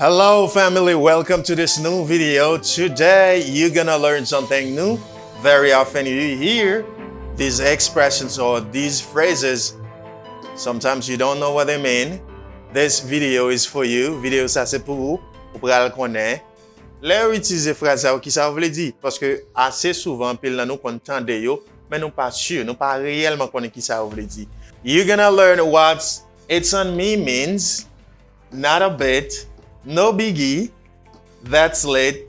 Hello family, welcome to this new video. Today you're gonna learn something new. Very often you hear these expressions or these phrases. Sometimes you don't know what they mean. This video is for you. Video ça c'est pour vous, pour pral connaître. Là utiliser phrase ça qui ça veut dire parce que assez souvent pile là nous entend yo, mais nous pas sûr, nous pas réellement connaître qui ça veut dire. You're gonna learn what it's on me means, not a bit. No biggie, that's late,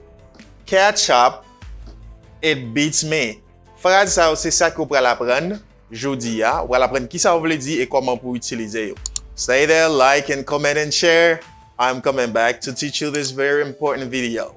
catch up, it beats me. Phrase ça c'est ça qu'on va l'apprendre jodi a, on va l'apprendre qui ça veut dire et comment pour utiliser yo. Stay there, like and comment and share. I'm coming back to teach you this very important video.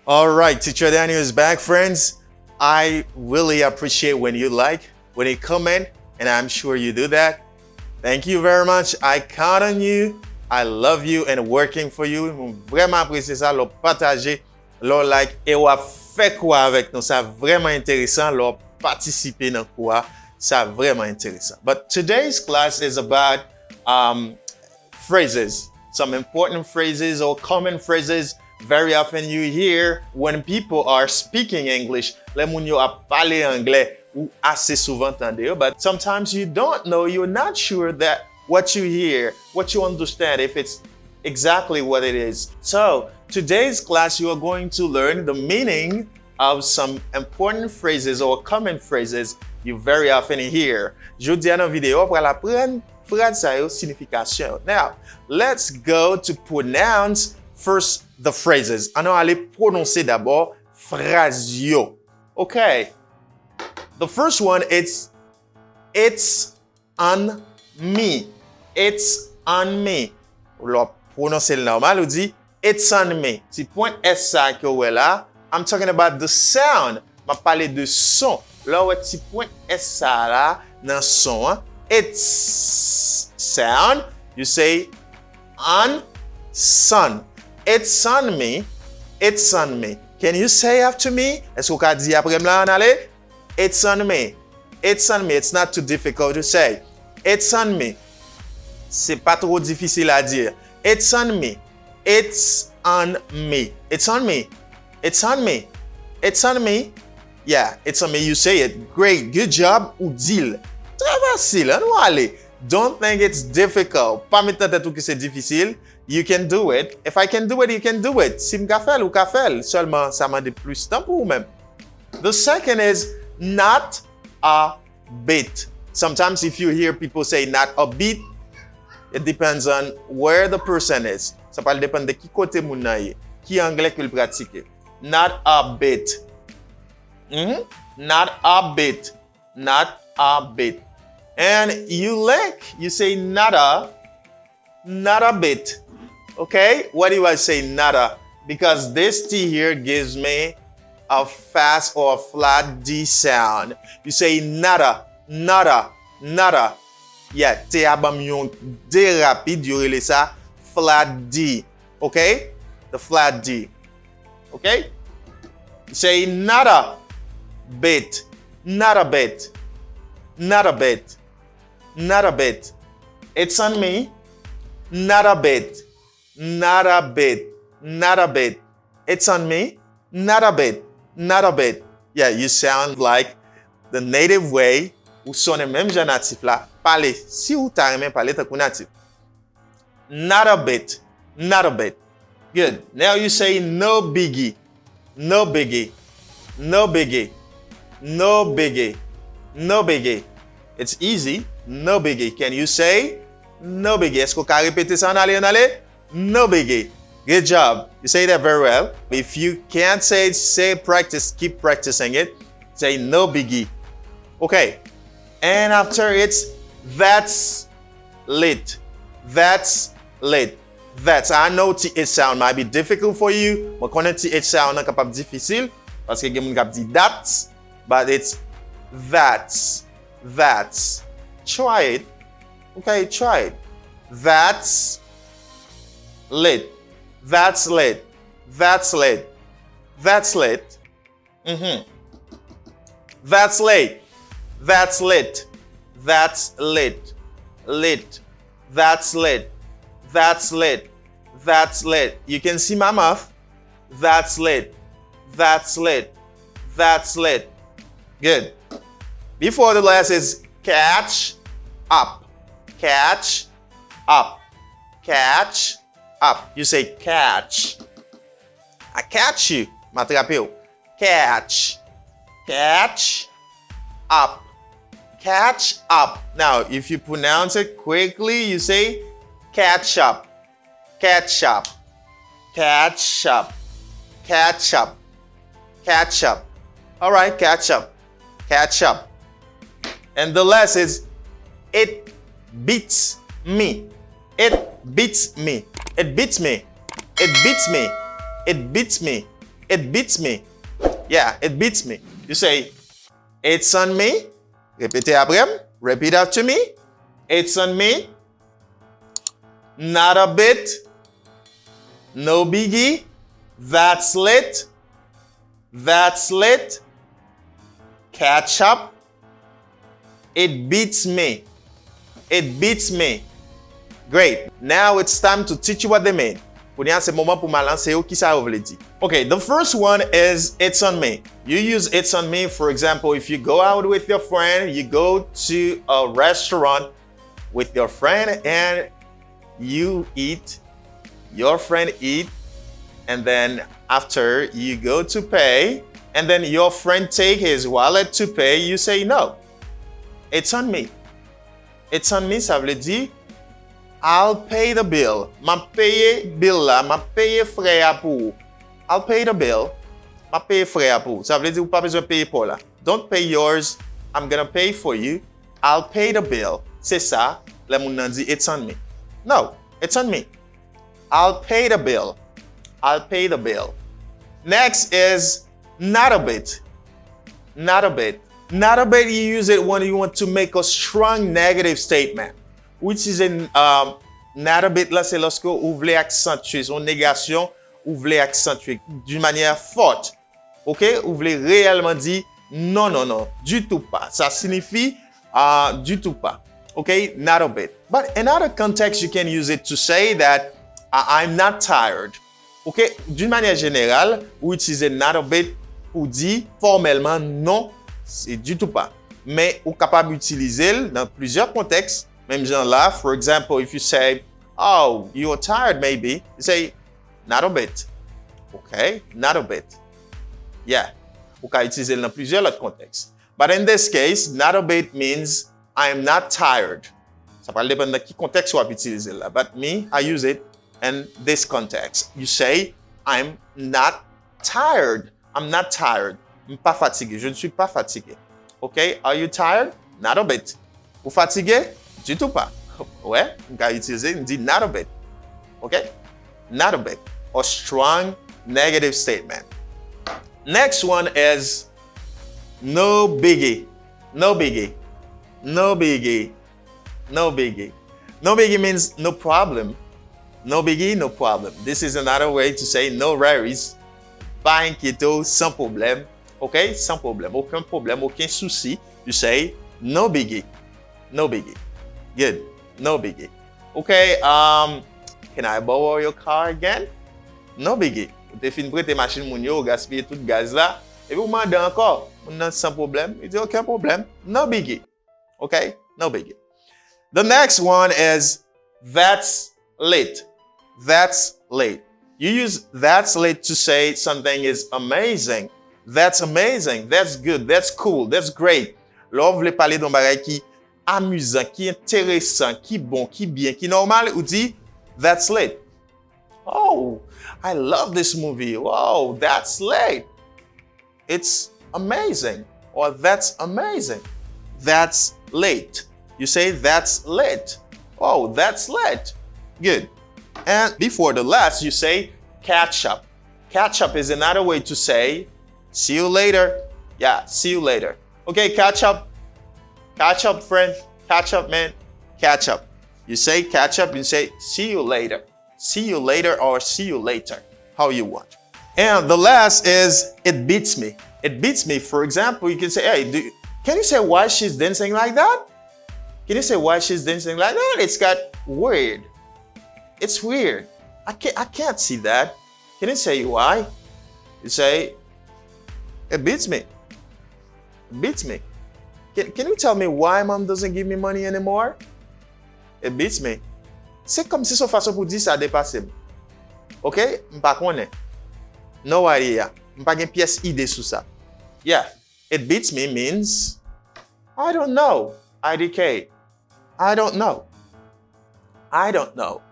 All right, Teacher Daniel is back, friends. I really appreciate when you like, when you comment, and I'm sure you do that. Thank you very much. I count on you. I love you and working for you. Vraiment apprécié ça, le partager, le like, et ou fait quoi avec nous. Ça vraiment intéressant, le participer dans quoi. Ça vraiment intéressant. But today's class is about phrases, some important phrases or common phrases. Very often you hear when people are speaking English, les moun yo a parler anglais ou assez souvent tande, but sometimes you don't know, you're not sure that what you hear, what you understand, if it's exactly what it is. So today's class, you are going to learn the meaning of some important phrases or common phrases you very often hear. Jodi a nan video pour apprendre phrase sa yo signification. Now, let's go to pronounce first the phrases. On va aller prononcer d'abord phrase yo. Okay. The first one, it's on me. It's on me. Ou prononcer le normal, ou dit it's on me. Ti point S ça que ouais là, I'm talking about the sound. Ma parler de son. Là ouais ti point S ça là dans son. Hein? It's sound. You say on sun. It's on me. It's on me. Can you say after me? Est-ce qu'on peut dire après moi en aller? It's on me. It's on me. It's not too difficult to say. It's on me. C'est pas trop difficile à dire. It's on me. It's on me. It's on me. It's on me. It's on me. Yeah, it's on me. You say it. Great. Good job. Ou deal. Très facile. On va aller. Don't think it's difficult. Pas mettre tout que c'est difficile. You can do it. If I can do it, you can do it. Si m'ka fel ou ka fel. Seulement, ça m'a de plus temps pour vous-même. The second is not a bit. Sometimes if you hear people say not a bit, it depends on where the person is. Ça va dépendre de qui côté moun nan yé, qui anglais qu'il pratique. Not a bit. Not a bit. Not a bit. And you say nada, not a bit. Okay, what do I say nada? Because this T here gives me a fast or a flat D sound. You say nada, nada, nada. Yeah, T abam yon D rapide, you relay ça flat D. Okay, the flat D. Okay, you say nada bit, not a bit, not a bit, not a bit. It's on me, not a bit. Not a bit. Not a bit. It's on me. Not a bit. Not a bit. Yeah, you sound like the native way ou sonne même jan natif là. Parler. Si ou ta remen parler ta kou natif. Not a bit. Not a bit. Good. Now you say no biggie. No biggie. No biggie. No biggie. No biggie. It's easy. No biggie. Can you say no biggie? Est-ce qu'on peut répéter ça en aller? No biggie. Good job. You say that very well. If you can't say practice, keep practicing it. Say no biggie. Okay. And after it's that's lit. That's lit. That's. I know TH sound might be difficult for you. But when TH sound is capable difficile, parce que gen moun kap di that, but it's that's. That's. Try it. Okay, try it. That's lit. That's lit. That's lit. That's lit. That's late. That's lit. That's lit. Lit. That's lit. That's lit. That's lit. You can see my mouth. That's lit. That's lit. That's lit. Good. Before the last is catch up. Catch up. Catch up. You say catch. I catch you. M'attrape. Catch. Catch up. Catch up. Now, if you pronounce it quickly, you say catch up. Catch up. Catch up. Catch up. Catch up. All right, catch up. Catch up. And the last is it beats me. It beats me. It beats me. It beats me. It beats me. It beats me. Yeah, it beats me. You say, it's on me. Répétez après. Repeat after me. It's on me. Not a bit. No biggie. That's lit. That's lit. Catch up. It beats me. It beats me. Great. Now it's time to teach you what they mean. C'est moment pour m'alancer qui ça veut dire. Okay, the first one is it's on me. You use it's on me, for example, if you go out with your friend, you go to a restaurant with your friend and you eat, your friend eat, and then after you go to pay, and then your friend take his wallet to pay, you say no. It's on me. It's on me, ça veut dire I'll pay the bill. Ma paye bill là, ma paye frais pour. I'll pay the bill. Ma paye frais pour. Ça veut dire ou pas besoin payer pour là. Don't pay yours. I'm gonna pay for you. I'll pay the bill. C'est ça. Le moun nan dit it's on me. No, it's on me. I'll pay the bill. I'll pay the bill. Next is not a bit. Not a bit. Not a bit, you use it when you want to make a strong negative statement. Which is in not a bit là, c'est lorsque vous voulez accentuer son négation, vous voulez accentuer d'une manière forte. OK? Vous voulez réellement dire non, non, non, du tout pas. Ça signifie du tout pas. OK? Not a bit. But in other contexts, you can use it to say that I'm not tired. OK? D'une manière générale, vous utilisez not a bit pour dire formellement non, c'est du tout pas. Mais vous êtes capable d'utiliser dans plusieurs contextes. Même genre là, for example, if you say, oh, you're tired maybe, you say, not a bit. Okay, not a bit. Yeah, vous pouvez utiliser dans plusieurs autres contextes. But in this case, not a bit means I am not tired. Ça va dépendre de quel contexte vous utilisez là. But me, I use it in this context. You say, I'm not tired. I'm not tired. Je ne suis pas fatigué. Je ne suis pas fatigué. Okay, are you tired? Not a bit. Vous fatigué? Du tout pas. Ouais, on peut utiliser, on dit not a bit. Okay? Not a bit. A strong negative statement. Next one is no biggie. No biggie. No biggie. No biggie. No biggie means no problem. No biggie, no problem. This is another way to say no worries. Pas inquiéto, sans problème. Okay? Sans problème. Aucun problème, aucun souci. You say no biggie. No biggie. Good. No biggie. Okay, can I borrow your car again? No biggie. Vous te fin prêter machine moun yo, gaspiller tout gaz là, et vous demandez encore, sans problème. Il dit aucun problème. No biggie. Okay? No biggie. The next one is that's late. That's late. You use that's late to say something is amazing. That's amazing. That's good. That's cool. That's great. Là, vous voulez parler d'un bagage qui amusant, qui intéressant, qui bon, qui bien, qui normal, ou dit that's late. Oh, I love this movie. Wow, that's late. It's amazing. Or that's amazing. That's late. You say that's late. Oh, that's late. Good. And before the last, you say catch up. Catch up is another way to say see you later. Yeah, see you later. Okay, catch up. Catch up, friend. Catch up, man. Catch up. You say catch up, you say see you later. See you later or see you later, how you want. And the last is it beats me. It beats me. For example, you can say, hey, can you say why she's dancing like that? Can you say why she's dancing like that? It's got weird. It's weird. I can't see that. Can you say why? You say, it beats me. It beats me. Can you tell me why mom doesn't give me money anymore? It beats me. C'est comme si son façon pour dire ça dépasse. OK? M'pa connaît. No idea. M'pa gen pièce idée sur ça. Yeah. It beats me means I don't know. IDK. I don't know. I don't know.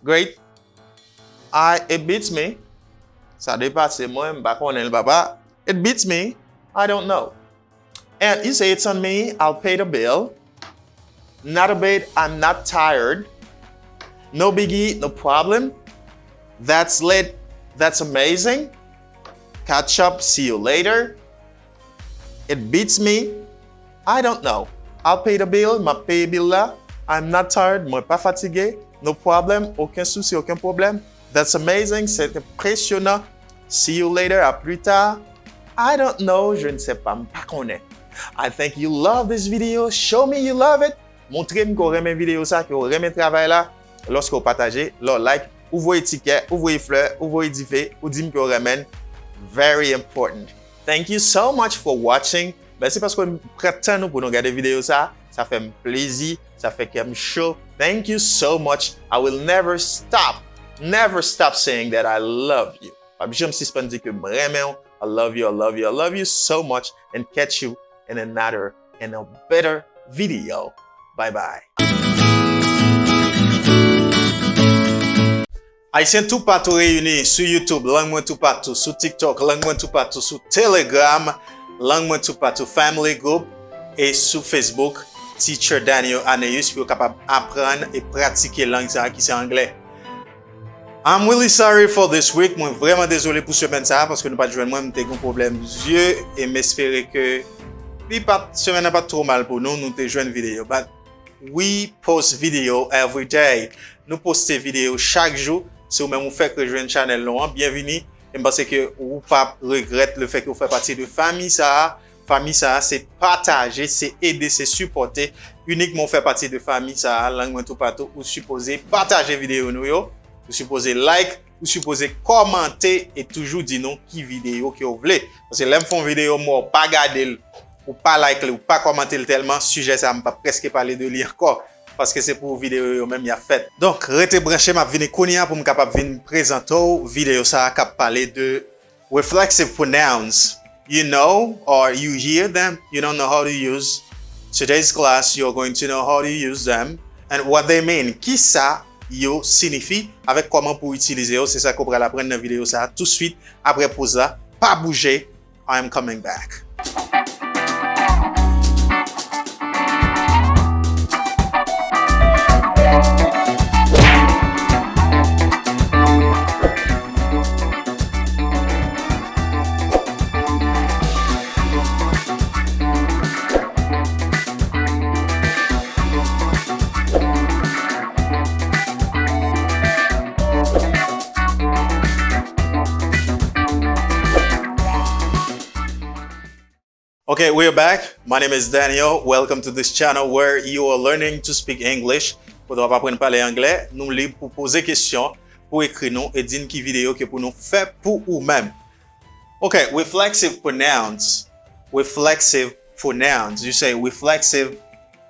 Great. It beats me. Ça dépasse moi, m'pa connaît le papa. It beats me. I don't know. And you say it's on me, I'll pay the bill. Not a bit, I'm not tired. No biggie, no problem. That's lit, that's amazing. Catch up, see you later. It beats me. I don't know. I'll pay the bill, ma pay bill là. I'm not tired, moi pas fatigué. No problem, aucun souci, aucun problème. That's amazing, c'est impressionnant. See you later, à plus tard. I don't know, je ne sais pas, m'pas connaît. I think you love this video. Show me you love it. Montrez-moi qu'on aime vidéo ça, qu'on aime travail là. Lorsque vous partagez, leur like, ou voyez ticket, ou voyez fleur, ou voyez diffé, ou dites qu'on aime. Very important. Thank you so much for watching. Merci parce que vous prenez temps pour nous regarder vidéo ça. Ça fait plaisir, ça fait qu'elle me chaud. Thank you so much. I will never stop saying that I love you. Je me suspends dire que vraiment, I love you, I love you, I love you so much, and catch you in another and a better video. Bye bye. Haitians Toupatou réunis sur YouTube, langue Mwen Toupatou, sur TikTok, langue Mwen Toupatou, sur Telegram, langue Mwen Toupatou Family Group, et sur Facebook, Teacher Daniel Aneus, pour capable apprendre et pratiquer langue qui c'est anglais. I'm really sorry for this week. Moi vraiment désolé pour semaine ça parce que nous pas joindre moi, m'était un problème yeux et m'espérer que semaine n'a pas trop mal pour nous te joindre vidéo. But we post video every day. Nous postons vidéo chaque jour. Si vous même vous faites rejoindre channel non, bienvenue. Et parce que vous pas regrette le fait que vous faites partie de famille ça. Famille ça c'est partager, c'est aider, c'est supporter. Uniquement faire partie de famille ça, langue Mwen Toupatou, ou supposé partager vidéo nous yo. Vous supposez like, vous supposez commenter et toujours dire non qui vidéo que vous voulez. Parce que l'aime font vidéo moi pas garder ou pas like ou pas commenter tellement sujet ça m'a pas presque parler de lui encore parce que c'est pour vidéo même y a fait. Donc restez branché m'a venir connait pour me capable venir présenter vidéo ça cap parler de reflexive pronouns. You know or you hear them, you don't know how to use. Today's class you're going to know how to use them and what they mean. Qui ça yo signifie avec comment pour utiliser, c'est ça qu'on va apprendre dans la vidéo ça tout de suite après pause là, pas bouger, I am coming back. Okay, we're back. My name is Daniel. Welcome to this channel where you are learning to speak English. Pour apprendre à parler anglais, nous libre pour poser questions, pour écrire nous et dire qui vidéo que pour nous faire pour vous-même. Okay, reflexive pronouns. Reflexive pronouns. You say reflexive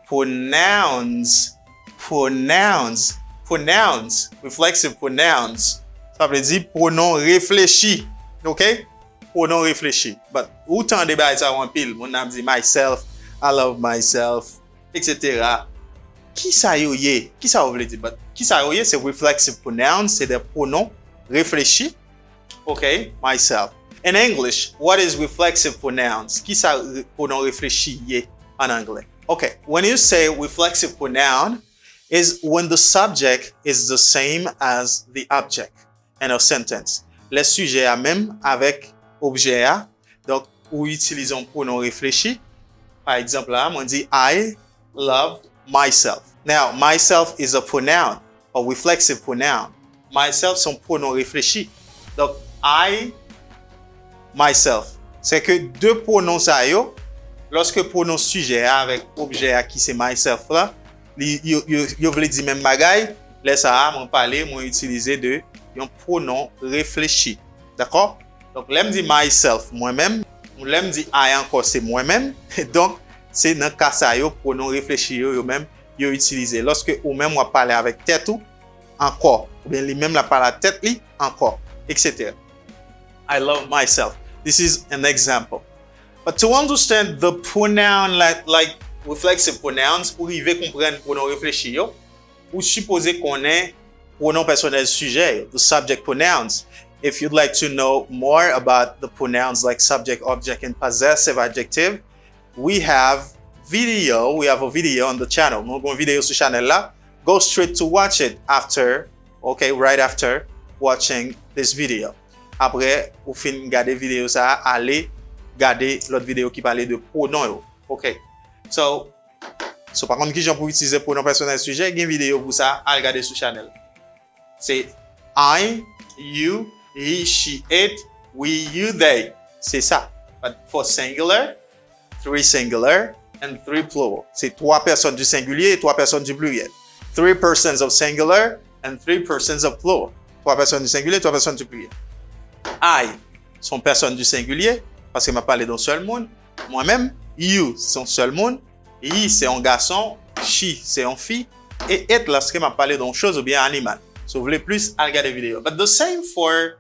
pronouns. Pronouns. Pronouns. Reflexive pronouns. Ça veut dire pronom réfléchi. Okay? Pronom réfléchi. But autant de bails ça anpil, mon âme dit myself, I love myself, etc. Qui ça yoye? Qui ça veut dire? But qui ça yoye c'est reflexive pronouns, c'est des pronoms réfléchis. Okay, myself. In English, what is reflexive pronouns? Qui ça pronom réfléchi en anglais? Okay, when you say reflexive pronoun, is when the subject is the same as the object in a sentence. Le sujet a même avec objet a. Donc, ou utilisons pronom réfléchi. Par exemple, là, on dit I love myself. Now, myself is a pronoun, a reflexive pronoun. Myself, son pronom réfléchi. Donc, I, myself. C'est que deux pronoms ça yo, lorsque pronom sujet avec objet à qui c'est myself là, yo veut dire même bagay, laisse ça m'en parler, moi utiliser de un pronom réfléchi. D'accord? Donc, l'aime dit myself, moi-même, ou l'aime dit I encore, c'est moi-même. Donc, c'est dans le cas ça yo, pronom réfléchi yo même, yo utiliser. Lorsque ou même on parler avec tête ou encore, ou bien lui-même la parle à tête li encore, etc. I love myself. This is an example. But to understand the pronoun like reflexive pronouns, pour arriver comprendre pronom réfléchi yo, ou supposer qu'on ait pronom personnel sujet, the subject pronouns. If you'd like to know more about the pronouns like subject, object, and possessive adjective, we have a video on the channel. Nous avons une vidéo sur channel là. Go straight to watch it after, okay, right after watching this video. Après, ou fin regarder vidéo ça, allez regarder l'autre vidéo qui parlait de pronoms. Okay. So par contre, qui j'en pour utiliser pronom personnel sujet, il y a une vidéo pour ça, allez regarder sur channel. C'est I, you, he, she, it, we, you, they. C'est ça. But for singular, 3 singular, and 3 plural. C'est 3 personnes du singulier et 3 personnes du pluriel. 3 persons of singular and 3 persons of plural. 3 personnes du singulier et 3 personnes du pluriel. I sont personnes du singulier parce que m'a parlé d'un seul monde. Moi-même, you sont seul monde. He c'est un garçon. She c'est une fille. Et it lorsque m'a parlé d'une chose ou bien animal. Si vous voulez plus, allez regarder la vidéo. But the same for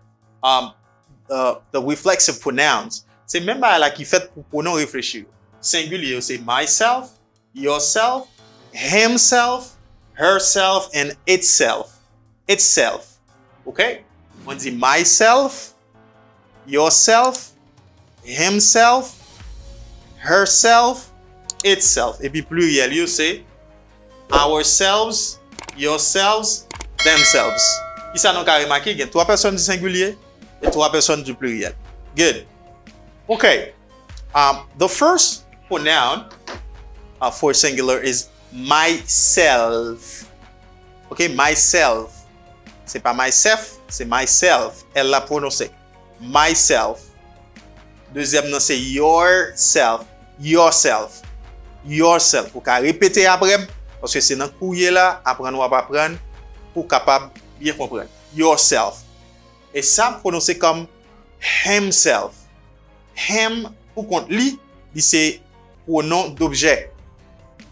the reflexive pronouns. C'est même là qui fait pour pronom réfléchir. Singulier, c'est myself, yourself, himself, herself, and itself. Itself. OK? On dit myself, yourself, himself, herself, itself. Et puis pluriel, c'est ourselves, yourselves, themselves. Qui ça nous a remarqué? Il y a 3 personnes du singulier et 3 personnes du pluriel. Good. Okay. The first pronoun for singular is myself. Okay, myself. C'est pas myself, c'est myself. Elle l'a prononcé. Myself. Deuxième nom c'est yourself. Yourself. Yourself. Vous pouvez répéter après parce que c'est dans le courrier là, apprendre ou apprendre pour capable bien comprendre. Yourself. Et ça prononcé comme himself. Him pour compte lui, c'est pronom d'objet.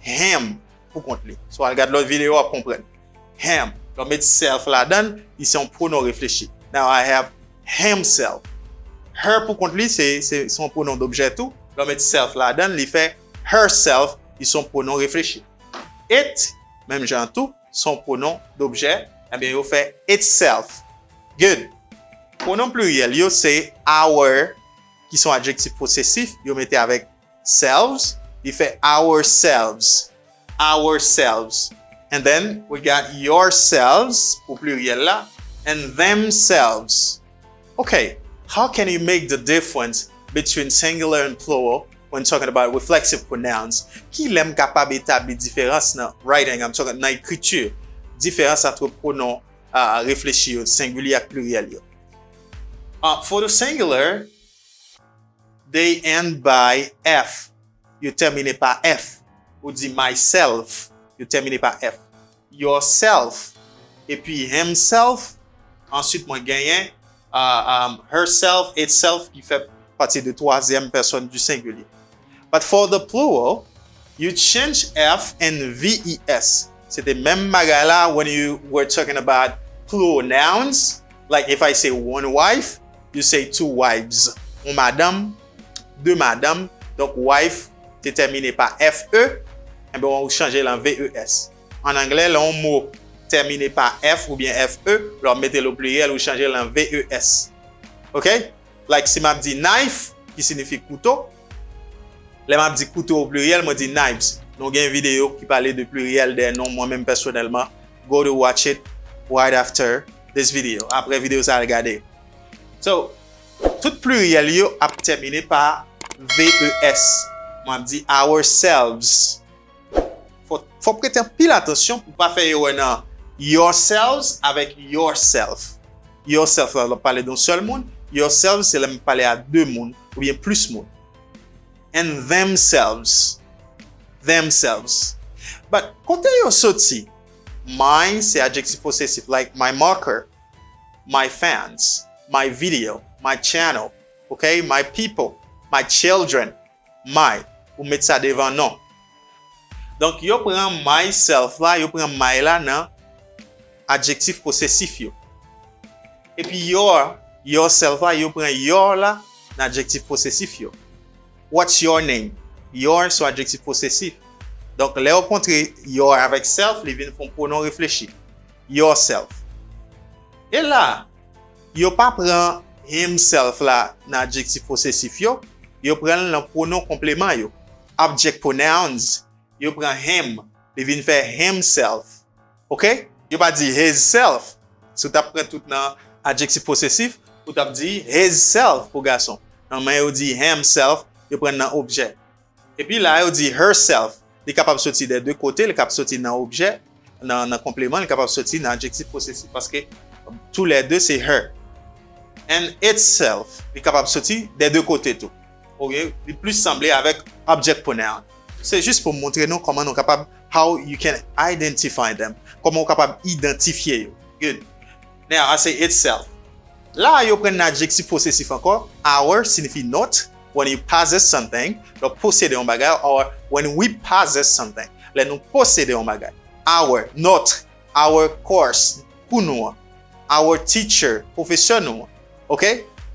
Him pour compte lui. So regarde l'autre vidéo à comprendre. Him. Donc mettre self là-dedans, c'est un pronom réfléchi. Now I have himself. Her pour compte lui, c'est son pronom d'objet tout. Donc mettre self là-dedans, il fait herself, ils sont pronom réfléchi. It, même genre tout, son pronom d'objet, eh bien, il fait itself. Good. Pronom pluriel, yo c'est our, qui sont adjectifs possessifs, yo mettez avec selves, il fait ourselves. Ourselves. And then we got yourselves, pour pluriel là, and themselves. Okay, how can you make the difference between singular and plural when talking about reflexive pronouns? Qui l'aime capable d'établir différence dans writing, I'm talking dans écriture, différence entre pronoms réfléchis, singulier et pluriel. For the singular, they end by F. You termine par F. Ou dit myself. You termine par F. Yourself. Et puis himself. Ensuite, moi gagne herself, itself, qui fait partie de troisième personne du singulier. But for the plural, you change F and VES. C'était même bagay là when you were talking about plural nouns. Like if I say one wife, you say 2 wives. Une madame, 2 madames. Donc wife, c'est terminé par FE. Et bien on va changer en VES. En anglais, là, un mot terminé par F ou bien FE, alors mettez le pluriel ou changer en VES. OK? Like si je dis knife, qui signifie couteau. Là, je dis couteau au pluriel, je dis knives. nous avons une vidéo qui parlait de pluriel des noms moi-même personnellement. Go to watch it right after this video. Après vidéo ça regarder. So, tout pluriel yo a terminé par VES. Moi dit ourselves. Faut prêter pile attention pour pas faire non yourselves avec yourself. Yourself, là, on parle d'un seul monde. Yourselves, c'est là, on parle à deux mondes ou bien plus monde. And themselves. Themselves. But quand you sorti, mine, c'est adjectif possessif, like my marker, my fans, my video, my channel, okay, my people, my children, my, ou mettre ça devant non. Donc, yo prend myself là, yo prend my là nan adjectif possessif yo. Et puis yourself là, yo prend your là nan adjectif possessif yo. What's your name? Your c'est adjectif possessif. Donc, là, au contraire, your avec self, les vient font pronom réfléchi. Yourself. Et là, yo pas prend himself là nan adjectif possessif yo prend le pronom complément yo. Object pronouns. You prend him, il vient faire himself. OK? You pas dire his self. Si tu prends tout dans adjectif possessif, ou tu dit his self pour garçon. Non, mais you dit himself, you prend dans objet. Et puis là, you dit herself. Il est capable de sortir des deux côtés, il est capable de sortir dans objet, dans complément, il est capable de sortir dans adjectif possessif parce que tous les deux c'est her. And itself, il est capable de sortir des deux côtés tout. OK? Il est plus semblé avec object pronoun. C'est juste pour montrer nous comment nous sommes capables, how you can identify them, comment nous sommes capables d'identifier. Good. Now, I say itself. Là, you prend un adjectif possessif encore. Our signifie not. When you possess something, le posséder un bagage, or when we possess something, là nous posséder un bagage. Our, not, our course, pour nous, our teacher, professeur nous. OK?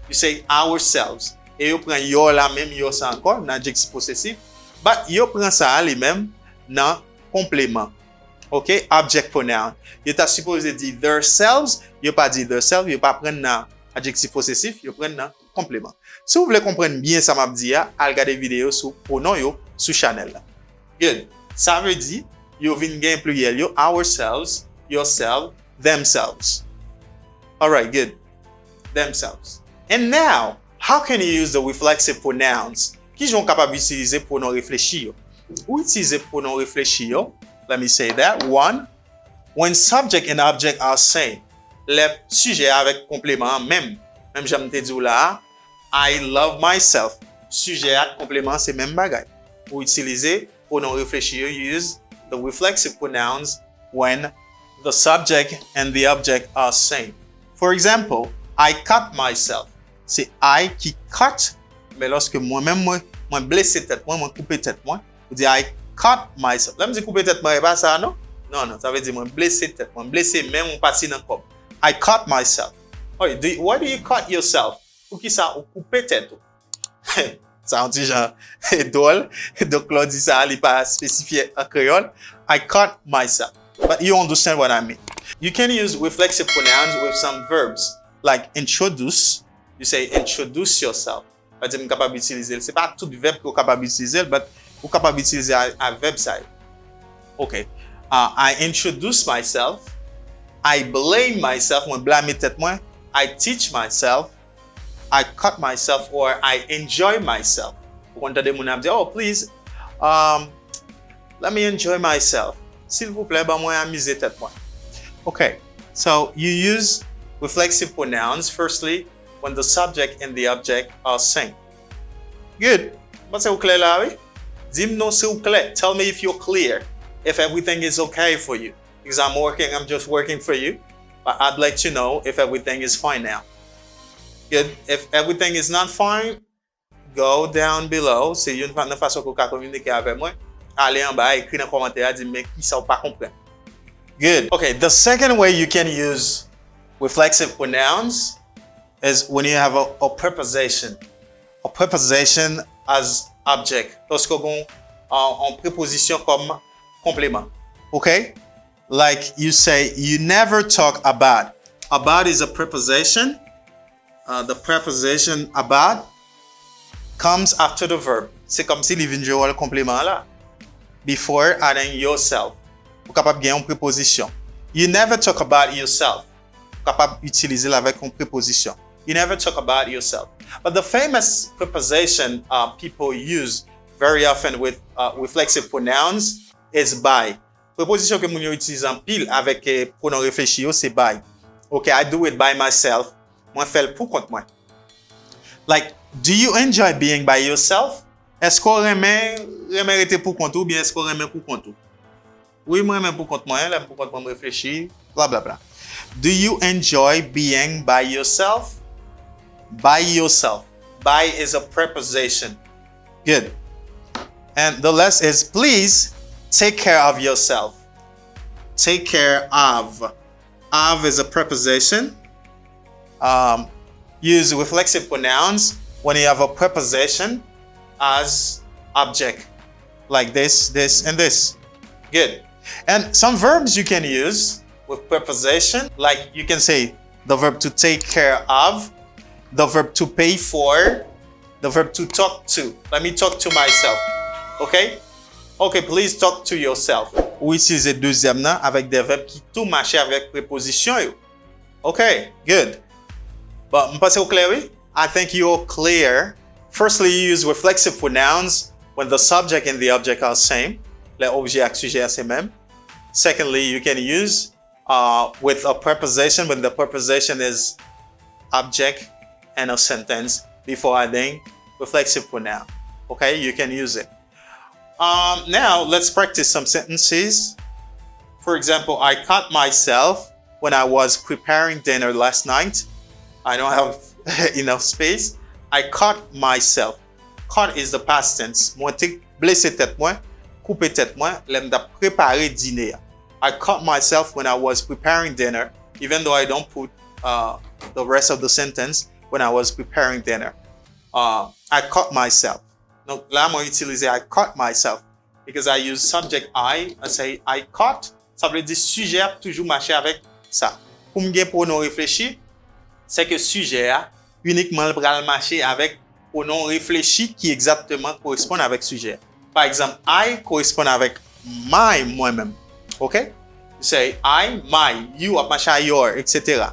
You say ourselves. Et you prend your là même, your ça encore, un adjectif possessif. But you prend ça lui-même dans complément. OK? Object pronoun. You t'a supposé dire themselves, you pas dire themselves, you pas prendre dans adjectif possessif, you prendre dans complément. Si vous voulez comprendre bien ça m'a dit, allez regarder vidéo sur pronom yo sur channel là. Good. Ça veut dire you vinn gain pluriel yo ourselves, yourself, themselves. All right, good. Themselves. And now, how can you use the reflexive pronouns? Qui sont capables d'utiliser pronom réfléchi yo? Ou utiliser pronom réfléchi yo? Let me say that. One, when subject and object are same. Les sujets avec complément même j'aime te dire là, I love myself. Sujet avec complément c'est même bagay. Pour utiliser pronom réfléchi yo, use the reflexive pronouns when the subject and the object are same. For example, I cut myself. C'est I qui cut, mais lorsque moi-même moi blessé tête moi couper tête moi, je dis I cut myself. Là me dis couper tête moi pas ça non? Non, ça veut dire moi blessé tête moi blessé même on parti dans corps. I cut myself. Oh, why do you cut yourself? Pour qui ça ou couper tête? Ça on dit genre drôle. Donc là dit ça il pas spécifié en créole. I cut myself. But you understand what I mean. You can use reflexive pronouns with some verbs like introduce. You say introduce yourself. Vous êtes capable d'utiliser. C'est pas tout verbe que vous êtes capable d'utiliser, mais vous êtes capable d'utiliser un verbe side. OK. I introduce myself. I blame myself. Moi blâme tête moi. I teach myself. I cut myself or I enjoy myself. Vous entendez mon âme dire, oh please, let me enjoy myself. S'il vous plaît, ben moi amuser tête moi. Okay, so you use reflexive pronouns firstly when the subject and the object are same. Good. But c'est clair là, oui? Dis-moi c'est clair. Tell me if you're clear. If everything is okay for you. Because I'm just working for you. But I'd like to know if everything is fine now. Good. If everything is not fine, go down below. C'est une façon que vous pouvez communiquer avec moi. Allez en bas, écrire dans les commentaires, dire mais qui ça ou pas comprendre. Good. Okay, the second way you can use reflexive pronouns is when you have a preposition. A preposition as object. Lorsque vous en préposition comme complément. Okay? Like you say, you never talk about. About is a preposition. The preposition about comes after the verb. C'est comme si il vient jouer le complément là. before adding yourself. Ou capable gagner une préposition. You never talk about yourself. Capable utiliser avec une préposition. You never talk about yourself. But the famous preposition people use very often with reflexive pronouns is by. Preposition que moun yo utilise en pile avec pronom réfléchi yo, c'est by. Okay, I do it by myself. Moi fais pour compte moi. Like, do you enjoy being by yourself? Est-ce qu'on aime rester pour compte ou bien est-ce qu'on aime pour compte? Oui, moi aime pour compte moi, là pour compte moi réfléchir, bla bla bla. Do you enjoy being by yourself? By yourself. By is a preposition. Good. And the last is please take care of yourself. Take care of. Of is a preposition. Use reflexive pronouns when you have a preposition as object. Like this, this, and this. Good. And some verbs you can use with preposition. Like you can say the verb to take care of, the verb to pay for, the verb to talk to. Let me talk to myself. Okay? Okay, please talk to yourself. Ou utiliser deuxième nan avec des verbes qui tout marche avec préposition yo. Okay, good. But m'passe au clair, oui? I think you're clear. Firstly, you use reflexive pronouns when the subject and the object are same. Les objets et sujets sont mêmes. Secondly, you can use with a preposition when the preposition is object and a sentence before adding reflexive pronoun. Okay, you can use it. Now, let's practice some sentences. For example, I caught myself when I was preparing dinner last night. I don't have enough space. I caught myself. Caught is the past tense. Moi, te blessé tête moi, coupé tête moi, l'aime da préparer dîner. I caught myself when I was preparing dinner, even though I don't put the rest of the sentence, when I was preparing dinner. I caught myself. Donc là, moi utiliser I caught myself because I use subject I say I caught. Ça veut dire sujet a toujours marché avec ça. Pour me pronom réfléchi, c'est que sujet a uniquement le bras marcher avec pronom réfléchi qui exactement correspond avec sujet. Par exemple, I correspond avec my moi-même. Okay? You say I, my, you, marché your, etc.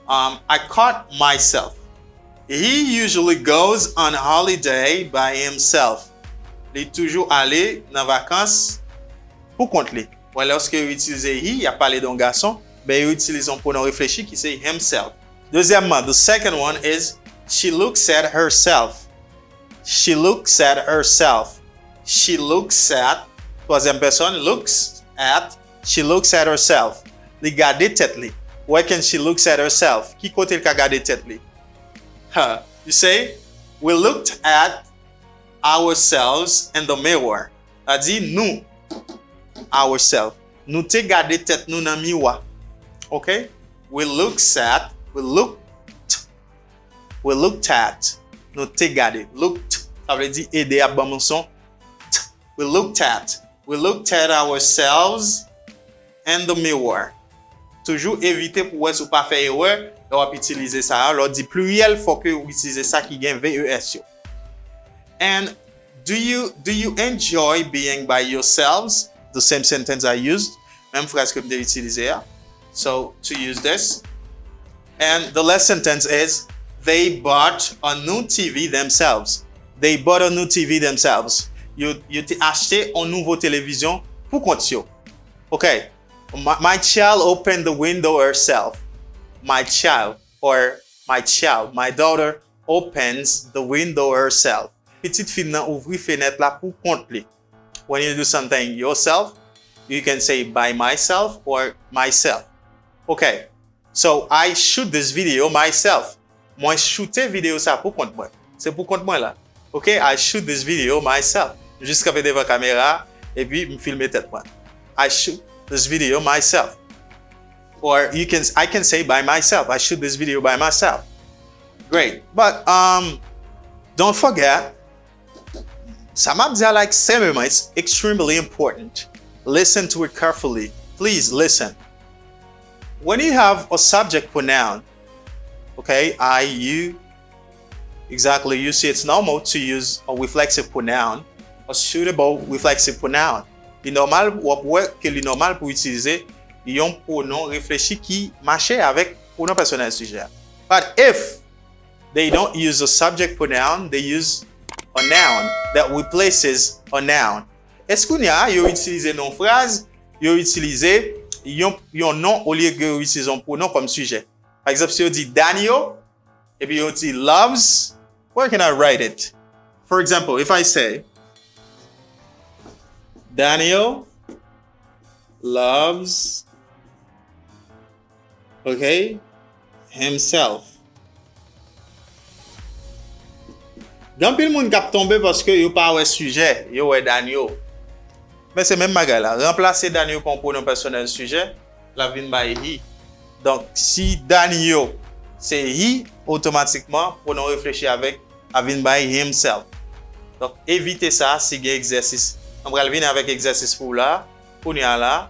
I caught myself. He usually goes on holiday by himself. Il est toujours allé dans vacances pour compte lui. Ou lorsque il utilise he, il a parlé d'un garçon, ben il utilise un pronom réfléchi qui c'est himself. Deuxièmement, the second one is she looks at herself. She looks at herself. She looks at, troisième personne, looks at, she looks at herself. Li gade tête li. Where can she looks at herself? Qui côté ka gade tête li? You say, we looked at ourselves in the mirror. A dit nous, ourselves. Nous te gade tête nous nan miwa. Okay? We looked at. Nous te gade. Looked. Ça veut dire aider à bon son. We looked at ourselves in the mirror. Toujours éviter pour ou pas faire erreur, on va utiliser ça. Alors dit pluriel, faut que vous utilisez ça qui gagne VES. And do you enjoy being by yourselves? The same sentence I used. Même phrase que vous utilisé. So to use this. And the last sentence is they bought a new TV themselves. They bought a new TV themselves. You acheté une nouvelle télévision pour compte yo. Okay. My child opened the window herself. My daughter opens the window herself. Petite fille nan ouvri fenêtre la pour compte li. When you do something yourself, you can say by myself or myself. Okay. So I shoot this video myself. Moi shooter vidéo ça pour compte moi. C'est pour compte moi là. Okay, I shoot this video myself. Juste avec devant caméra et puis me filmer tête moi. I shoot this video myself. Or I can say by myself. I shoot this video by myself. Great. But don't forget, Samabdia like Semema, it's extremely important. Listen to it carefully. Please listen. When you have a subject pronoun, okay, I, you, exactly, you see it's normal to use a reflexive pronoun a suitable reflexive pronoun. Il normal que le normal pour utiliser un pronom réfléchi qui marche avec pronom personnel sujet. But if they don't use a subject pronoun, they use a noun that replaces a noun. Est-ce qu'on y a utilisé non phrase, utilisé un nom au lieu de utiliser un pronom comme sujet. Par exemple, si on dit Daniel, et puis on dit loves, where can I write it? For example, if I say Daniel loves, okay, himself. Gan pile moun kap tombe parce que yo pa wè sujet, yo wè Daniel. Mais c'est même Bagay là. Remplacer Daniel par un pronom personnel sujet, la vin by he. Donc, si Daniel c'est he, automatiquement, pronom réfléchi avec la vin by himself. Donc, évitez ça si il y a exercice. On va venir avec exercice pour là, pour là,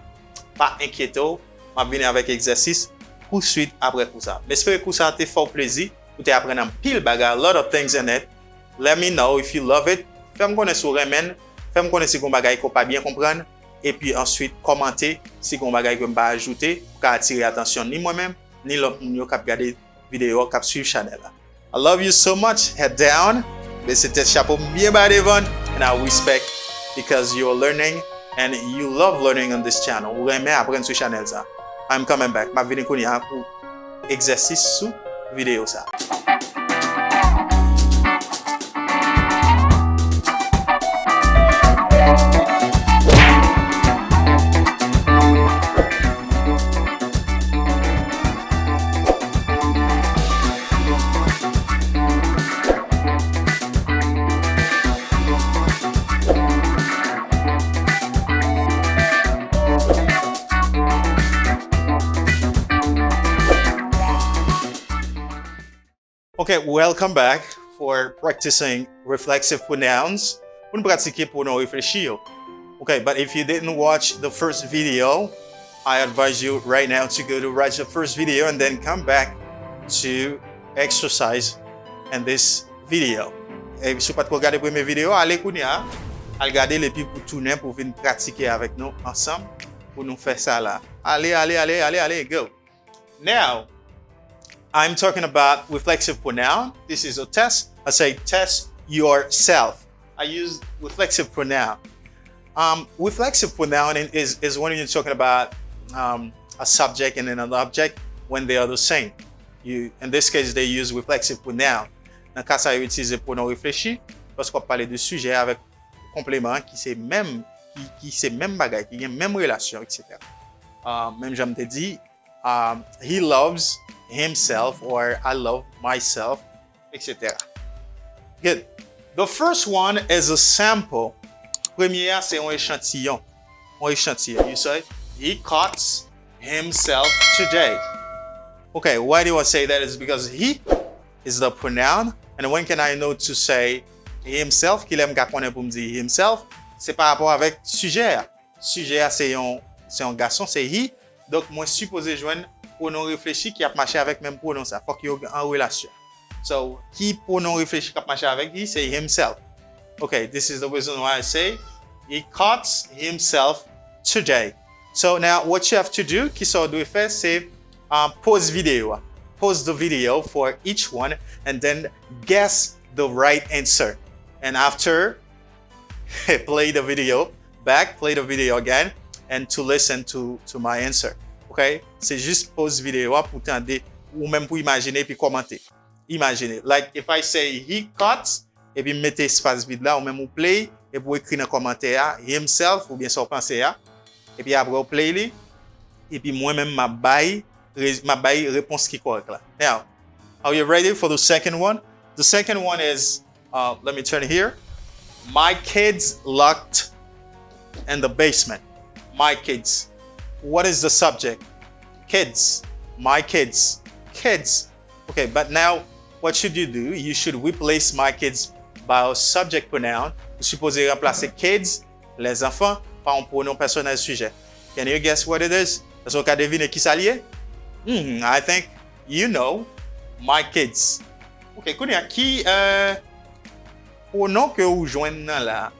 pas inquiéto, on va venir avec exercice pour suite après pour ça. Mais j'espère que ça t'a fait plaisir, vous t'es appris un pile bagay, a lot of things in it. Let me know if you love it. Fais-moi connaître sur Remen, fais-moi connaître si vous bagay qu'on pas bien comprendre et puis ensuite commentez si vous bagay que pas ajouter pour attirer attention ni moi-même ni l'autre monde qui regarder vidéo qui suivre channel là. I love you so much. Head down. Mais c'était chapeau bien bas devant and I respect because you are learning and you love learning on this channel. Vous aimez apprendre sur channel ça. I'm coming back. Ma venir pour exercice sous vidéo ça. Okay, welcome back for practicing reflexive pronouns. Pour pratiquer pronom réfléchi. Okay, but if you didn't watch the first video, I advise you right now to go to watch the first video and then come back to exercise in this video. Et si vous n'avez pas regardé la première vidéo, allez regarder les puis pour tourner pour venir pratiquer avec nous ensemble pour nous faire ça là. Allez, go. Now, I'm talking about reflexive pronoun. This is a test. I say test yourself. I use reflexive pronoun. Reflexive pronoun is when you're talking about a subject and then an object when they are the same. In this case, they use reflexive pronoun. Dans le cas, ça utilise pronom réfléchi parce qu'on parle de sujet avec complément qui c'est même bagay, qui a même relation, etc. Même j'aime te dit, he loves himself or I love myself, etc. Good. The first one is a sample. Premier, c'est un échantillon. You say, he cuts himself today. Okay, why do I say that? It's because he is the pronoun. And when can I know to say himself? Qu'il aime qu'on pour me dire himself. C'est par rapport avec sujet. Sujet, c'est un garçon, c'est he. Donc, moi, supposé joindre pronom réfléchi qui a marché avec même pronom ça. Faut qu'il y ait en relation. So, qui pronom réfléchi qui a marché avec lui, c'est himself. Okay, this is the reason why I say he cuts himself today. So now what you have to do, qui ça doit faire, c'est pause vidéo. Pause the video for each one and then guess the right answer. And after, play the video back, play the video again, and to listen to my answer. Okay? C'est juste pause vidéo pour tenter ou même pour imaginer puis commenter. Imaginez. Like if I say he cuts, et puis mettez espace vide là ou même ou play et pour écrire dans commentaire himself ou bien son pensée et puis après play li et puis moi-même ma bail réponse qui correct là. Now, are you ready for the second one? The second one is let me turn here. My kids locked in the basement. My kids. What is the subject? Kids. My kids. Kids. Okay, but now what should you do? You should replace my kids by a subject pronoun. Vous supposez remplacer kids, les enfants, par un pronom personnel sujet. Can you guess what it is? Est-ce qu'on peut deviner qui ça lié? I think you know. My kids. Ok, connais qui pronom que vous joignez là?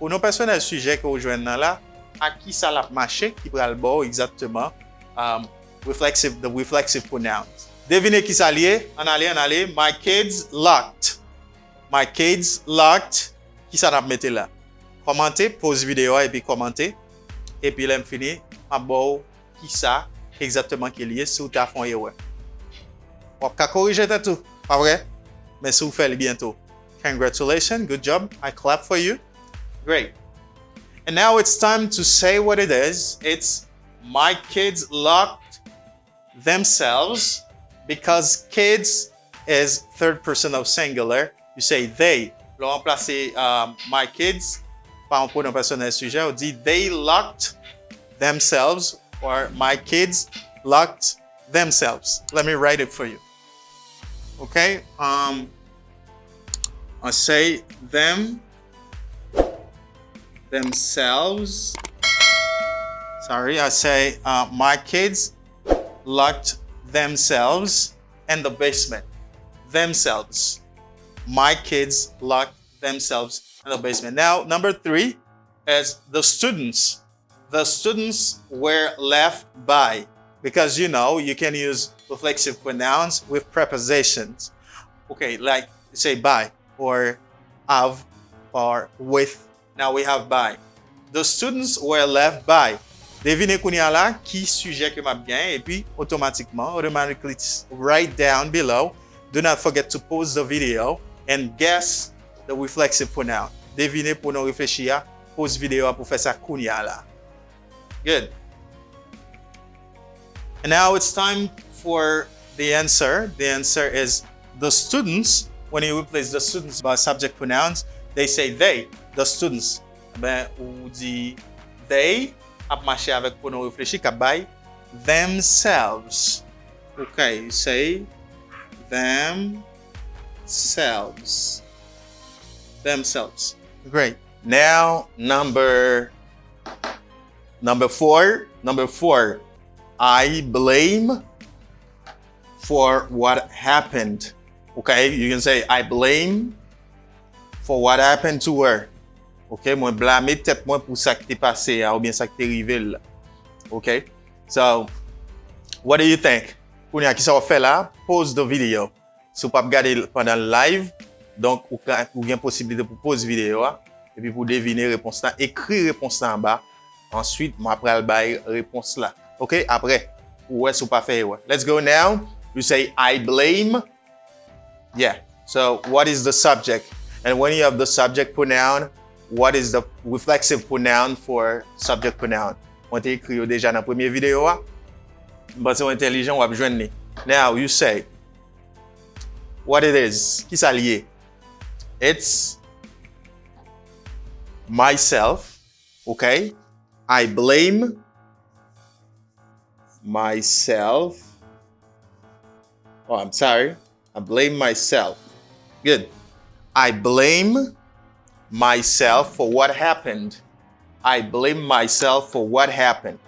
pour nos personnels sujet que vous joignez là, à qui ça l'a marché, qui prend le bord exactement, the reflexive pronouns. Devinez qui ça lié? En allez. My kids locked. My kids locked. Qui ça l'a mettre là? Commentez, pause vidéo et puis commentez. Et puis là, fini, en bord, qui ça exactement qui est lié, si vous avez fait erreur. On va corriger tout, pas vrai? Mais si vous faites bientôt. Congratulations, good job. I clap for you. Great. And now it's time to say what it is. It's my kids locked themselves because kids is third person of singular. You say they. Pour remplacer my kids par un pronom personnel sujet, on dit they locked themselves or my kids locked themselves. Let me write it for you. Okay? I say themselves. Sorry, I say my kids locked themselves in the basement. Themselves. My kids locked themselves in the basement. Now, number 3 is the students. The students were left by. Because you know, you can use reflexive pronouns with prepositions. Okay, like say by or of or with. Now we have by. The students were left by. Devinez kounya la qui sujet que m'a bien et puis automatically write down below. Do not forget to pause the video and guess the reflexive pronoun. Devinez pour nous réfléchir. Pause vidéo pour faire ça kounya la. Good. And now it's time for the answer. The answer is the students. When you replace the students by subject pronouns, they say they, the students. Ben, ou dit they, ap marcher avec pronom réfléchi, kap bay themselves. Okay, you say themselves. Themselves. Great. Now, number 4. Number 4. I blame for what happened. Okay, you can say I blame for what happened to her. Okay, moi blâmer tête moi pour ça qui t'est passé ou bien ça qui t'est arrivé là. Okay, so what do you think? Kounya qui ça va faire là? Pause the video. Si vous pas regarder pendant le live, donc ou bien possibilité pour pause vidéo et puis pour deviner réponse là, écrit réponse là en bas. Ensuite, moi après le bail réponse là. Okay, après ou est-ce pas faire ouais. Let's go now. You say I blame. Yeah. So what is the subject? And when you have the subject pronoun, what is the reflexive pronoun for subject pronoun? On t'a écrit déjà dans la première vidéo. Mais c'est intelligent, on va joindre. Now you say what it is. Qui ça lié? It's myself. Okay? I blame myself. Oh, I'm sorry. I blame myself. Good. I blame myself for what happened. I blame myself for what happened.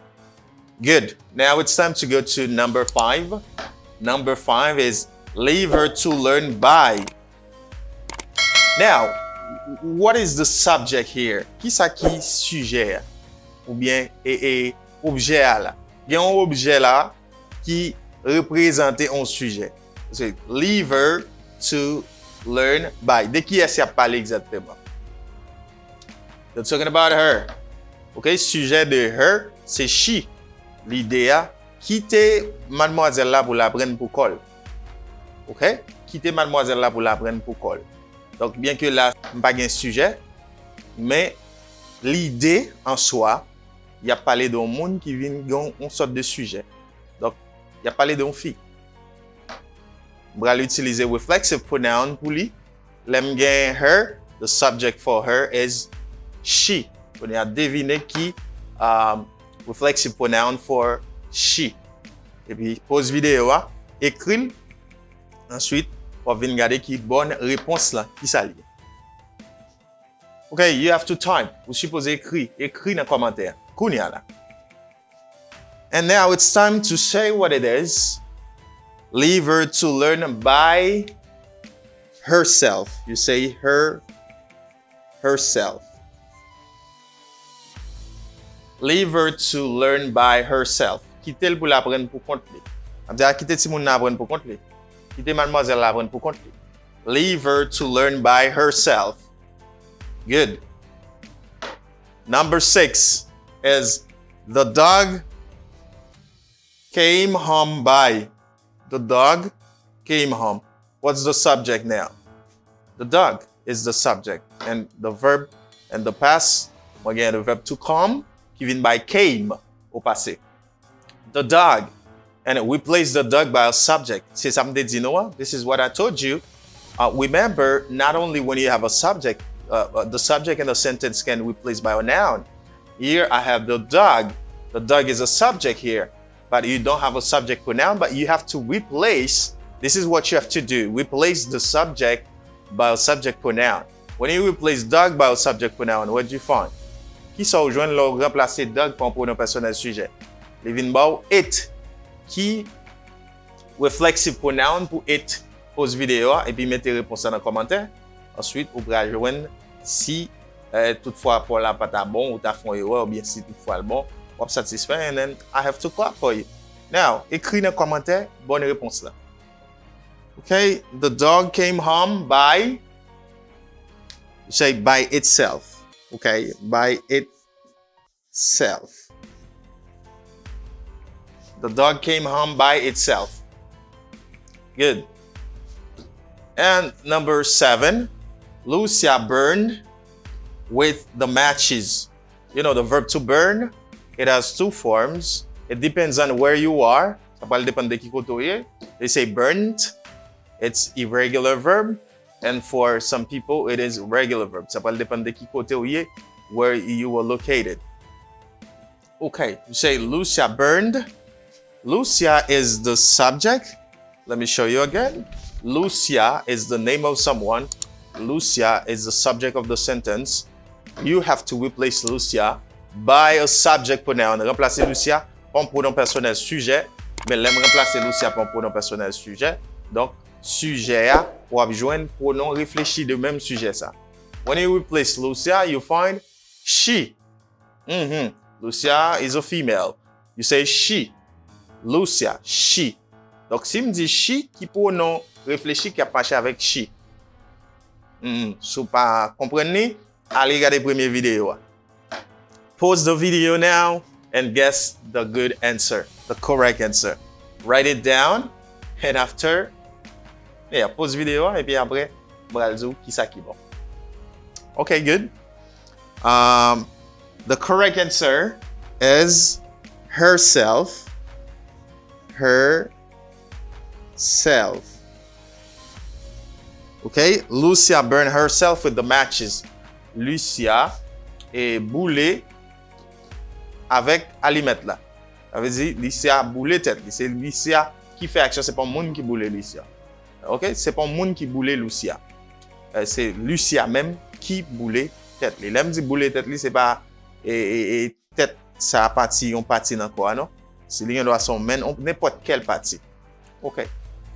Good. Now it's time to go to number 5. Number 5 is leave her to learn by. Now, what is the subject here? Qui ça qui sujet? Ou bien objet là? Il y a un objet là qui représente un sujet. C'est leave her to learn by. De qui est-ce qu'il a parlé exactement? They're talking about her. OK, sujet de her, c'est she. L'idée a quitter mademoiselle là pour la prendre pour col. OK? Quitter mademoiselle là pour la prendre pour col. Donc bien que là pas un sujet, mais l'idée en soi, il a parlé d'un monde qui vient une sorte de sujet. Donc il a parlé d'une fille. On va utiliser reflexive pronoun pour lui. L'aime gain her, the subject for her is she. On a deviné qui reflexive pronoun for she. Et puis pause vidéo, écrit. Ensuite, on va regarder qui bonne réponse là, qui ça lié. Okay, you have to type. Vous supposez écrire dans le commentaire. Kounya là. And now it's time to say what it is. Leave her to learn by herself. You say herself. Leave her to learn by herself. Quittez pour l'apprendre pour compte li. On dit quittez si moun apprendre pour compte li. Quittez mademoiselle l'apprendre pour compte li. Leave her to learn by herself. Good. Number 6 is the dog came home by. The dog came home. What's the subject now? The dog is the subject. And the verb and the past, again, the verb to come, given by came au passé. The dog. And we place the dog by a subject. C'est ça me dit, you know what? This is what I told you. Remember, not only when you have a subject, the subject in the sentence can be replaced by a noun. Here I have the dog. The dog is a subject here, but you don't have a subject pronoun, but you have to replace. This is what you have to do. Replace the subject by a subject pronoun. When you replace dog by a subject pronoun, what do you find? Qui ça rejoint le remplacer dog par un pronom personnel sujet? Les vin ba it. Qui reflexive pronoun pour it? Pause vidéo et puis mettez réponse dans le commentaire. Ensuite, vous pourrez rejoindre si toutefois pour la pas bon ou ta font erreur ou bien si toutefois le bon, vous satisfait and then I have to clap for you. Now, écris dans le commentaire bonne réponse là. Okay, the dog came home by, say by itself. Okay, by itself. The dog came home by itself. Good. And number 7, Lucia burned with the matches. You know, the verb to burn, it has 2 forms. It depends on where you are. Ça va dépendre de qui côté. They say burnt. It's irregular verb. And for some people, it is regular verb. Ça va dépendre de qui côté where you were located. Okay, you say Lucia burned. Lucia is the subject. Let me show you again. Lucia is the name of someone. Lucia is the subject of the sentence. You have to replace Lucia by a subject pronoun. Remplacer Lucia par un pronom personnel sujet. Mais l'aime remplacer Lucia par un pronom personnel sujet. Donc, sujet a ou joindre pronom réfléchi de même sujet ça. When you replace Lucia, you find she. Lucia is a female. You say she. Lucia, she. Donc, si me dit she, qui pronom réfléchi qui a marché avec she. Si vous pas comprenez, allez regarder la première vidéo. Pause the video now and guess the good answer, the correct answer. Write it down and after, pause vidéo et puis après, je qui ça qui bon. Okay, good. The correct answer is herself. Herself. Okay, Lucia burned herself with the matches. Lucia est boulée avec allumette là. Ça veut dire Lucia boulé tête. C'est Lucia qui fait action, c'est pas monde qui boule Lucia. OK, c'est pas monde qui boule Lucia. C'est Lucia même qui boule tête. Les l'aime dit boule tête, c'est pas tête ça partie on partie dans quoi non. C'est lui doit son main n'importe quelle partie. OK.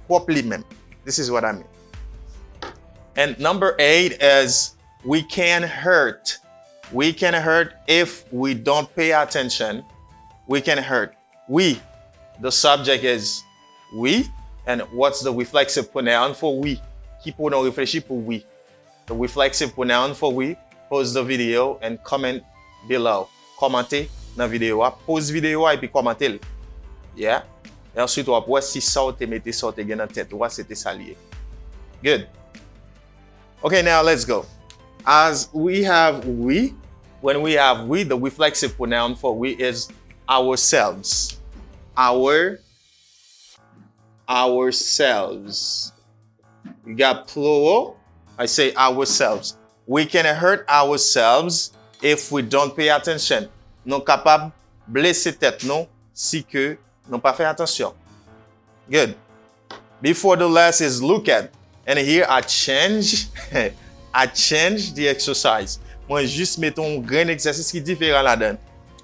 Properly même. This is what I mean. And number 8 is we can hurt. We can hurt if we don't pay attention. We can hurt. We, the subject is we. And what's the reflexive pronoun for we? Qui pronom réfléchi pour we? The reflexive pronoun for we. Pause the video and comment below. Commentez dans la vidéo. Pause vidéo et puis commentez. Yeah? Et ensuite, on va voir si ça ou te mettez ça ou te gagne en tête. Ou c'était ça lié. Good. Okay, now let's go. As we have we, when we have we, the reflexive pronoun for we is ourselves. Ourselves. You got plural. I say ourselves. We can hurt ourselves if we don't pay attention. Non capable blesser tête non si que non pas fait attention. Good. Before the last is look at. And here I change the exercise. Moi juste mettons un grand exercice qui est différent là-dedans.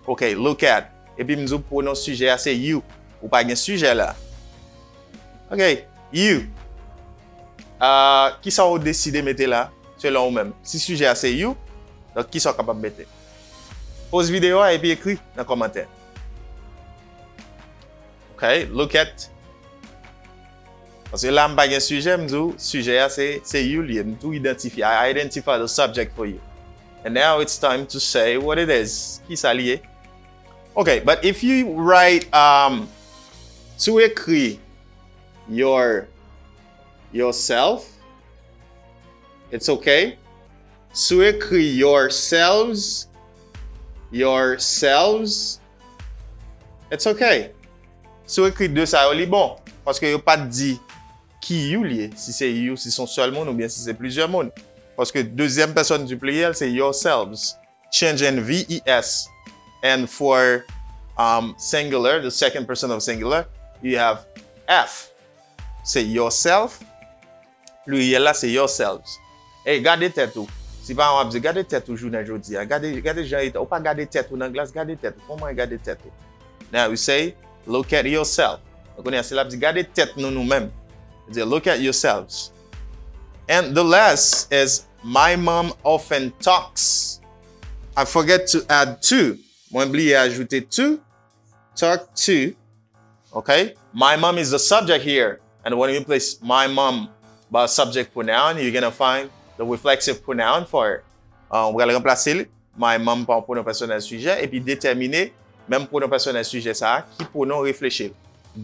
OK, look at. Et puis nous pour notre sujet c'est you. Ou pas un sujet là. OK, you. Qui ça vous décider mettre là selon vous-même. Si sujet c'est you, donc qui sont capable de mettre? Pause vidéo et puis écris dans le commentaire. Okay, look at. Parce que là, je n'ai pas un sujet, le sujet c'est you, to identify. I identify the subject for you. And now it's time to say what it is. Qui s'allie? Okay, but if you write, tu écris yourself, it's okay. Tu écris yourselves, it's okay. Si vous écrivez deux, ça est bon. Parce que vous n'avez pas dit qui you lié, si c'est you, si c'est seul monde ou bien si c'est plusieurs monde. Parce que deuxième personne du pluriel, c'est yourselves. Change in VES. And for singular, the second person of singular, you have F. C'est yourself. Pluriel là, c'est yourselves. Hey, gardez tête tout. Si pas on va dire, gardez tête toujours dans aujourd'hui. Gardez gens, ou pas garder tête dans la glace, gardez tête. Comment garder tête tout? Now we say, look at yourself. Donc on est là, gardez tête nous-mêmes. Look at yourselves. And the last is, my mom often talks. I forget to add to. Moi, oublié ajouter to. Talk to. Okay? My mom is the subject here. And when you place my mom by subject pronoun, you're going to find the reflexive pronoun for it. On va le remplacer my mom par pronom personnel sujet et puis déterminer même pronom personnel sujet ça qui pronom réfléchir.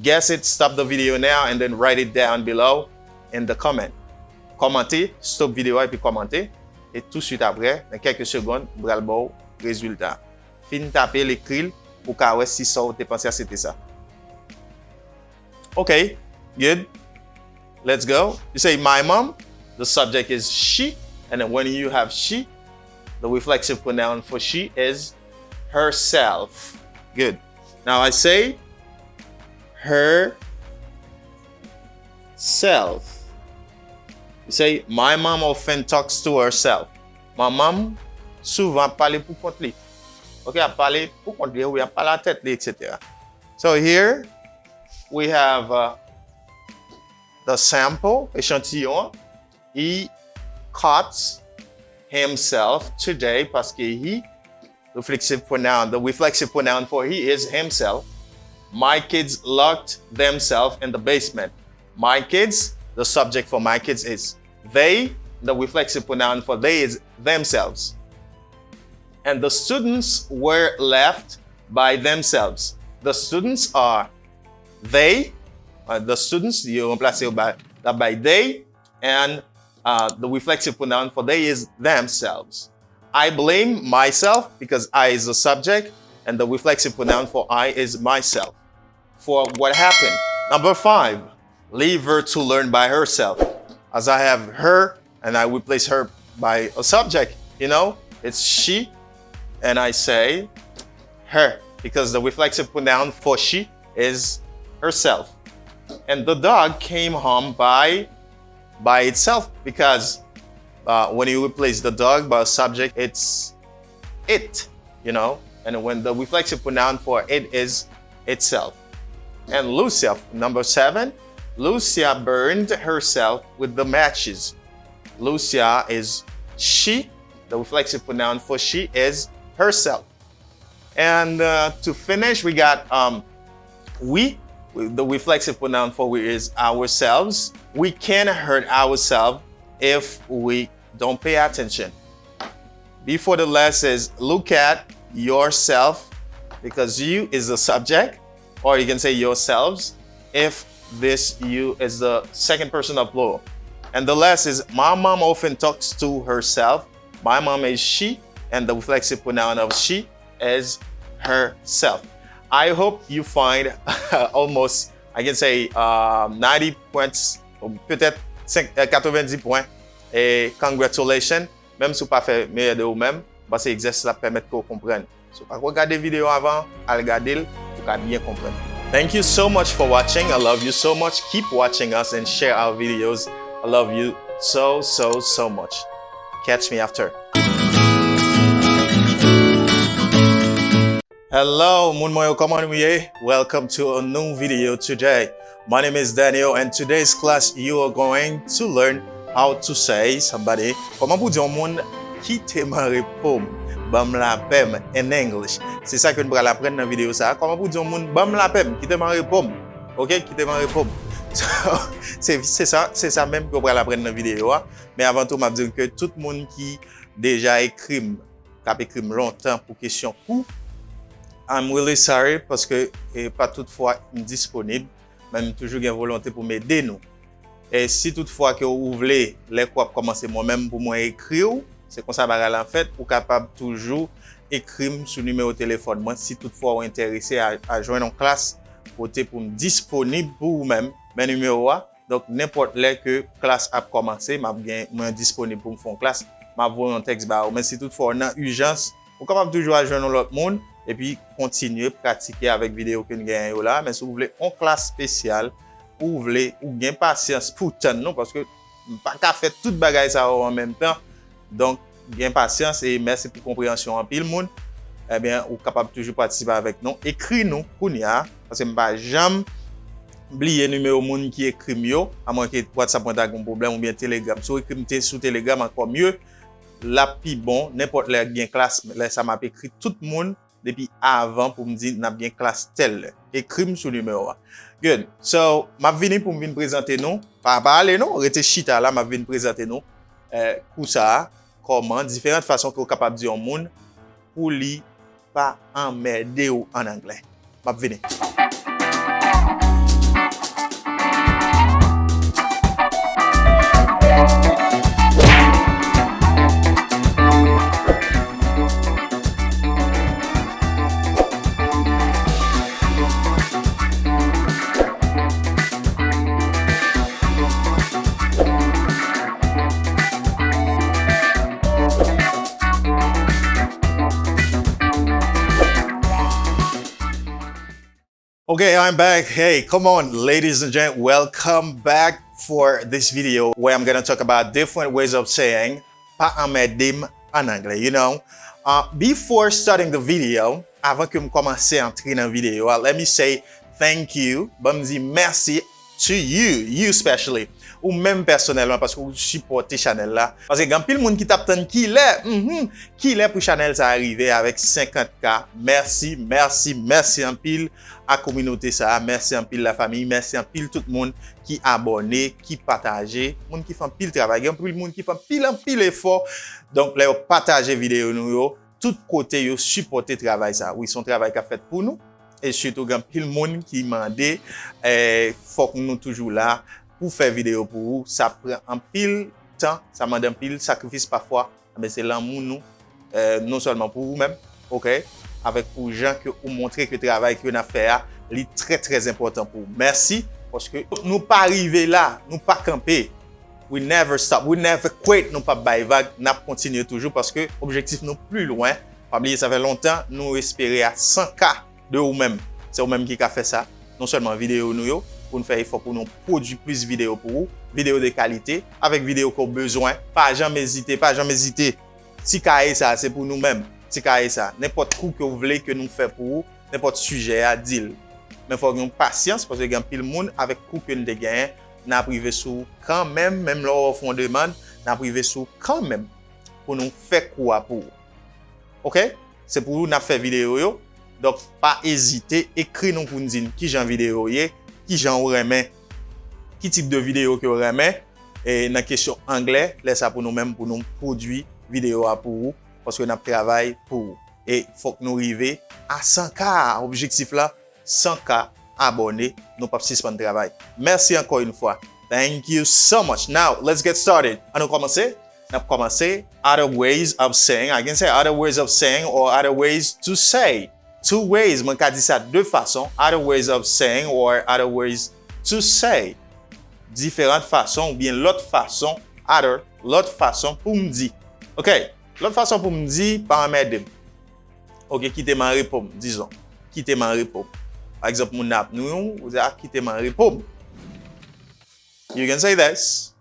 Guess it, stop the video now and then write it down below in the comment. Commentez, stop vidéo et puis commentez. Et tout de suite après, dans quelques secondes, vous allez le résultat. Fin taper l'écrit pour que si ça vous pensez à c'était ça. Okay, good. Let's go. You say my mom, the subject is she, and then when you have she, the reflexive pronoun for she is herself. Good. Now I say her self. You say, my mom often talks to herself. Ma maman souvent parle pour compte lui. Okay, elle parle pour compte lui, ou elle parle à la tête, etc. So here we have the sample, échantillon. He caught himself today parce que he, the reflexive pronoun for he is himself. My kids locked themselves in the basement. My kids, the subject for my kids is they, the reflexive pronoun for they is themselves. And the students were left by themselves. The students are they, the students, you remplace by they, and the reflexive pronoun for they is themselves. I blame myself because I is the subject, and the reflexive pronoun for I is myself. For what happened. Number 5, leave her to learn by herself. As I have her, and I replace her by a subject, you know, it's she, and I say her, because the reflexive pronoun for she is herself. And the dog came home by itself, because when you replace the dog by a subject, it's it, you know, and when the reflexive pronoun for it is itself. And Lucia, number 7, Lucia burned herself with the matches. Lucia is she, the reflexive pronoun for she is herself. And to finish, we got we, the reflexive pronoun for we is ourselves. We can hurt ourselves if we don't pay attention. Before the last is look at yourself, because you is the subject, or you can say yourselves if this you is the second person of plural. And the last is my mom often talks to herself. My mom is she, and the reflexive pronoun of she is herself. I hope you find almost, I can say 90 points, peut-être 90 points. Et congratulations, même si vous ne faites pas meilleur de vous-même, parce que l'exercice là permet que vous compreniez. Si vous ne regardez la vidéo avant, à regarder, vous allez bien comprendre. Thank you so much for watching. I love you so much. Keep watching us and share our videos. I love you so much. Catch me after. Hello, moun mwen yo, comment are? Welcome to a new video today. My name is Daniel, and today's class you are going to learn how to say somebody. Comment vous dire moun quitter ma réponse. Bam la pem in English. C'est ça que nous allons apprendre dans la vidéo ça. Comment pour dire au monde bam la pem, quitter ma réponse. OK, quitter ma réponse. C'est ça même que nous allons apprendre dans la vidéo. Mais avant tout, je vais dire que tout le monde qui déjà écrit longtemps pour question pour I'm really sorry parce que pas toutefois disponible, même toujours une volonté pour m'aider nous. Et si toutefois que vous voulez les quoi commencer moi-même pour moi écrire, c'est comme ça bagarre en fait, ou capable toujours écrire sur le numéro de téléphone moi si toutefois vous intéressé à joindre en classe côté pour me disponible pour vous-même mon numéro a donc n'importe là que classe a commencé m'a bien moi disponible pour me faire classe m'a voyer un texte ba mais si toutefois on a urgence vous capable toujours à joindre l'autre monde et puis continuer pratiquer avec vidéo que nous gagnons là mais si vous voulez en classe spéciale ou vous voulez ou gain patience pour temps non parce que pas qu'à faire toute bagaille ça en même temps donc gain patience et merci pour compréhension en pile monde eh bien ou capable toujours participer avec nous écrit nous kounya parce que m'pa jamais oublier numéro monde qui écrit mieux à moins que WhatsApp pas un problème ou bien Telegram so écrit sur Telegram encore mieux la pi bon n'importe la bien classe là ça m'a écrit tout le monde depuis avant pour me dire n'a bien classe tel écrit sur numéro. Good. So m'a venu pour me présenter nous pas aller non rete chita là m'a venu présenter nous pour ça comment différentes façons que vous capable dire au monde pour lui pas emmerder ou en anglais. M'a venu. Okay, I'm back. Hey, come on, ladies and gentlemen, welcome back for this video where I'm going to talk about different ways of saying pa amedim en anglais. You know, before starting the video, avant que je commence à entrer dans la vidéo, let me say thank you, merci to you especially, ou même personnellement parce que vous supportez channel là. Parce que il y a plein de monde qui t'attend qui l'est pour channel ça arriver avec 50K. Merci en pile à communauté ça, merci en pile la famille, merci en pile tout le monde qui abonné, qui partagé, monde qui fait pile travail, un pile monde qui fait pile effort. Donc là partager vidéo nous tout côté yo supporter travail ça. Oui, son travail qu'a fait pour nous et surtout grand pile monde qui mandé faut que nous toujours là pour faire vidéo pour vous, ça prend un pile temps, ça demande un pile sacrifice parfois, mais c'est l'amour nous non seulement pour vous-même, OK, avec pour gens que vous montrer que le travail que vous avez fait est très important pour vous. Merci parce que nous pas arriver là, nous pas camper. We never stop, we never quit, nous pas bailler vague, nous continuer toujours parce que objectif nous plus loin. Pas oublier ça fait longtemps, nous espérer à 100K de vous-même. C'est vous-même qui a fait ça, non seulement vidéo nous pour nous faire effort pour nous produire plus de vidéos pour vous, vidéos de qualité, avec vidéos qu'on a besoin. Pas jamais hésiter. Si cahier ça, c'est pour nous-mêmes. Si cahier ça, n'importe quoi que vous voulez que nous fassions pour vous, n'importe sujet à dire. Mais il faut avoir patience parce que il y a pile monde avec quoi que nous gagnons, n'a privé sous quand même leur fond demande, n'a privé sous quand même pour nous faire quoi pour vous. OK? C'est pour nous n'a fait vidéo yo. Donc pas hésiter, écris nous pour nous dire qui j'en vidéo yé. Qui j'en remet, qui type de vidéo que vous remet, et dans la question anglais, laisse ça pour nous-mêmes, pour nous produire vidéo pour vous, parce que nous travaillons pour vous. Et il faut que nous arrivions à 100K, objectif là, 100K abonnés, nous pas suspendre le travail. Merci encore une fois. Thank you so much. Now, let's get started. On a commencé? On a commencé other ways of saying, I can say other ways of saying or other ways to say. Two ways, moi ka dit ça deux façons, other ways of saying or other ways to say. Différentes façons ou bien l'autre façon, l'autre façon pour me dire. OK, l'autre façon pour me dire par m'aider. OK, quitter ma réponse, disons. Quitter ma réponse. Par exemple, mon app nous vous dire quitter ma réponse. You can say this,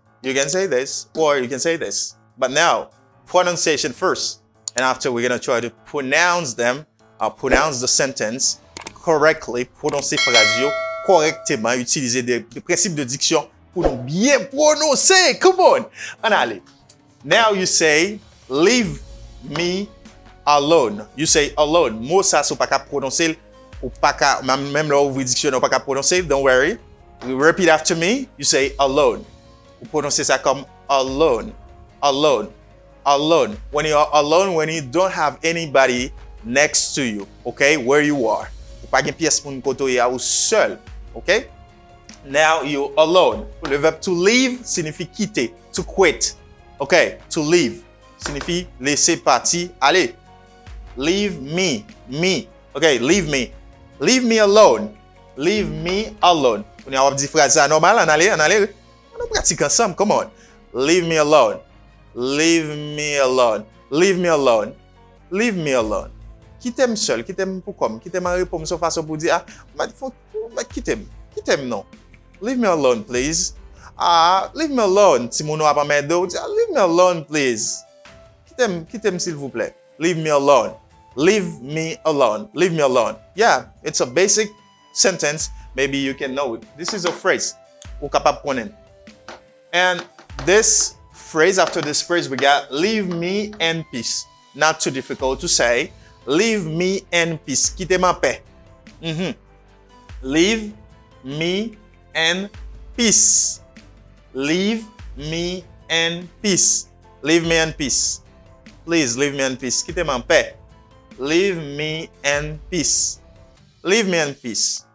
or you can say this. But now, pronunciation first. And after we're going to try to pronounce them. Pronounce the sentence correctly, prononcer phrase correctement, utiliser des principes de diction pour nous bien prononcer. Come on. On allez. Now you say Leave me alone. You say alone. Mot ça, so pas qu'à prononcer, ou pas qu'à, même là où vous dictionnez, ou pas qu'à prononcer, don't worry. You repeat after me. You say alone. Vous prononcez ça comme alone. Alone. Alone. When you are alone, when you don't have anybody next to you, okay, where you are. Ou pas gen pièce pour koto ya ou seul, okay? Now you're alone. Le verbe to leave signifie quitter, to quit. Okay, to leave signifie laisser partir, aller. Leave me, me. Okay, leave me. Leave me alone. Leave me alone. On a dit phrase normal, on allait. On pratique ensemble, come on. Leave me alone. Leave me alone. Leave me alone. Leave me alone. Quittez-moi seul, quittez-moi pour comme, quittez-moi répondre de façon pour dire, quittez-moi non. Leave me alone, please. Leave me alone. Si mon nom a pas m'aider, leave me alone, please. Quittez-moi s'il vous plaît. Leave me alone. Leave me alone. Leave me alone. Yeah, it's a basic sentence. Maybe you can know it. This is a phrase. Ou capable prendre. And this phrase, after this phrase, we got leave me in peace. Not too difficult to say. Leave me in peace. Quittez-moi en paix. Leave me in peace. Leave me in peace. Leave me in peace. Please leave me in peace. Quittez-moi en paix. Leave me in peace. Leave me in peace.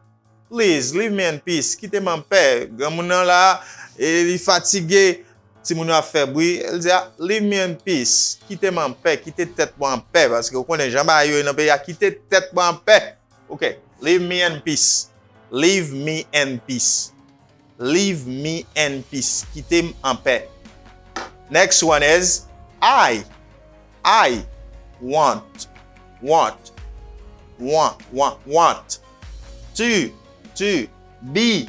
Please leave me in peace. Quittez-moi en paix. Grand moun nan là, il est fatigué. Si moun a fait bruit, elle dit leave me in peace. Quittez-moi en paix. Quittez tête moi en paix parce que vous connaissez jamais ailleurs dans pays quittez tête moi en paix. Okay. Leave me in peace. Leave me in peace. Leave me in peace. Quittez-moi en paix. Next one is I want to be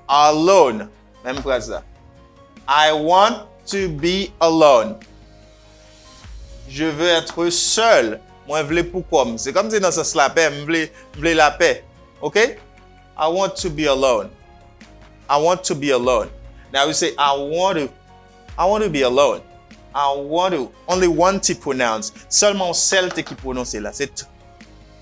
alone. Même phrase là. I want to be alone. Je veux être seul. Moi, je veux pour comme. C'est comme si dans ce sens la paix, je veux la paix. Okay? I want to be alone. I want to be alone. Now you say, I want to be alone. I want to. Only one T pronounce. Seulement seul T qui prononce là. C'est T.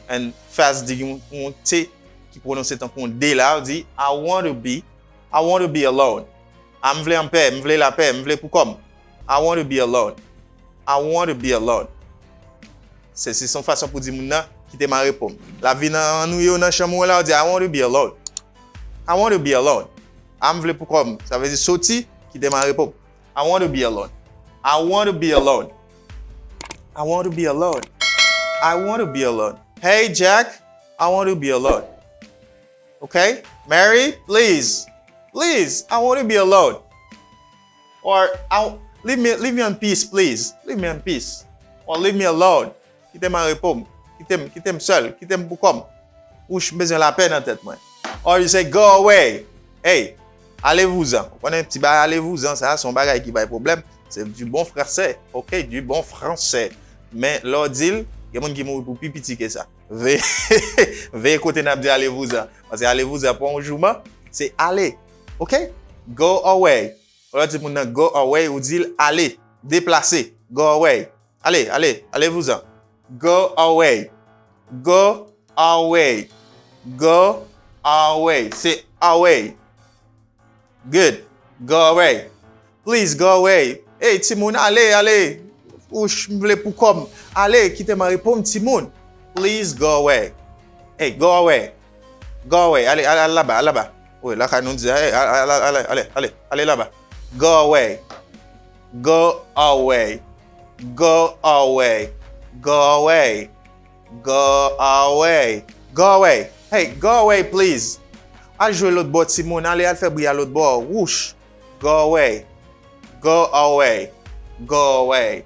And fast dit un T qui prononce tant qu'on D là. On dit, I want to be alone. Je veux en paix, je veux la paix, je veux pour comme. I want to be alone. I want to be alone. C'est son façon pour dire moun qui te m'a répondre. La vie dans nous yo dans chambre là, on dit I want to be alone. I want to be alone. Je veux pour comme. Ça veut dire sorti qui te m'a répondre. I want to be alone. I want to be alone. I want to be alone. I want to be alone. Hey Jack, I want to be alone. Okay? Mary, please. Please, I want to be alone. Or leave me in peace, please. Leave me in peace. Or leave me alone. Quittez-moi répondre. Quittez-moi seul. Quittez-moi pour comme. Ou je besoin la peine dans tête moi. Or you say go away. Hey, allez-vous-en. On a un petit bail allez-vous-en, ça son bagage qui va problème. C'est du bon français. OK, du bon français. Mais l'autre dit, il y a des gens qui mourent pour plus petit que ça. Veuillez côté n'a dit allez-vous-en. Parce que allez-vous-en pour un jour, c'est aller. OK? Go away. On dit pour go away ou dit aller, déplacer. Go away. Allez-vous-en. Go away. Go away. Go away. C'est away. Good. Go away. Please go away. Hey, Timoun, allez. Ou je voulais pour comme. Allez, quittez-moi répondre, Timoun. Please go away. Hey, go away. Go away. Allez là-bas. Oui, là, quand on dit, allez là-bas. Go away. Go away. Go away. Go away. Go away. Go away. Hey, go away, please. Allez jouer l'autre bord, Simon. Allez faire briller l'autre bord. Whoosh. Go away. Go away. Go away.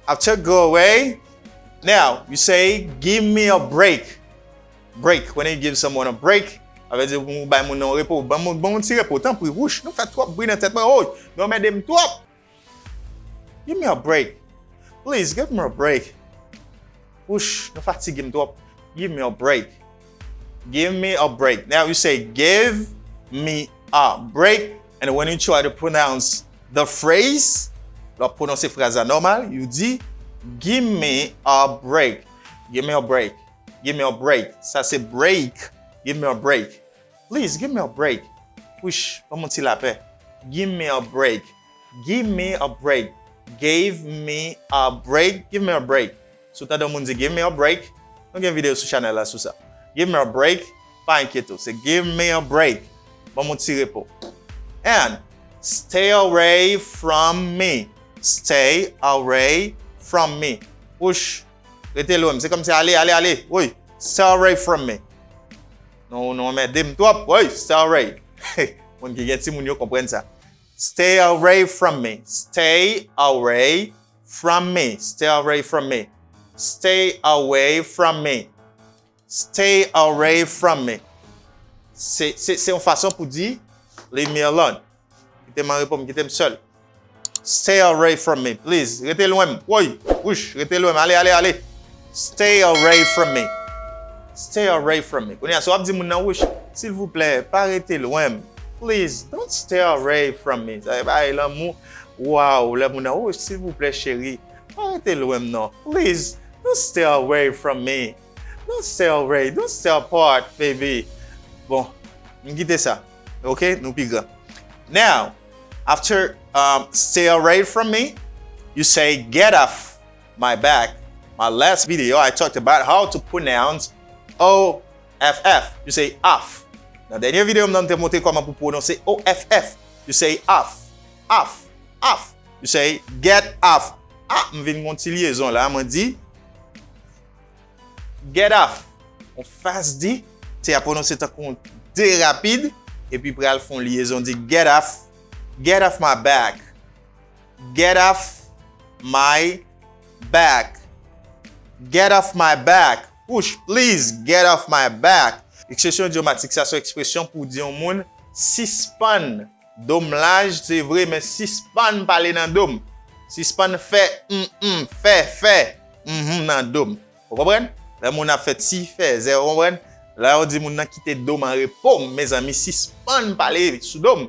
After go away, now you say, give me a break. Break. When you give someone a break, avec dire mon bail mon repos bon petit repos tant pour rouge nous fait trop bruit dans tête oh non mais dem trop give me a break please give me a break push no fatigue me trop give me a break now you say give me a break and when you try to pronounce the phrase Lò prononcer phrase normal, you dit give me a break. Give me a break. Give me a break. Ça c'est break. Give me a break. Please, give me a break. Push, pas monter la paix. Give me a break. Give me a break. Give me a break. Give me a break. So, t'as monde dit give me a break. On a une vidéo sur channel là sur ça. Give me a break. Pas inquiété. C'est give me a break. Pas mon petit repos. And stay away from me. Stay away from me. Push. Restez loin. C'est comme si allez. Oui. Stay away from me. Non, mais dim toi. Oui, stay away. Mon qui get si moun yo comprendre ça. Stay away from me. Stay away from me. Stay away from me. Stay away from me. Stay away from me. C'est une façon pour dire leave me alone. Quittez ma réponse, quittez seul. Stay away from me, please. Restez loin. Oui, push, restez loin. Allez. Stay away from me. Stay away from me. Quand on a soit dit mon nan wish, s'il vous plaît, pas rester loin. Please, don't stay away from me. Ça va l'amour. Wow, là mon nan wish, s'il vous plaît chérie, pas rester loin non. Please, don't stay away from me. Don't stay away. Don't stay apart, baby. Bon, nous quittons ça. OK, nous pigra. Now, after stay away from me, you say get off my back. My last video, I talked about how to pronounce O-F-F. You say off. Dans la dernière vidéo, je vais montrer comment pour prononcer O-F-F. You say off. Off. Off. You say get off. Ah, je viens de mon petit liaison là. Je dis get off. On fasse dit, tu as prononcé ta compte très rapide. Et puis, pour faire une liaison, dit get off my back. Get off my back. Get off my back. Push, please, get off my back. Expression idiomatique, ça c'est expression pour dire au monde suspend. Domlage, c'est vrai, mais suspend parler dans dom. Suspend fait dans dom. Vous comprenez? Là, mon a fait si fait, vous comprenez? Là, on dit mon a quitté dom en repos, mes amis, suspend parler sous dom.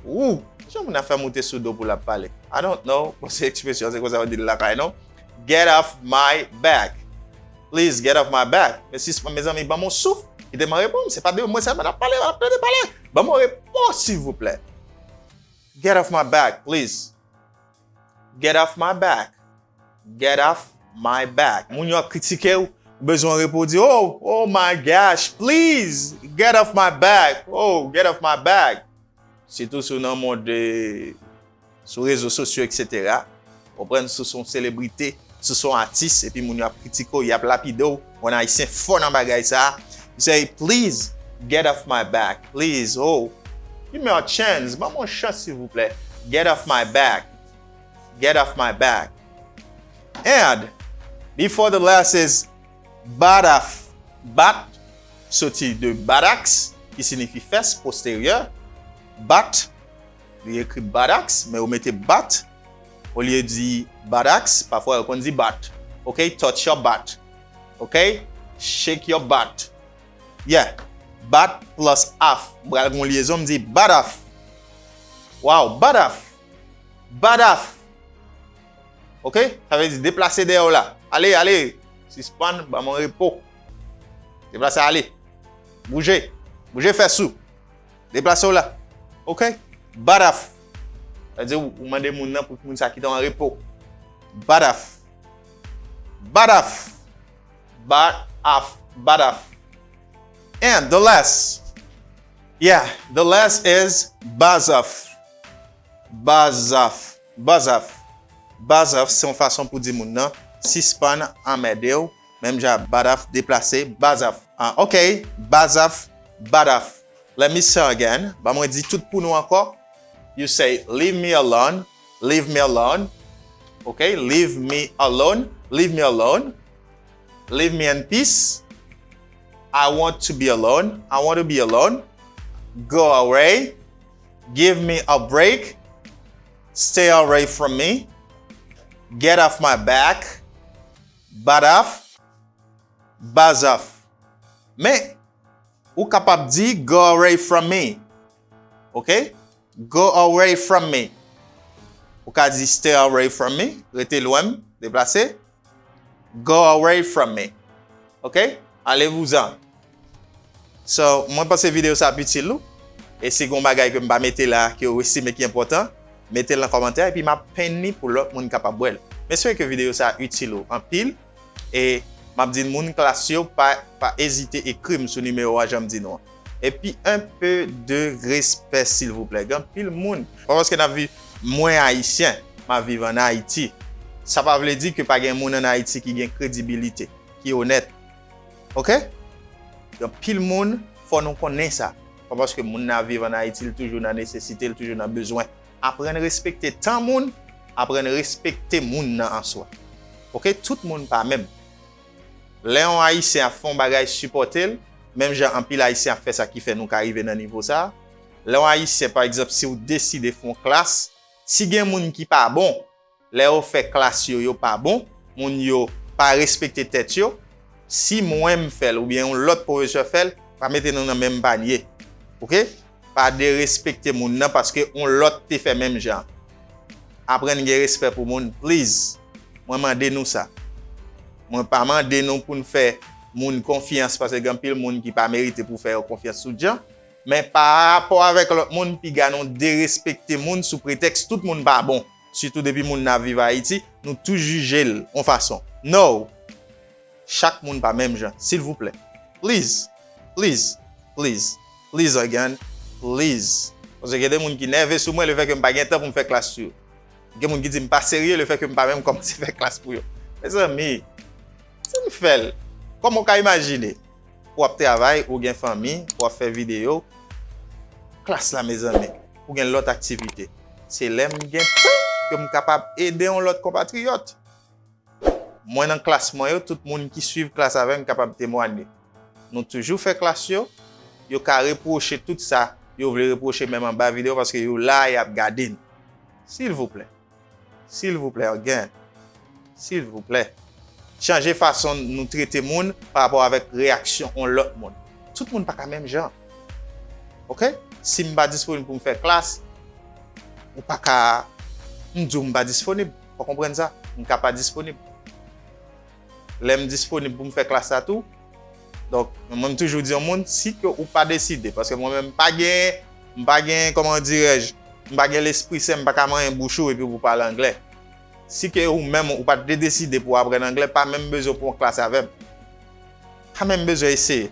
Ouh, je m'en a fait monter sous dom pour la parler. I don't know. C'est expression, c'est quoi ça veut dire là, non? Get off my back. Please get off my back. Mais si mes amis, bah mon souffle, il te m'a répondu, c'est pas de moi, ça m'a parlé. Bah mon réponse, s'il vous plaît. Get off my back, please. Get off my back. Get off my back. Moun yo critiqué ou besoin répondre, oh my gosh, please get off my back. Oh, get off my back. C'est tout sur le monde sur les réseaux sociaux, etc. On prend sur son célébrité, sur son artiste, et puis moun yo critiqué, il y a lapido, on a ici fort dans bagay ça. You say, please get off my back. Please, oh, give me a chance. Bah mon chance, s'il vous plaît. Get off my back. Get off my back. And before the last is badaf. Bat, sorti de badax, qui signifie fesse postérieure. Bat, il écrit badax, mais on mettez bat. Au lieu de dire badax, parfois on dit bat. OK? Touch your butt. OK? Shake your butt. Yeah. Bat plus af. Bral gon liaison me dit badaf. Wow, badaf. Badaf. OK? Ça veut dire déplacer dehors là. Allez. Suspend, bah mon repos. Déplacer, allez. Bougez. Fait sous. Déplacez là. OK? Badaf. Ça veut dire vous demandez moun nan pour moun sa qui en repos. Badaf. Badaf. Badaf. And the last. Yeah, the last is bazaf. Bazaf, c'est une façon pour dire moun nan. Suspend en medeo. Même j'ai badaf déplacé. Bazaf. OK. Bazaf. Badaf. Let me say again. Bah, moi, dis tout pour nous encore. You say, leave me alone. Leave me alone. OK. Leave me alone. Leave me alone. Leave me in peace. I want to be alone. I want to be alone. Go away. Give me a break. Stay away from me. Get off my back. Badaf. Bazaf. Mais, ou capable dire go away from me. OK? Go away from me. Ou ka di stay away from me. Rete loin, déplacé. Go away from me. OK? Allez-vous-en. So, moi pense vidéo ça utile ou. Et si gon bagay que m'pa mette là que aussi mais qui est important, mettez-le dans commentaire et puis m'a penni pour l'autre monde capable boire. Mais c'est que vidéo ça utile ou en pile et m'a dit moun classe yo pas hésiter écrire sur numéro à j'aime dit non. Et puis un peu de respect s'il vous plaît. Gan pile moun parce que n'a vu moins haïtien, m'a vivre en Haïti. Ça pas veut dire que pas gen moun en Haïti qui gen crédibilité, qui est honnête. OK? Donc pile moun faut nous connaître ça. Pas parce que moun na vivre en Haïti, il toujours dans nécessité, il toujours dans besoin. Apprendre à respecter tant moun, apprendre à respecter moun en soi. OK? Tout moun pas même. Les haïtiens font bagay supporter, même gens en pile haïtien fait ça qui fait nous arriver dans niveau ça. Les haïtiens par exemple si vous décidez font classe, si gen moun qui pas bon, les ou fait classe yo pas bon, moun yo pas respecter tête yo, si Mwen fait ou bien l'autre professeur fait, pas mettre nous dans même panier. OK? Pas de respecter moun nan parce que on l'autre te fait même genre. Apprendre à respect pour moun, please. Moi mande nous ça. Moi pas mande nous pour nous faire moun confiance parce que grand pile moun qui pas mérité pour faire confiance sous gens, mais par rapport avec l'autre moun pi ganon dérespecter moun sous prétexte tout moun pas bon. Surtout depuis moun na vivre Haïti, nous tout juger en façon. No. Chaque monde pas même gens, s'il vous plaît. Please. Please. Please. Please again. Please. Parce que y a des gens qui nerveux sur moi le fait que je pas gain temps pour me faire classe sur. Il y a des gens qui disent pas sérieux le fait que je pas même commencer à faire classe pour eux. Mes amis, ça me fait. Comment on peut imaginer pour travailler ou gain famille, pour faire vidéo, classe là mes amis, ou gain l'autre activité. C'est l'aime gain temps que je suis capable d'aider l'autre compatriote. Moi dans classe moi tout le monde qui suit classe avec est capable de témoigner. Nous toujours fait classe yo ka reprocher tout ça, yo veut reprocher même en bas vidéo parce que yo là y a regardé. S'il vous plaît. S'il vous plaît again. S'il vous plaît. Changer façon de nous traiter monde par rapport avec réaction on l'autre monde. Tout le monde pas quand même genre. OK? Si je pas disponible pour me faire classe ou pas ka m'dou pas disponible, vous comprenez ça? Je suis pas disponible. L'aime disponible pour me faire classe à tout. Donc, moi toujours dis au monde si que ou pas décider parce que moi même pas gain comment dirais-je, pas gain l'esprit c'est pas comment un bouchou et puis pour parler anglais. Si que ou même ou pas décider pour apprendre anglais, pas même besoin pour une classe avec. Pas même besoin essayer.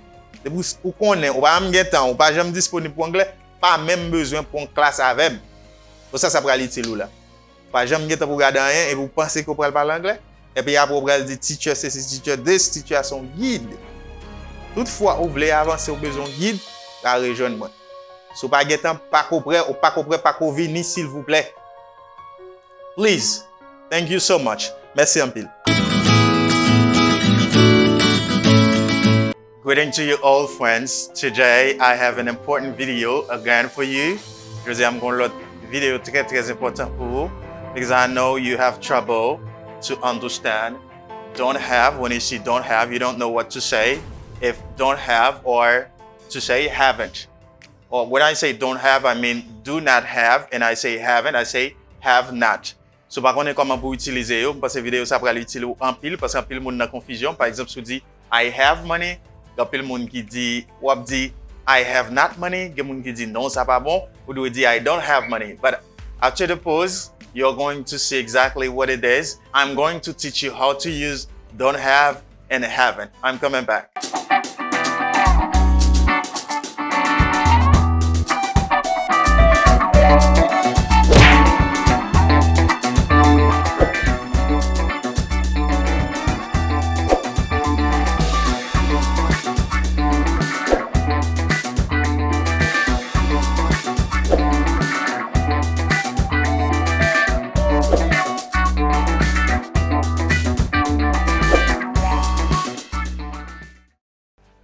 Ou connaît ou pas même temps ou pas jamais disponible pour anglais, pas même besoin pour une classe avec. Pour ça va aller utile là. Pas jamais temps pour regarder rien et vous pensez que vous parlez anglais. Et puis après, vous allez dire teacher, c'est teacher, this teacher son guide. Toutefois, vous voulez avancer, vous avez besoin de guide, la rejoindre-moi. Si vous n'avez pas de temps, pas comprendre, ou pas comprendre, pas venir, s'il vous plaît. Please. Thank you so much. Merci anpil. Greeting to you all friends. Today, I have an important video again for you. Aujourd'hui, I'm going to load video très important pour vous. Because I know you have trouble to understand. Don't have, when you see don't have, you don't know what to say. If don't have or to say haven't. Or when I say don't have, I mean do not have. And I say haven't, I say have not. So par contre, comment pour utiliser yo, parce que vidéo ça pour l'utiliser en pile, parce qu'en pile monde dans confusion. Par exemple, si vous dit I have money, il y a pile monde qui dit ou dit I have not money, il y a monde qui dit non ça pas bon, ou doit dire I don't have money. But after the pause, you're going to see exactly what it is. I'm going to teach you how to use don't have and haven't. I'm coming back.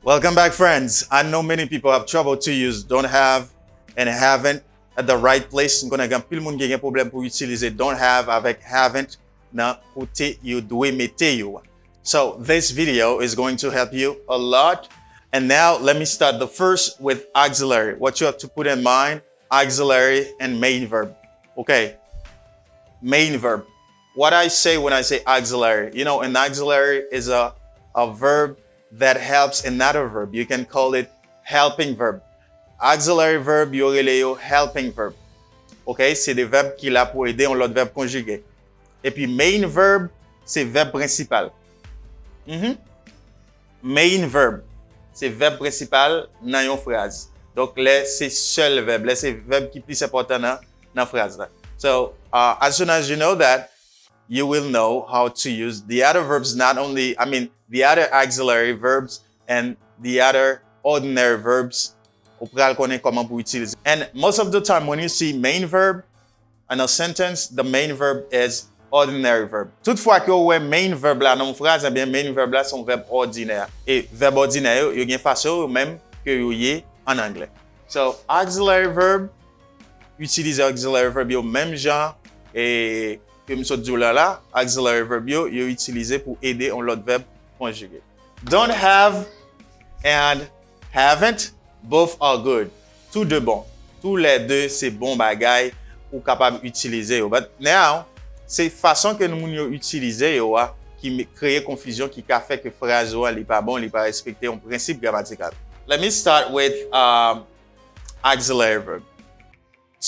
Welcome back, friends. I know many people have trouble to use don't have and haven't at the right place. Nous connaissons pile monde qui a un problème pour utiliser don't have avec haven't na côté you doit mettre yo. So this video is going to help you a lot. And now let me start the first with auxiliary. What you have to put in mind, auxiliary and main verb. Okay. main verb. What I say when I say auxiliary, you know, an auxiliary is a verb that helps another verb. You can call it helping verb. Auxiliary verb, yo rele yo helping verb. OK? C'est des verbes qui là pour aider l'autre verbe conjugué. Et puis main verb, c'est verbe principal. Main verb, c'est verbe principal dans une phrase. Donc là, c'est seul verbe. Là, c'est verbe qui est plus important dans la phrase. So, as soon as you know that, you will know how to use the other verbs, the other auxiliary verbs and the other ordinary verbs. Ou pral connaître comment pour utiliser. And most of the time, when you see main verb in a sentence, the main verb is ordinary verb. Toutefois que ouais main verb là dans une phrase, eh bien main verb là sont verbe ordinaire. Et verbe ordinaire, yo gen façon même que yo yé en anglais. So, auxiliary verb, utiliser auxiliary verb yo même genre et que m'so dit là, auxiliary verb yo utilisé pour aider on l'autre verbe conjugué. Don't have and haven't, both are good. Tout de bon. Tous les deux c'est bon bagay ou capable utiliser. But now, c'est façon que nous yo utiliser yo qui crée confusion qui a fait que phrase ou li pas bon, li pas respecter un principe grammatical. Let me start with auxiliary verb.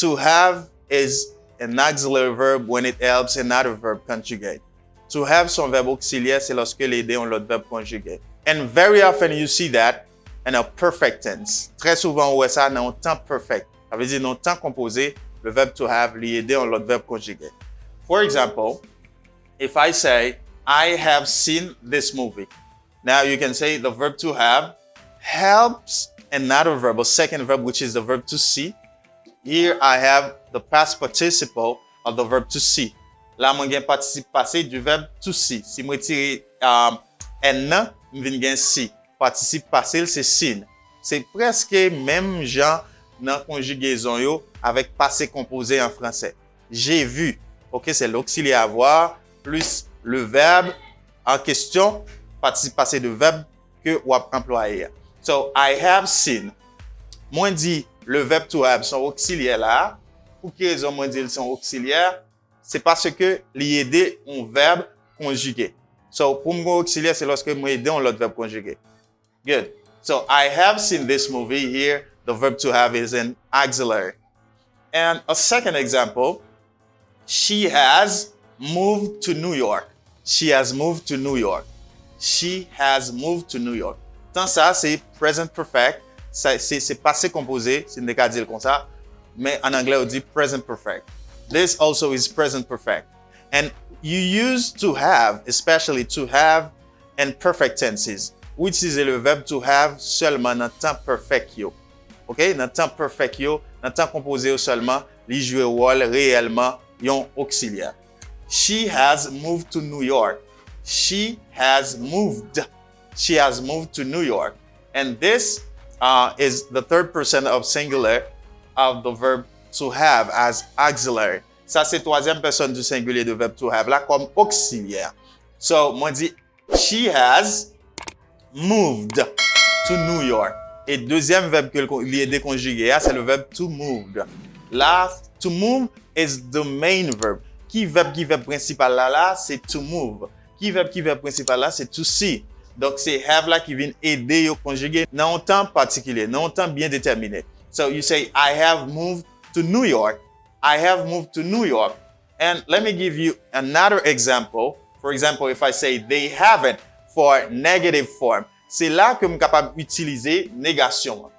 To have is an auxiliary verb when it helps another verb conjugate. To have son verbe auxiliaire, c'est lorsque l'aider on l'autre verbe conjugué. And very often you see that in a perfect tense. Très souvent, on voit ça dans un temps perfect. Ça veut dire dans un temps composé, le verbe to have l'aider on l'autre verbe conjugué. For example, if I say, I have seen this movie. Now you can say the verb to have helps another verb, a second verb, which is the verb to see. Here I have the past participle of the verb to see. Là, moi, j'ai participe passé du verbe to see. Si moi tire n, je viens gen see. Participe passé, c'est seen. C'est presque même genre dans conjugaison yo avec passé composé en français. J'ai vu. OK, c'est l'auxiliaire avoir plus le verbe en question, participe passé de verbe que ou employé. So, I have seen. Moi dit le verbe to have son auxiliaire là. Pour quelle raison moi dit son auxiliaire? C'est parce que l'aider un verbe conjugué. So, pour mon auxiliaire, c'est lorsque moi aider l'autre verbe conjugué. Good. So, I have seen this movie. Here, the verb to have is an auxiliary. And a second example, she has moved to New York. She has moved to New York. She has moved to New York. Tant ça, c'est present perfect. C'est passé composé, c'est ne pas dire comme ça. Mais en anglais, on dit present perfect. This also is present perfect. And you use to have, especially to have and perfect tenses. Which is le verbe to have seulement dans temps perfect yo. OK? Dans temps perfect yo, dans temps composé yo seulement, li joue rôle réellement yon auxiliaire. She has moved to New York. She has moved. She has moved to New York. And this is the third person of singular of the verb to have as auxiliary. Ça, c'est troisième personne du singulier de verbe to have là comme auxiliaire. So, moi dit, she has moved to New York. Et deuxième verbe que l'y est déconjugué, c'est le verbe to move. Là, to move is the main verb. Qui verbe principal là, c'est to move. Qui verbe principal là, c'est to see. Donc, c'est have là qui vient aider au conjugué dans un temps particulier, dans un temps bien déterminé. So, you say, I have moved to New York. I have moved to New York. And let me give you another example. For example, if I say, they haven't for negative form. C'est là que je suis capable d'utiliser négation.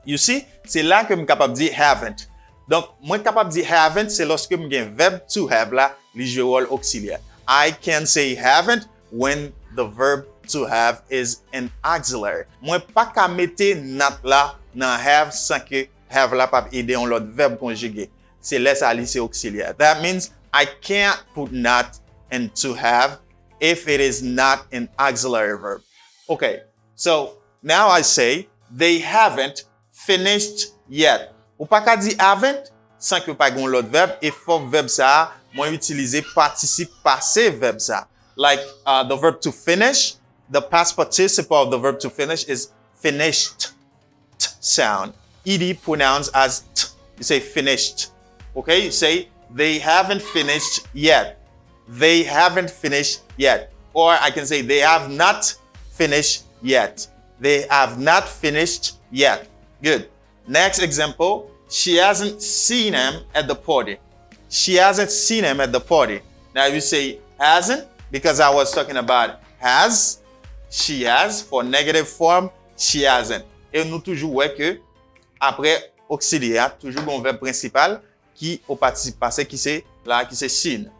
You see? C'est là que je suis capable de dire haven't. Donc, moi capable de dire haven't, c'est lorsque je j'ai un verbe to have là, li joue rôle auxiliaire. I can say haven't when the verb to have is an auxiliary. Moi pas qu'à mettre not là dans have sans que have là pas aider on l'autre verbe conjugué. C'est là ça c'est auxiliaire. That means I can't put not and to have if it is not an auxiliary verb. Okay. So, now I say they haven't finished yet. Ou pas qu'à dire haven't sans que pas gon l'autre verbe et faut verbe ça moi utiliser participe passé verbe ça. Like the verb to finish, the past participle of the verb to finish is finished. T sound. Ed pronounced as t. You say finished. Okay? You say they haven't finished yet. They haven't finished yet. Or I can say they have not finished yet. They have not finished yet. Good. Next example, she hasn't seen him at the party. She hasn't seen him at the party. Now you say hasn't because I was talking about has. She has. For negative form, she hasn't. Et nous toujours ouais que après auxiliaire, toujours un verbe principal qui au participe passé qui c'est là qui c'est seen.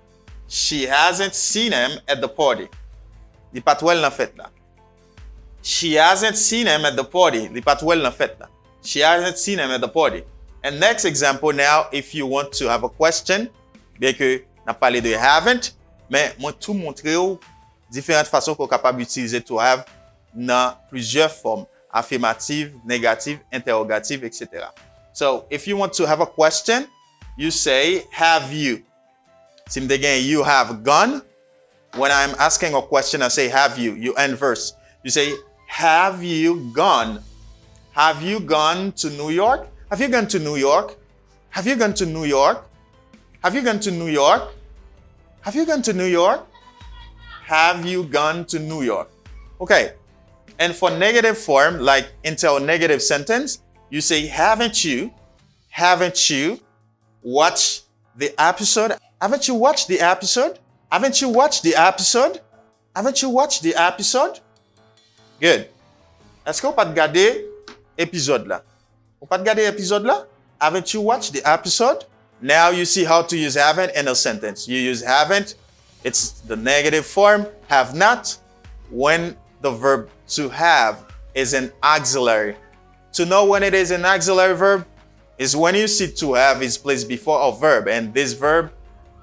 She hasn't seen him at the party. Li pas well dans fête là. She hasn't seen him at the party. Li pas well dans fête là. She hasn't seen him at the party. And next example now, if you want to have a question, bien que n'a parlé de haven't, mais moi tout montrer aux différentes façons qu'on est capable d'utiliser to have dans plusieurs formes, affirmative, négative, interrogative, etc. So, if you want to have a question, you say have you. Si again you have gone. When I'm asking a question, I say have you. You end verse. You say have you gone? Have you gone to New York? Have you gone to New York? Have you gone to New York? Have you gone to New York? Have you gone to New York? Have you gone to New York? Okay. And for negative form, like interrogative sentence, you say haven't you watched the episode? Haven't you watched the episode? Haven't you watched the episode? Haven't you watched the episode? Good. Est-ce qu'on peut regarder épisode là? On peut regarder épisode là? Haven't you watched the episode? Now you see how to use haven't in a sentence. You use haven't. It's the negative form, have not, when the verb to have is an auxiliary. To know when it is an auxiliary verb is when you see to have is placed before a verb, and this verb,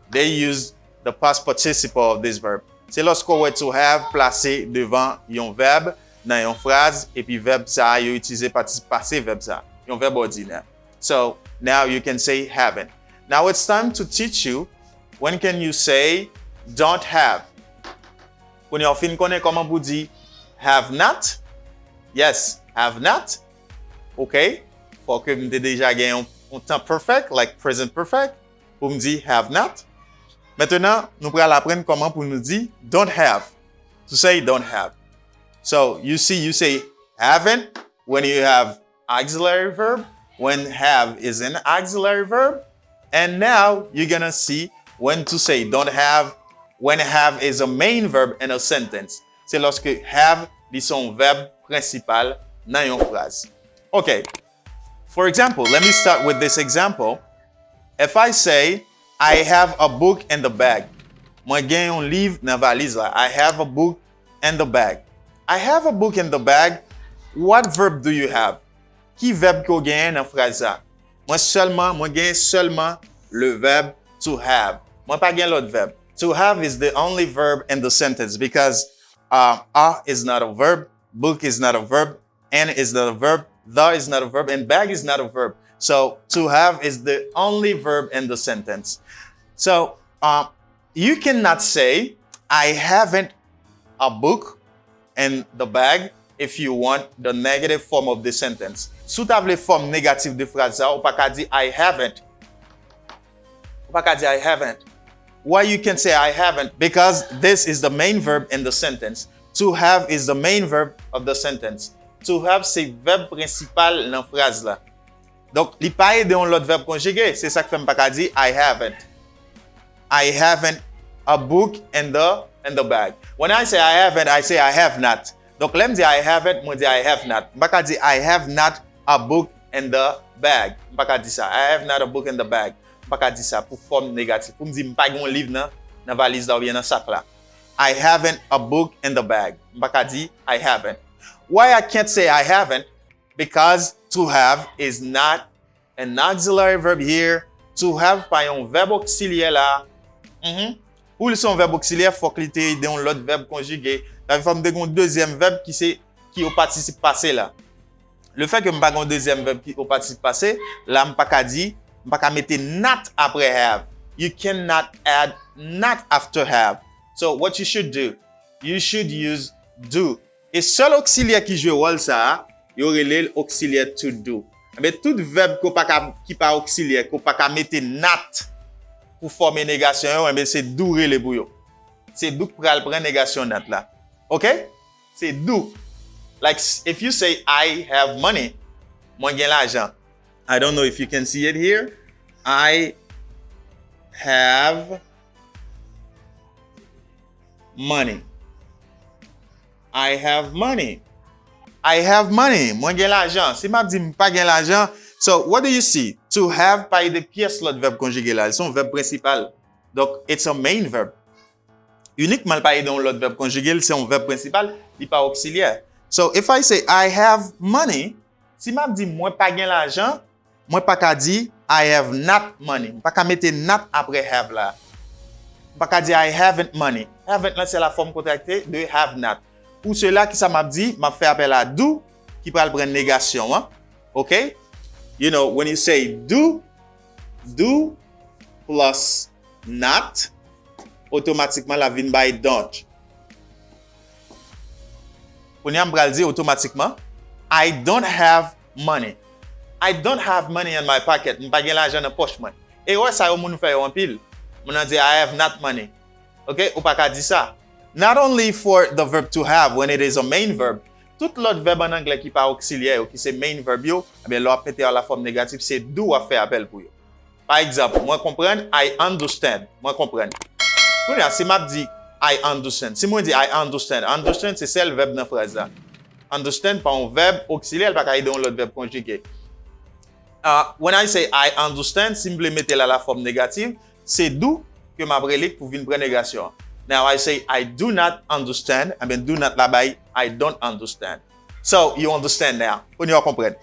they use the past participle of this verb. C'est lorsqu'on voit to have placé devant un verbe dans une phrase, et puis verbe ça, you utilise participe passé verbe ça, un verbe ordinaire. So now you can say haven't. Now it's time to teach you when can you say don't have. When you fin connaît comment vous dire have not. Yes, have not. Okay. Faut que vous déjà gagné un temps perfect, like present perfect, pour me dire have not. Maintenant, nous allons apprendre comment pour nous dire don't have. To say don't have. So you say haven't when you have auxiliary verb, when have is an auxiliary verb, and now you're gonna see when to say don't have, when have is a main verb in a sentence. C'est lorsque have est son verbe principal dans une phrase. Okay. For example, let me start with this example. If I say I have a book in the bag. Moi gen un livre dans valise là. I have a book in the bag. I have a book in the bag. What verb do you have? Qui verbe qu'on gagne dans phrase là? Moi gagne seulement le verbe to have. Moi pas gagne l'autre verbe. To have is the only verb in the sentence because a is not a verb, book is not a verb, and is not a verb, the is not a verb, and bag is not a verb. So to have is the only verb in the sentence. So you cannot say I haven't a book in the bag if you want the negative form of the sentence. Sous table forme négative de phrase ça, ou pas qu'à dire I haven't. Ou pas qu'à dire I haven't. Why you can say I haven't? Because this is the main verb in the sentence. To have is the main verb of the sentence. To have c'est verbe principal dans phrase là. Donc, li pa aide on l'autre verbe conjugué. C'est ça que fait m'pas qu'à dire I haven't. I haven't a book in the bag. When I say I say I have not. Donc, let me say I haven't, moi dis I have not. M'pas qu'à dire I have not a book in the bag. M'pas qu'à dire ça. I have not a book in the bag. M'pas qu'à dire ça pour forme négative. Pour me dire m'pas gon livre dans valise là ou bien dans sac là. I haven't a book in the bag. M'pas qu'à dire I haven't. Why I can't say I haven't? Because to have is not an auxiliary verb here. To have par un verbe auxiliaire là. Pour son verbe auxiliaire, faut qu'il ait dans l'autre verbe conjugué. La forme de un deuxième verbe qui au participe passé là. Le fait que m'pas un deuxième verbe qui au participe passé, là m'pas qu'à dire, m'pas qu'à mettre not après have. You cannot add not after have. So what you should do, you should use do. Et seul auxiliaire qui joue rôle ça, il y aurait l'auxiliaire to do. Mais tout verbe qui pas auxiliaire, qu'on pas mettre not pour former négation, c'est d'où le pour yo. C'est d'où pour prendre négation not là. OK? C'est d'où. Like if you say I have money, moi gen l'argent. I don't know if you can see it here. I have money. I have money. I have money. Moi gen l'argent. Si m'a dit pas gen l'argent, so what do you see? To have par de pièces l'autre verbe conjugué là, son verbe principal. Donc it's a main verb. Uniquement pas dans l'autre verbe conjugué, c'est un verbe principal, il pas auxiliaire. So if I say I have money, si m'a dit moi pas gen l'argent, moi pas ka di I have not money. Pas ka mettre not après have là. Pas ka di I haven't money. Haven't là c'est la forme contractée de have not. Pour cela qui ça m'a dit, m'a fait appel à do qui va prendre négation, hein? OK? You know, when you say do plus not, automatiquement la vin by don't. On y a dire automatiquement I don't have money. I don't have money in my pocket. M'pa gen l'argent dans poche moi. Et ouais ça yo moun fait en pile. Moun dit I have not money. OK? Ou pas ka di ça. Not only for the verb to have when it is a main verb, tout l'autre verbe en anglais qui pas auxiliaire ou qui c'est main verb yo, eh bien l'on pété à la forme négative, c'est do à faire appel pour yo. Par exemple, moi comprendre I understand. Moi comprendre. Si m'a dit I understand. Si moi dit I understand, understand c'est le verbe dans phrase là. Understand par un verbe auxiliaire pas dans l'autre verbe conjugué. When I say I understand, simplement mettez là la forme négative, c'est do que m'a relique pour venir prendre négation. Now I say I do not understand, I mean do not là by I don't understand. So you understand now. When you comprendre.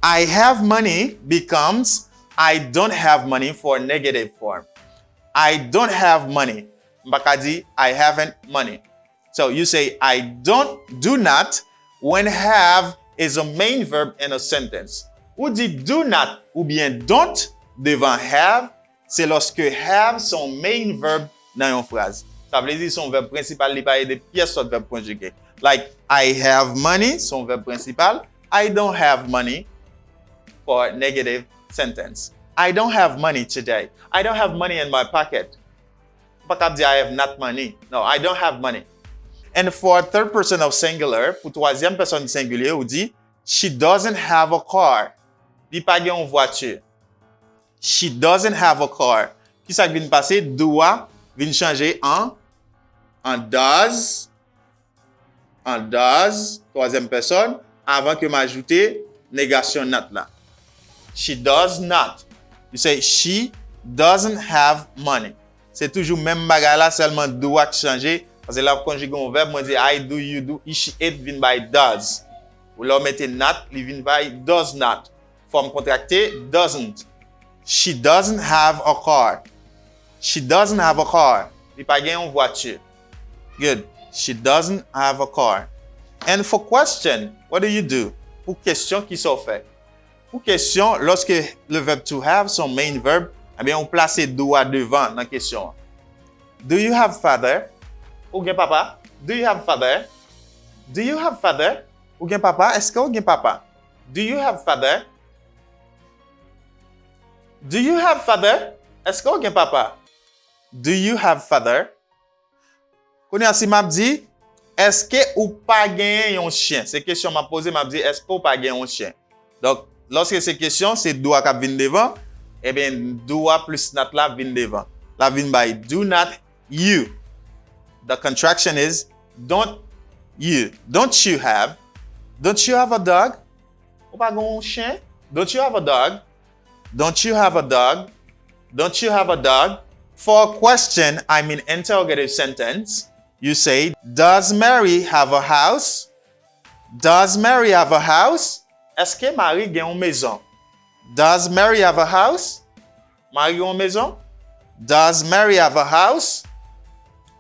I have money becomes I don't have money for negative form. I don't have money. Mbakadi, I haven't money. So you say I do not when have is a main verb in a sentence. Ou dit do not ou bien don't devant have, c'est lorsque have son main verb dans une phrase. Ça veut dire son verbe principal, il pas des pièces de verbe conjugué. Like I have money, son verbe principal. I don't have money for negative sentence. I don't have money today. I don't have money in my pocket. Pas cap dire I have not money. No, I don't have money. And for third person of singular, pour troisième personne singulier, on dit she doesn't have a car. Il pas gen une voiture. She doesn't have a car. Qui ça vient passer? Doit vient changer en does. En does, troisième personne, avant que m'ajouter négation not là. She does not. You say she doesn't have money. C'est toujours même bagay là, seulement doit changer. Parce que là, conjugué un verbe, moi dit I do, you do, he, she, it vient by does. Ou là, mettez not, il vient by does not. Forme contractée, doesn't. She doesn't have a car. She doesn't have a car. Il pas gen une voiture. Good. She doesn't have a car. And for question, what do? Pour question, qui sont fait? Pour question, lorsque le verbe to have, son main verb, eh bien, on place doit devant dans la question. Do you have father? Ou gen papa? Do you have father? Do you have father? Ou gen papa? Est-ce que ou gen papa? Do you have father? Do you have father? Est-ce que ou gen papa? Do you have father? Kounya si m'a dit, est-ce que ou pas gen un chien? C'est question m'a posé, m'a dit, est-ce que ou pas gen un chien? Donc, lorsque c'est question, c'est doit qui vient devant, eh bien, doit plus not la vient devant. La vient by do not you. The contraction is don't you. Don't you have? Don't you have a dog? Ou pas gen un chien? Don't you have a dog? Don't you have a dog? Don't you have a dog? For a question, I mean interrogative sentence, you say, does Mary have a house? Does Mary have a house? Est-ce que Marie gen une maison? Does Mary have a house? Marie gen une maison? Does Mary have a house?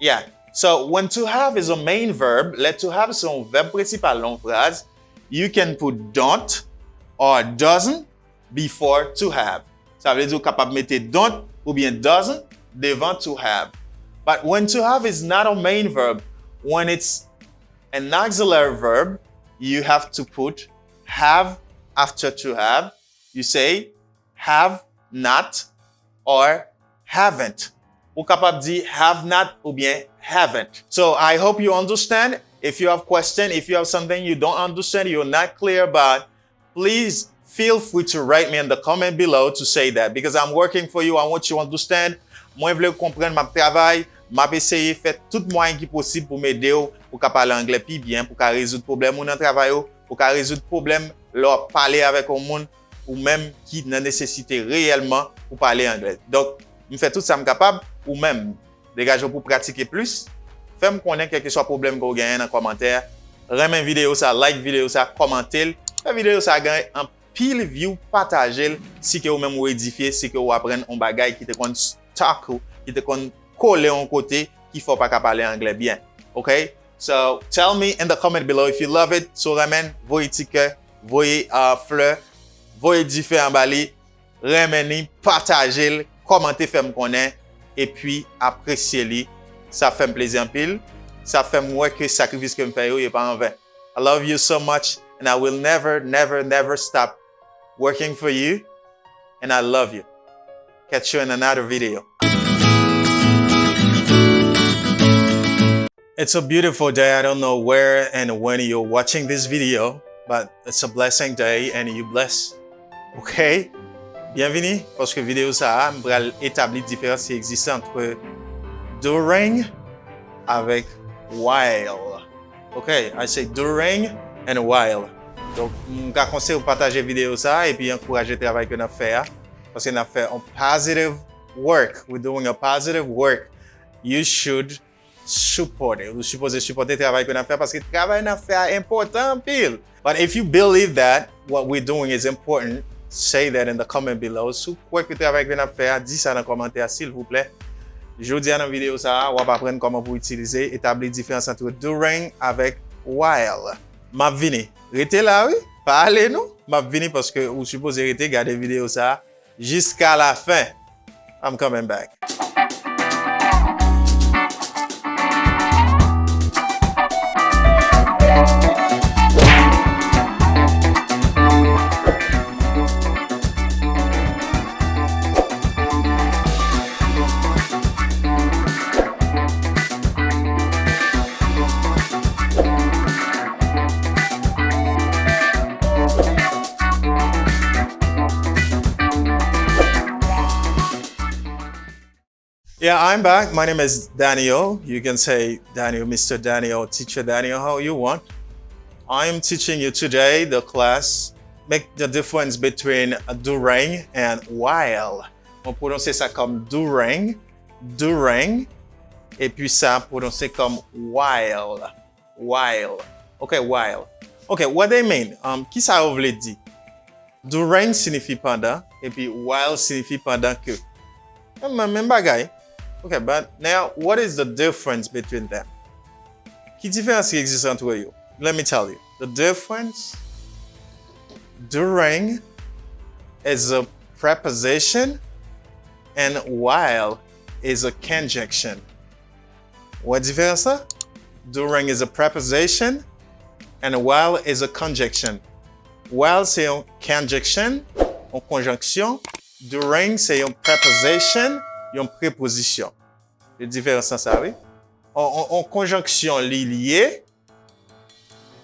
Yeah. So when to have is a main verb, let to have son verbe principal dans phrase, you can put don't or doesn't before to have. Ça veut dire capable mettre don't ou bien doesn't devant to have. But when to have is not a main verb, when it's an auxiliary verb, you have to put have after to have. You say have not or haven't. Ou capable de dire have not ou bien haven't. So I hope you understand. If you have question, if you have something you don't understand, you're not clear about, please feel free to write me in the comment below to say that because I'm working for you. I want you to understand. Moi, je veux comprendre ma travail. M'a essayé faire tout moyen qui possible pour m'aider pour parler anglais plus bien, pour résoudre problème dans travail, pour résoudre problème leur parler avec un monde ou même qui n'a nécessité réellement pour parler anglais. Donc, je fais tout ça capable ou même dégager pour pratiquer plus. Fais-moi connaître quel que soit problème que vous gagnez dans commentaire. Remets vidéo ça, like vidéo ça, commentez. La vidéo ça gagne un pile view, partagez si que vous même vous édifiez, si que vous apprenez un bagay qui te kon stock qui te kon coller en côté qu'il faut pas parler anglais bien. Okay? So tell me in the comment below if you love it. So remène voyez ticket, voyez fleur, voyez différents bali, remène partagez, commentez, faites-moi connaître et puis appréciez-les. Ça fait un plaisir en pile. Ça fait moi que sacrifice que je fais est pas en vain. I love you so much and I will never, never, never stop working for you. And I love you. Catch you in another video. It's a beautiful day. I don't know where and when you're watching this video, but it's a blessing day and you bless. Okay? Bienvenue parce que vidéo ça va établir différence qui existe entre during avec while. Okay, I say during and while. Donc, je conseille de partager vidéo ça et puis encourager le travail que nous fait parce que nous fait un positive work. We're doing a positive work. You should support it. Vous supposez supporter le travail que nous fait parce que le travail nous fait est important pile. But if you believe that what we're doing is important, say that in the comment below. Si vous croyez que le travail que nous fait, dis ça dans les commentaires s'il vous plaît. Je dis dans la vidéo ça, on va apprendre comment vous utiliser, établir la différence entre during avec while. M'a vini. Restez là, oui? Parlez-nous. M'a vini parce que vous supposez rester garder la vidéo ça jusqu'à la fin. I'm coming back. Yeah, I'm back. My name is Daniel. You can say Daniel, Mr. Daniel, Teacher Daniel, how you want. I'm teaching you today the class, make the difference between during and while. On prononce ça comme during, et puis ça prononce comme while. Okay, while. Okay, what they mean? Qui ça veut dire? During signifie pendant, et puis while signifie pendant que. Même bagay. Okay, but now, what is the difference between them? Quelle différence existe entre eux? Let me tell you. The difference, during is a preposition and while is a conjunction. What différence? During is a preposition and while is a conjunction. While c'est une conjunction, une conjonction. During c'est une preposition, une préposition. La différence c'est ça, oui? En conjonction liée,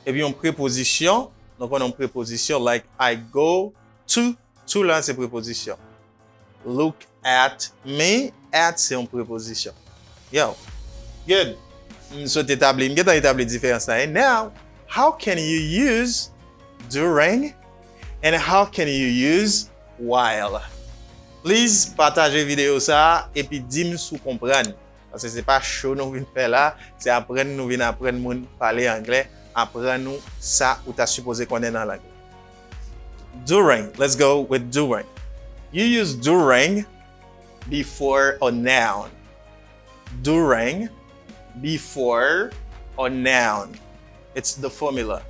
et puis une préposition, donc on a une préposition like I go to là c'est préposition. Look at me, at c'est une préposition. Yo, good. So établir la différence là. And now, how can you use during and how can you use while? Please partagez vidéo ça et puis dis-moi si vous comprenez. Parce que c'est pas chaud nous venons faire là, c'est apprendre nous venons apprendre parler anglais, apprendre nous ça ou t'as supposé connaître dans l'anglais. During, let's go with during. You use during before a noun. During before a noun. It's the formula.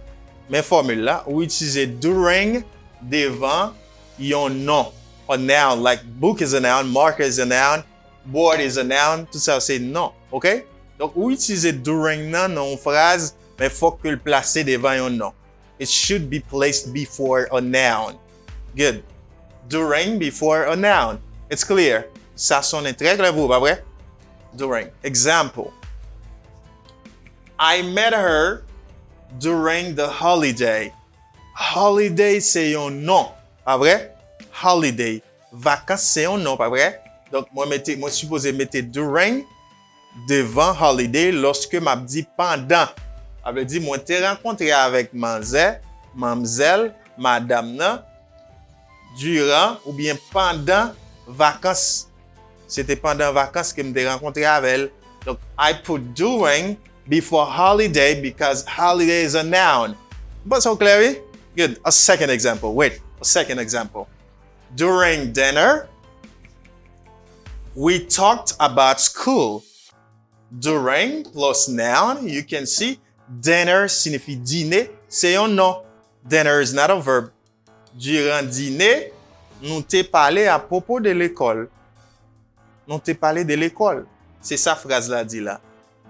Mais formula, vous utilisez during devant un nom. A noun, like book is a noun, marker is a noun, board is a noun, tout ça c'est non, ok? Donc, vous utilisez during non dans une phrase, mais il faut que le placer devant un nom. It should be placed before a noun. Good. During before a noun. It's clear. Ça sonne très clair pour vous, pas vrai? During. Example. I met her during the holiday. Holiday, c'est un nom, pas vrai? Holiday. Vacances, c'est un nom, pas vrai? Donc, moi supposé mettre during devant holiday lorsque m'a dit pendant. Ça veut dire, moi, t'ai rencontré avec mamzelle, madame, nan, durant ou bien pendant vacances. C'était pendant vacances que je m'ai rencontré avec elle. Donc, I put during before holiday because holiday is a noun. But so clear? Good. A second example. Wait, a second example. During dinner, we talked about school. During plus noun, you can see dinner signifie dîner, c'est un nom. Dinner is not a verb. Durant dîner, nous t'ai parlé à propos de l'école. Nous t'ai parlé de l'école. C'est ça phrase là dit là.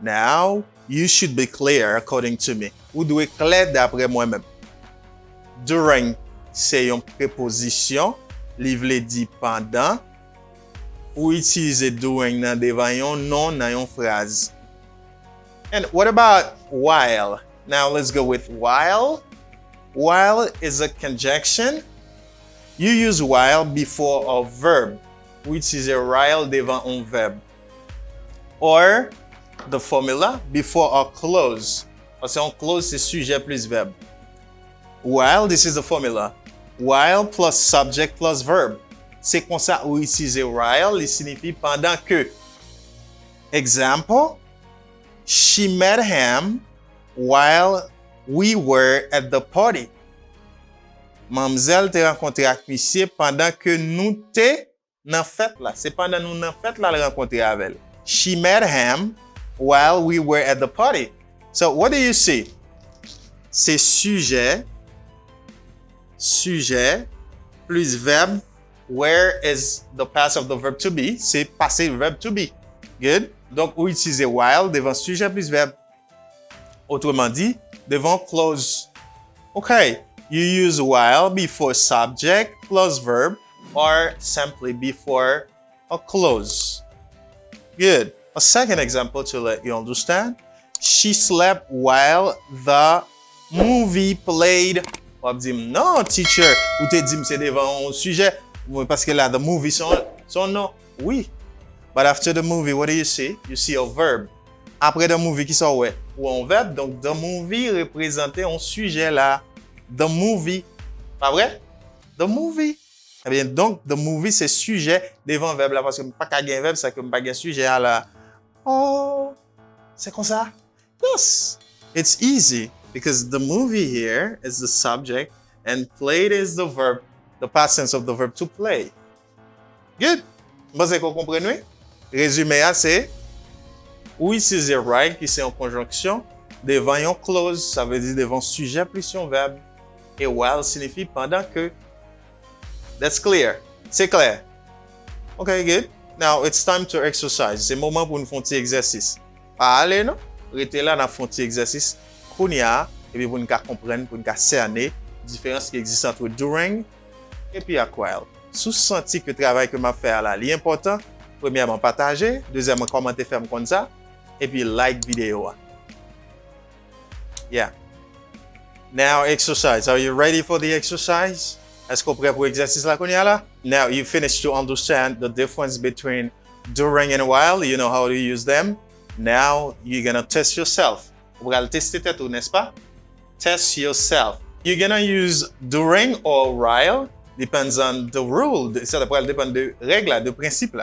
Now, you should be clear according to me. Vous devez clair d'après moi-même. During, c'est une préposition. Livre dit pendant. Ou utiliser during dans devant un nom dans une phrase. And what about while? Now let's go with while. While is a conjunction. You use while before a verb, which is a while devant un verbe. Or the formula before a clause. Parce qu'un clause c'est sujet plus verbe. While, this is the formula. While plus subject plus verb. C'est comme ça où utiliser while, il signifie pendant que. Example. She met him while we were at the party. Mamzelle te rencontré avec monsieur pendant que nous te dans fête là. C'est pendant nous dans fête là le rencontré avec elle. She met him while we were at the party. So what do you see? C'est sujet plus verbe. Where is the past of the verb to be? C'est passé verb to be. Good. Donc, vous utilisez while devant sujet plus verbe. Autrement dit, devant clause. Okay. You use while before subject plus verb or simply before a clause. Good. A second example to let you understand. She slept while the movie played. On dit, non, teacher, ou te dit, c'est devant un sujet. Parce que là, the movie, son nom. Oui. But after the movie, what do you see? You see a verb. Après the movie, qui sont ouais? Ou un verbe. Donc, the movie représentait un sujet là. The movie. Pas vrai? The movie. Eh bien, donc, the movie, c'est sujet devant verbe là. Parce que pas qu'à gagner verbe, c'est que pas gagner sujet là. Oh. C'est comme ça? Yes. It's easy. Because the movie here is the subject and played is the verb, the past tense of the verb to play. Good. Vous comprenez? Résumé, c'est ou ici c'est right qui c'est en conjonction devant une clause, ça veut dire devant sujet plus un verbe. Et while signifie pendant que. That's clear. C'est clair. Okay, good. Now it's time to exercise. C'est le moment pour nous faire un petit exercice. Allez, non? Restez là dans un petit exercice. Et puis pour nous comprendre, pour nous cerner la différence qui existe entre during et puis while. Sous senti que le travail que je fais là, est important, premièrement partager, deuxièmement commenter faire comme ça, et puis like vidéo. Yeah. Now exercise. Are you ready for the exercise? Est-ce que vous êtes prêt pour l'exercice là? Now you finish to understand the difference between during and while. You know how to use them. Now you're gonna test yourself. Vous allez tester tout, n'est-ce pas? Test yourself. You're gonna use during or while. Depends on the rule. Ça dépend de règles, de principes.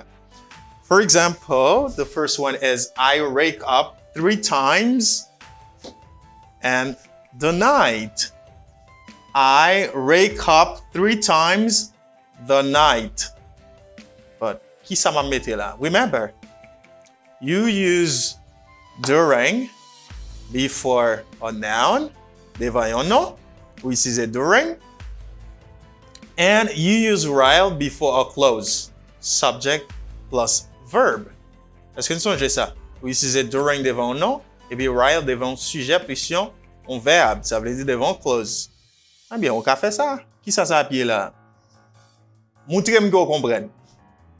For example, the first one is I wake up 3 times and the night. I wake up 3 times the night. But qui ça m'a mis là? Remember, you use during before a noun, devant un nom, we use during, and you use while before a clause, subject plus verb. Est-ce que nous songez ça? Vous utilisez during devant un nom, et puis while devant sujet plus un verbe, ça veut dire devant clause. Ah bien, on a fait ça. Qui ça à pied là? Montrez-moi que vous comprenez.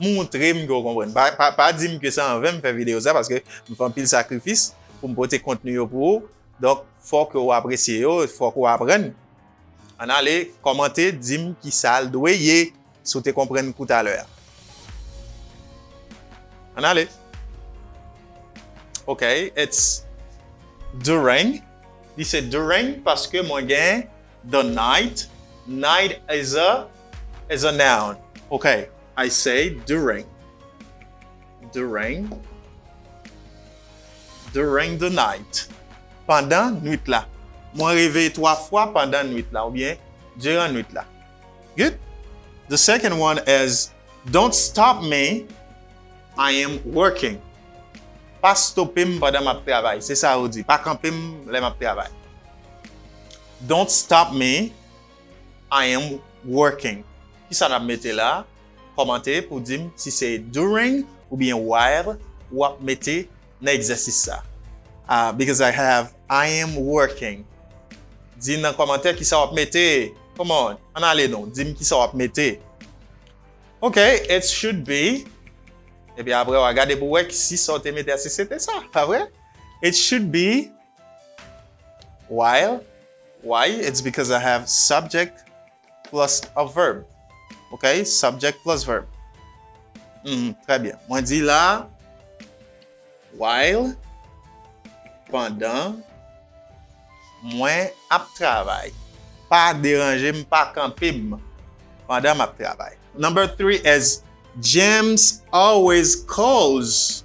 montrer me comprendre. Pas dire que ça en vain me faire vidéo ça parce que me fais un pile sacrifice pour me porter contenu pour vous. Donc faut que vous appréciez, faut que vous appreniez. On allait commenter, dire qui ça le doit y si vous comprenez tout à l'heure. On allait. Okay, it's during. This is during parce que moi gain the night. Night is a noun. Okay, I say during. During the night. Pendant nuit là. Moi réveille 3 fois pendant nuit là ou bien durant nuit là. Good? The second one is don't stop me. I am working. Pas stopper me pendant ma travail. C'est ça on dit. Pas camper me le ma travail. Don't stop me. I am working. Qui ça n'a mettre là? Commentez pour dire si c'est during ou bien while ou mettez dans exercice ça. Because I am working. Dis dans commentaire qui ça va mettre. Come on. On allez donc. Dis qui ça va mettre. Okay, it should be. Et puis après, on va regarder pour voir si ça te mettre si c'était ça. Pas vrai? It should be while. Why? It's because I have subject plus a verb. Okay? Subject plus verb. Très bien. Moi dis là, while, pendant, moi ap travail. Pas déranger, pas camper pendant ma travail. Number 3 is James always calls.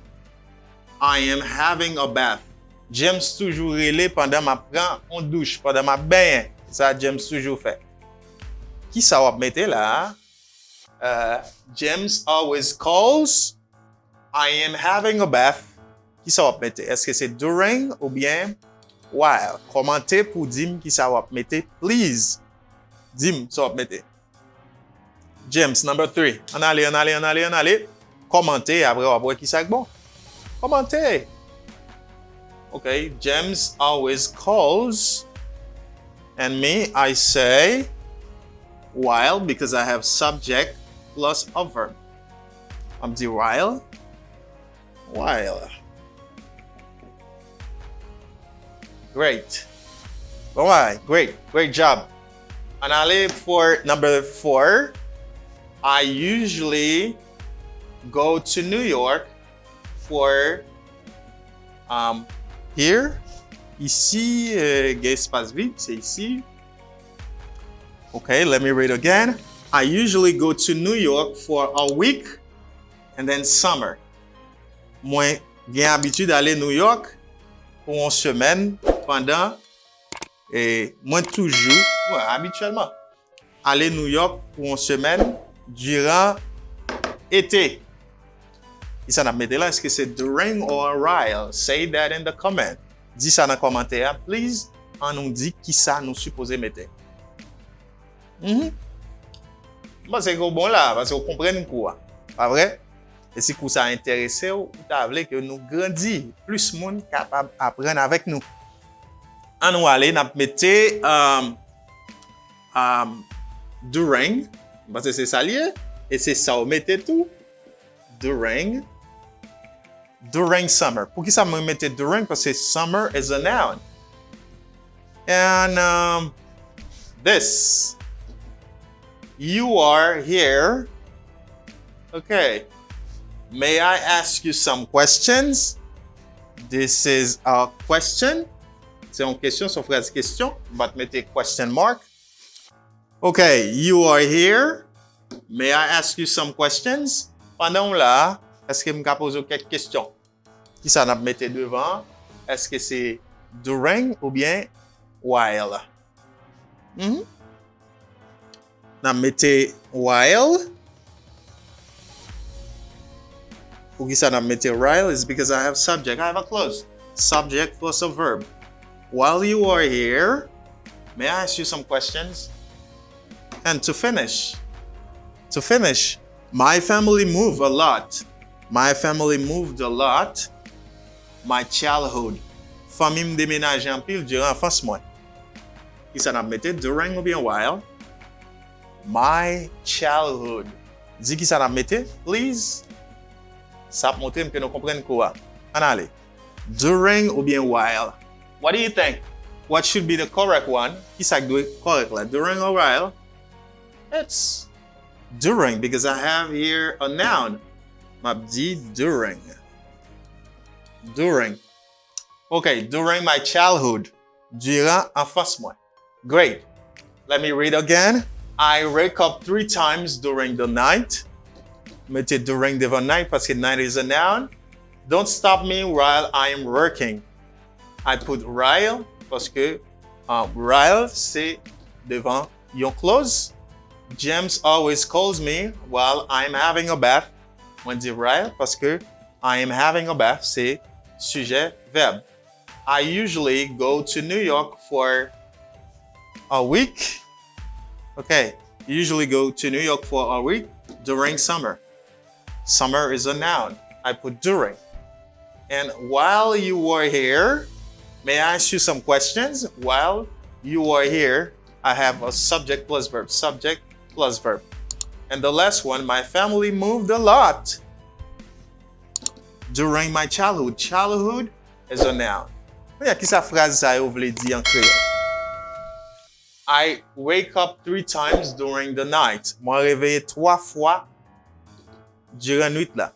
I am having a bath. James toujours relé pendant ma prend en douche, pendant ma bain. Ça James toujours fait. Qui ça va mettre là? James always calls. I am having a bath. Qui ça va mettre? Est-ce que c'est during ou bien while? Commentez pour dire qui ça va mettre, please. Dim, ça va mettre. James, number 3. On allez. Commentez, après on va voir qui ça bon. Commentez. Okay, James always calls. And me, I say while because I have subject plus a verb. I'm the while. Great. All right, great job. And allez for number 4. I usually go to New York for here. Ici, espace vide, c'est ici. Okay, let me read again. I usually go to New York for a week and then summer. Moi, j'ai l'habitude d'aller New York pour une semaine pendant et moi toujours, habituellement, aller New York pour une semaine durant été. Et ça n'a mis là, est-ce que c'est during or while? Say that in the comment. Dis ça dans le commentaire, please. On nous dit qui ça nous supposé mettre. Bon, c'est bon là, parce qu'on comprenne quoi. Pas vrai? Et si vous ça intéressé, vous avez que nous grandissons, plus de monde capable d'apprendre avec nous. On nous aller, nous mettez during, parce que c'est ça lié, et c'est ça, vous mettez tout. During summer. Pour qui ça me mettez during? Parce que summer is a noun. And this. You are here. Okay. May I ask you some questions? This is a question. C'est une question, c'est une phrase question. But mettez question mark. Okay. You are here. May I ask you some questions? Pendant là, est-ce que je peux poser quelques questions? Qui ça n'a mettez devant? Est-ce que c'est during ou bien while? N'a mettez while. Pour qui ça n'a mettez while is because I have subject. I have a clause. Subject plus a verb. While you are here, may I ask you some questions? And to finish, my family moved a lot. My family moved a lot. My childhood. Famille me déménage en pile durant l'enfance moi. Qui ça n'a mettez during ou bien while? My childhood. Dis qui ça n'a mette, please. Ça montre que nous comprenons quoi. En allez. During ou bien while. What do you think? What should be the correct one? Qui ça doit correct là? During or while? It's during because I have here a noun. M'a dit during. During. Okay, during my childhood. Durant enfance moi. Great. Let me read again. I wake up 3 times during the night. Mettez during devant night parce que night is a noun. Don't stop me while I am working. I put while parce que while c'est devant your clothes. James always calls me while I'm having a bath. On dit while parce que I am having a bath, c'est sujet verbe. I usually go to New York for a week. Okay, usually go to New York for a week during summer. Summer is a noun. I put during. And while you were here, may I ask you some questions? While you were here, I have a subject plus verb. Subject plus verb. And the last one, my family moved a lot during my childhood. Childhood is a noun. Qui sa phrase ça vous voulez dire en créole? I wake up 3 times during the night. Moi réveillé 3 fois durant nuit là.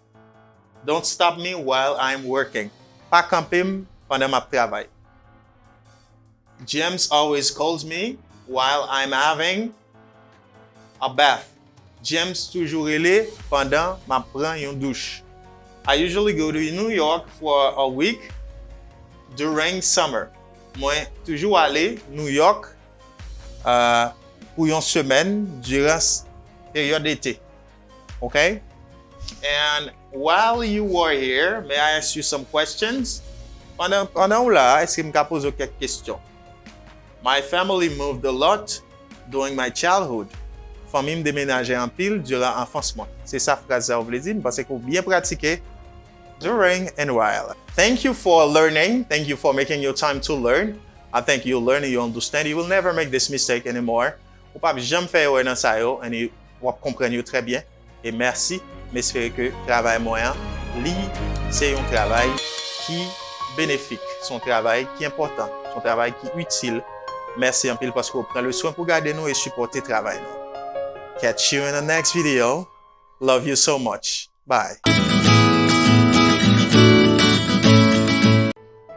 Don't stop me while I'm working. Pas camper pendant ma travail. James always calls me while I'm having a bath. James toujours relé pendant ma prend une douche. I usually go to New York for a week during summer. Moi toujours aller New York pour une semaine durant période d'été. Okay? And while you were here, may I ask you some questions? Pendant là, est-ce que je peux poser quelques questions? My family moved a lot during my childhood. Famille me déménageait en pile durant l'enfance. C'est ça phrase que vous voulez dire parce que vous bien pratiquer during and while. Thank you for learning. Thank you for making your time to learn. I think you'll learn and you understand. You will never make this mistake anymore. Vous ne pouvez jamais faire dans ça et vous comprenez très bien. Et merci. Mais j'espère que le travail moyen, c'est un travail qui est bénéfique, son travail qui est important, son travail qui est utile. Merci un peu parce que vous prenez le soin pour garder nous et supporter le travail. Catch you in the next video. Love you so much. Bye.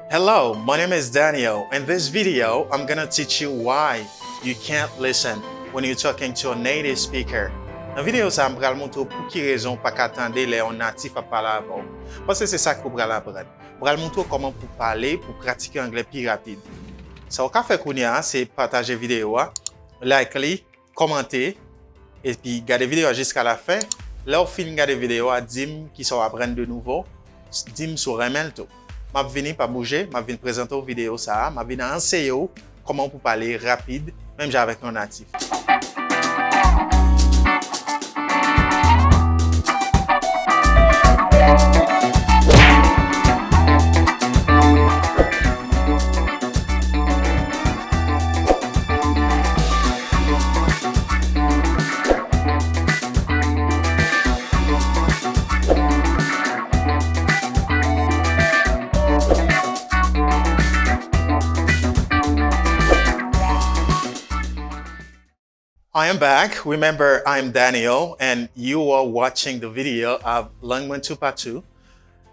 Hello, my name is Daniel. In this video, I'm gonna teach you why you can't listen when you're talking to a native speaker. Dans la vidéo, ça va vous montrer pour quelle raison pas qu'attendre les natifs à parler avant. Parce que c'est ça que vous allez apprendre. Vous allez montrer comment pour parler, pour pratiquer l'anglais plus rapide. Ça vous fait qu'on c'est partager la vidéo, like, commenter et puis garder la vidéo jusqu'à la fin. Là, vous finissez de regarder la vidéo, dis-moi qui sont apprendre de nouveau, dis-moi sur email tout. Je vais venir pas bouger, je vais venir présenter la vidéo ça, je vais venir enseigner comment pour parler rapide, même avec un natif. I am back. Remember, I'm Daniel, and you are watching the video of Mwen Toupatou.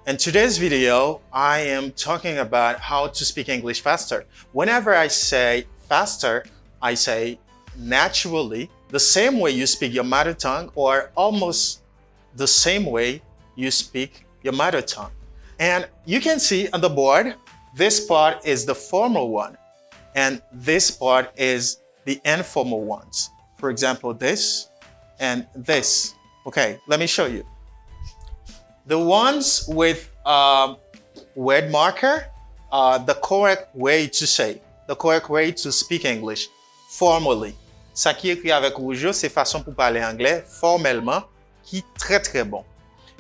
In today's video, I am talking about how to speak English faster. Whenever I say faster, I say naturally, the same way you speak your mother tongue, or almost the same way you speak your mother tongue. And you can see on the board, this part is the formal one, and this part is the informal ones. For example, this and this. Okay, let me show you. The ones with word marker are the correct way to say, the correct way to speak English formally. Ça qui est écrit avec rouge, c'est façon pour parler anglais formellement, qui est très très bon.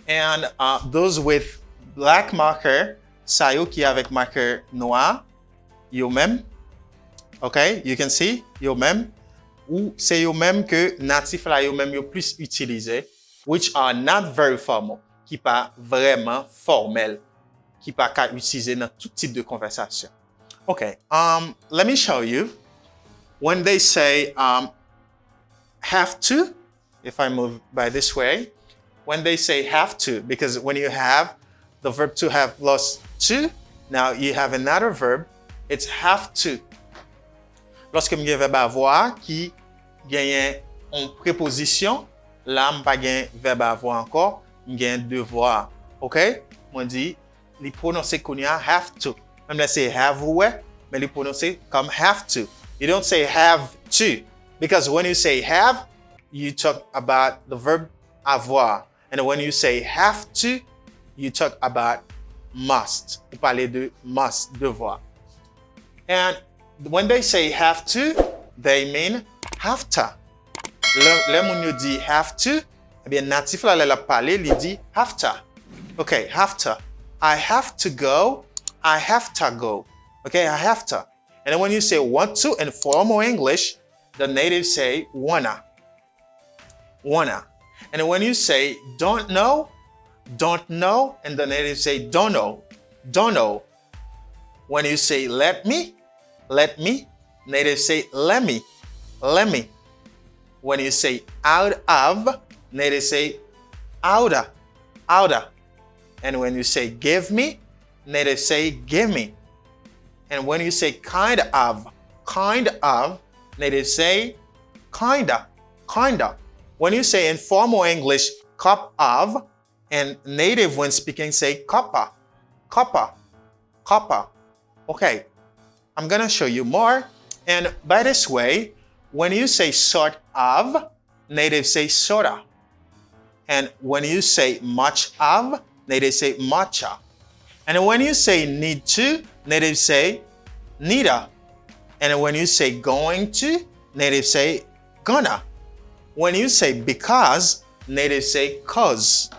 And those with black marker, ça y est qui est avec marqueur noir, yo même. Okay, you can see, yo même. Ou c'est eux même que natif là eux même yo plus utilisé which are not very formal, qui pas vraiment formel, qui pas qu'à utiliser dans tout type de conversation. Okay, let me show you. When they say have to, if I move by this way, when they say have to, because when you have the verb to have plus to, now you have another verb, it's have to. Lorsque je verbe avoir qui gagne en préposition, là je pas gagne verbe avoir encore, je gagne devoir. OK? Moi dit, les prononcer qu'on have to. Même là c'est have ouais, mais les prononcer comme have to. You don't say have to, because when you say have, you talk about the verb avoir. And when you say have to, you talk about must. Vous parlez de must, devoir. And when they say have to, they mean have to. Le moun yo dit have to, eh bien natif là la parler, il dit have to. Okay, have to. I have to go, I have to go. Okay, I have to. And then when you say want to in formal English, the natives say wanna. Wanna. And when you say don't know, and the natives say don't know, don't know. When you say let me, natives say let me, let me. When you say out of, natives say outa, outa. And when you say give me, natives say give me. And when you say kind of, natives say kinda, kinda. When you say in formal English, cup of, and native when speaking say cuppa, cuppa, cuppa. Okay, I'm gonna show you more. And by this way, when you say sort of, natives say sorta. And when you say much of, natives say mucha. And when you say need to, natives say needa. And when you say going to, natives say gonna. When you say because, natives say cause.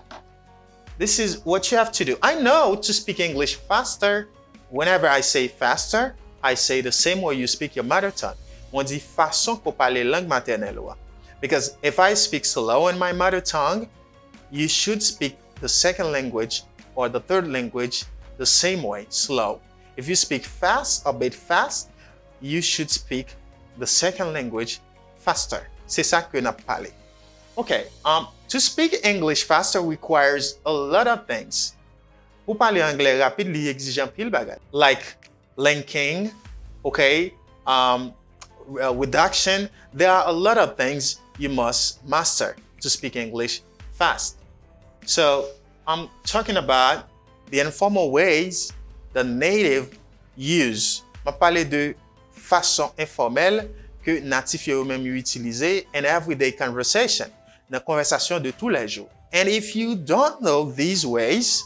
This is what you have to do. I know to speak English faster. Whenever I say faster, I say the same way you speak your mother tongue. On dit façon qu'on parle langue maternelle. Because if I speak slow in my mother tongue, you should speak the second language or the third language the same way, slow. If you speak fast, a bit fast, you should speak the second language faster. C'est ça que n'a parlé. Okay, to speak English faster requires a lot of things. Pour parler anglais rapide, il exige un pile bagay. Like linking, okay, reduction. There are a lot of things you must master to speak English fast. So I'm talking about the informal ways the native use. Je parle de façon informelle que natifs yo même utiliser in everyday conversation, dans conversation de tous les jours. And if you don't know these ways,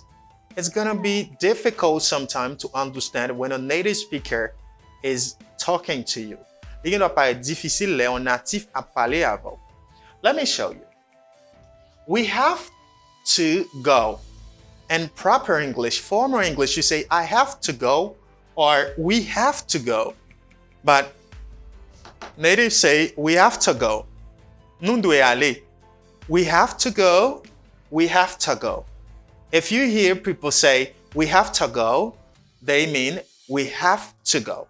it's gonna be difficult sometimes to understand when a native speaker is talking to you. Il va paraître difficile les natif à parler avant. Let me show you. We have to go. In proper English, formal English, you say I have to go or we have to go. But natives say we have to go. Nous devons aller. We have to go. We have to go. If you hear people say we have to go, they mean we have to go.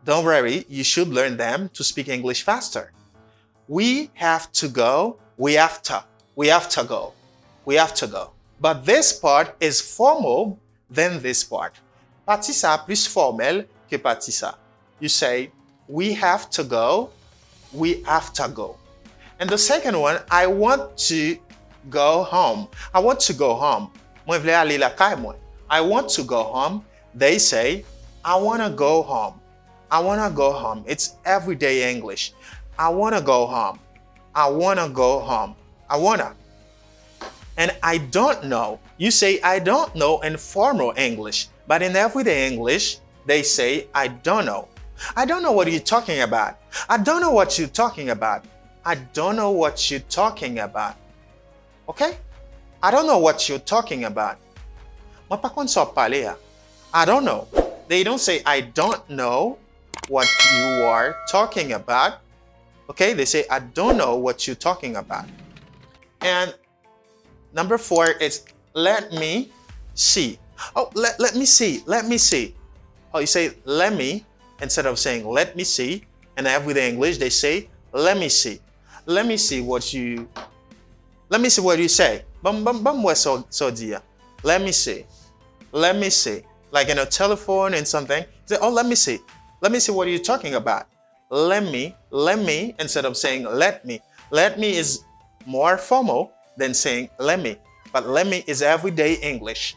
Don't worry, you should learn them to speak English faster. We have to go. We have to. We have to go. We have to go. But this part is formal than this part. Partie ça plus formel que partie ça. You say we have to go. We have to go. And the second one, I want to go home. I want to go home. Moi vle aller la caille moi. I want to go home. They say I want to go home. I want to go home. It's everyday English. I want to go home. I want to go home. I want to. And I don't know. You say I don't know in formal English, but in everyday English, they say I don't know. I don't know what you're talking about. I don't know what you're talking about. I don't know what you're talking about. Okay? I don't know what you're talking about. Moi par contre ça parler. I don't know. They don't say I don't know what you are talking about. Okay? They say I don't know what you're talking about. And Number 4 is let me see. Oh, let me see. Let me see. Oh, you say let me instead of saying let me see. In everyday English, they say let me see. Let me see what you say. Let me see. Let me see. Like in a telephone and something. Say, oh, let me see. Let me see what you're talking about. Let me, instead of saying let me. Let me is more formal than saying let me. But let me is everyday English.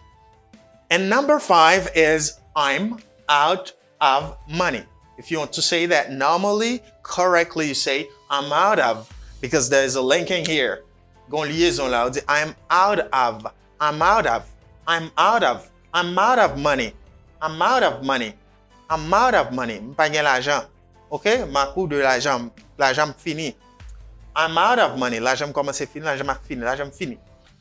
And number 5 is I'm out of money. If you want to say that normally, correctly, you say I'm out of, because there is a linking here. Gon liaison là, on dit I'm out of, I'm out of, I'm out of, I'm out of money, I'm out of money, I'm out of money. M'pa gen l'argent. OK? Ma coût de l'argent fini. I'm out of money. L'argent commence fini, l'argent fini.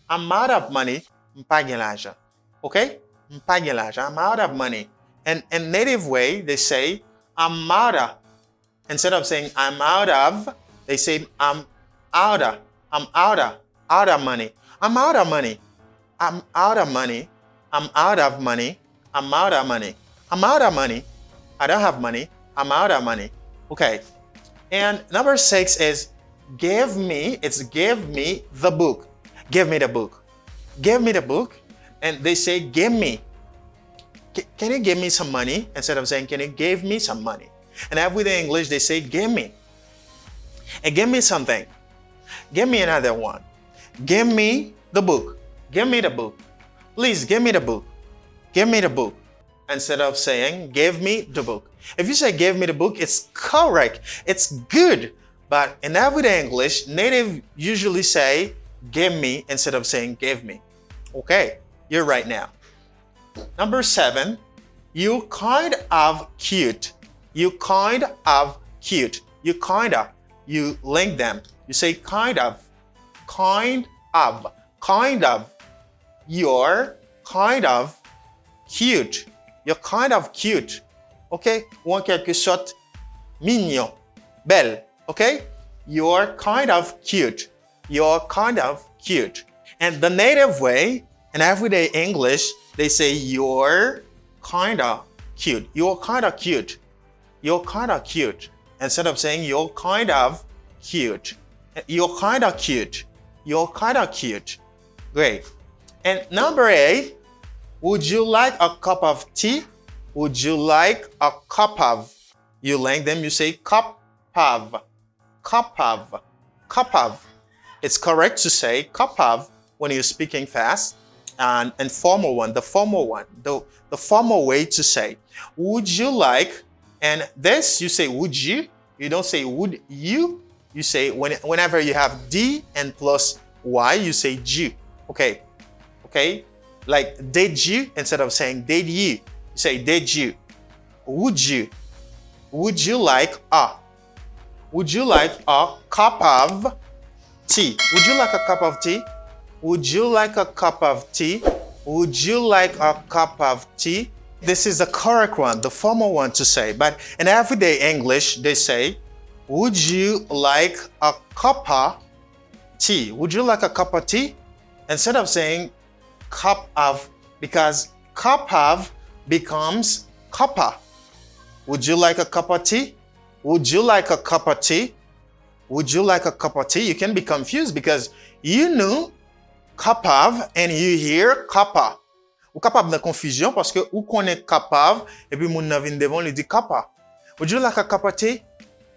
I'm out of money, m'pa gen l'argent. OK? M'pa gen l'argent, I'm out of money. And in native way, they say I'm out of. Instead of saying I'm out of, they say I'm out of money. I'm out of money. I'm out of money. I'm out of money. I'm out of money. I'm out of money. I don't have money. I'm out of money. Okay. And number 6 is give me. It's give me the book. Give me the book. Give me the book. And they say give me. Can you give me some money? Instead of saying, can you give me some money? In everyday English, they say, give me. And give me something. Give me another one. Give me the book. Give me the book. Please, give me the book. Give me the book. Instead of saying, give me the book. If you say, give me the book, it's correct. It's good. But in everyday English, native usually say, give me, instead of saying, give me. Okay, you're right now. Number 7, you kind of cute. You kind of cute. You kind of. You link them. You say kind of. Kind of. Kind of. You're kind of cute. You're kind of cute. OK? Ou en quelque sorte, mignon. Belle. OK? You're kind of cute. You're kind of cute. And the native way, in everyday English, they say you're kind of cute. You're kind of cute. You're kind of cute. Instead of saying you're kind of cute. You're kind of cute. You're kind of cute. Great. And number 8, would you like a cup of tea? Would you like a cup of? You link them, you say cup of. Cup of. Cup of. It's correct to say cup of when you're speaking fast. And formal one, the formal one, the formal way to say, would you like, and this you say would you don't say would you, you say whenever you have D and plus Y, you say you. Okay, okay, like did you, instead of saying did you say did you. Would you like a cup of tea? Would you like a cup of tea? Would you like a cup of tea? Would you like a cup of tea? This is the correct one, the formal one to say. But in everyday English, they say, would you like a cup of tea? Would you like a cup of tea? Instead of saying cup of, because cup of becomes cuppa. Would you like a cup of tea? Would you like a cup of tea? Would you like a cup of tea? You can be confused because you knew cup of and you hear kappa. Ou capable de confusion parce que ou connaît capable et puis moun nan vinn devant lui dit kappa. Would you like a cup of tea?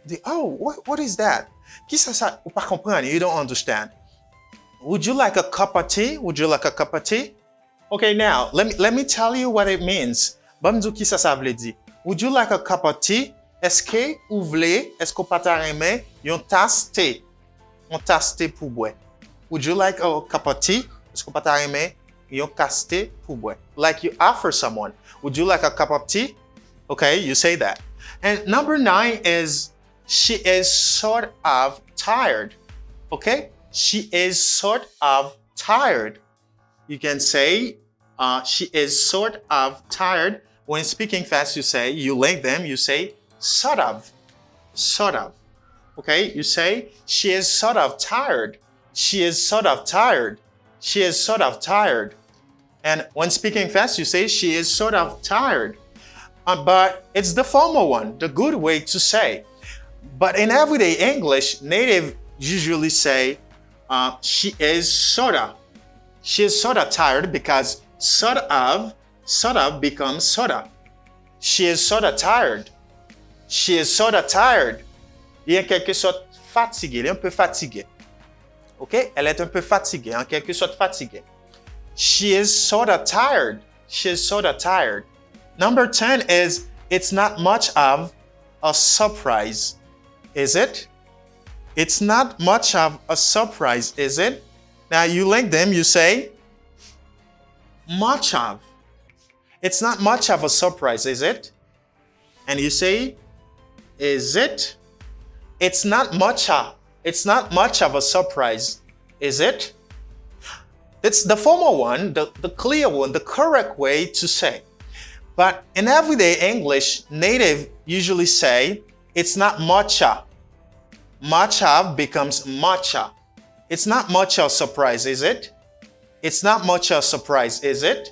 Dit, oh, what is that? Qui ça ou pas comprendre, you don't understand. Would you like a cup of tea? Would you like a cup of tea? Okay, now let me tell you what it means. Bon m'dou qui ça veut dire. Would you like a cup of tea? Est-ce que ou vle, est-ce qu'on pas aimer yon tasse thé? On tasse thé pour boire. Would you like a cup of tea? Est-ce qu'on pas aimer yon tasse thé pour boire? Like you offer someone. Would you like a cup of tea? Okay, you say that. And number 9 is she is sort of tired. Okay? She is sort of tired. You can say she is sort of tired. When speaking fast, you link them, you say sort of. Sort of. Okay? You say she is sort of tired. She is sort of tired. she is sort of tired. And when speaking fast, you say she is sort of tired. But it's the formal one, the good way to say. But in everyday English, native usually say she is sorta. She is sorta tired because sort of becomes sorta. She is sorta tired. She is sorta tired. Il est en quelque sorte fatigué, il est un peu fatigué. OK? Elle est un peu fatiguée, en quelque sorte fatiguée. She is sorta tired. She is sorta tired. Number 10 is, it's not much of a surprise, is it? It's not much of a surprise, is it? Now you link them, you say, much of. It's not much of a surprise, is it? And you say, is it? It's not much of a surprise, is it? It's the formal one, the clear one, the correct way to say. But in everyday English, native usually say, it's not much of. Much of becomes much of. It's not much of a surprise, is it? It's not much of a surprise, is it?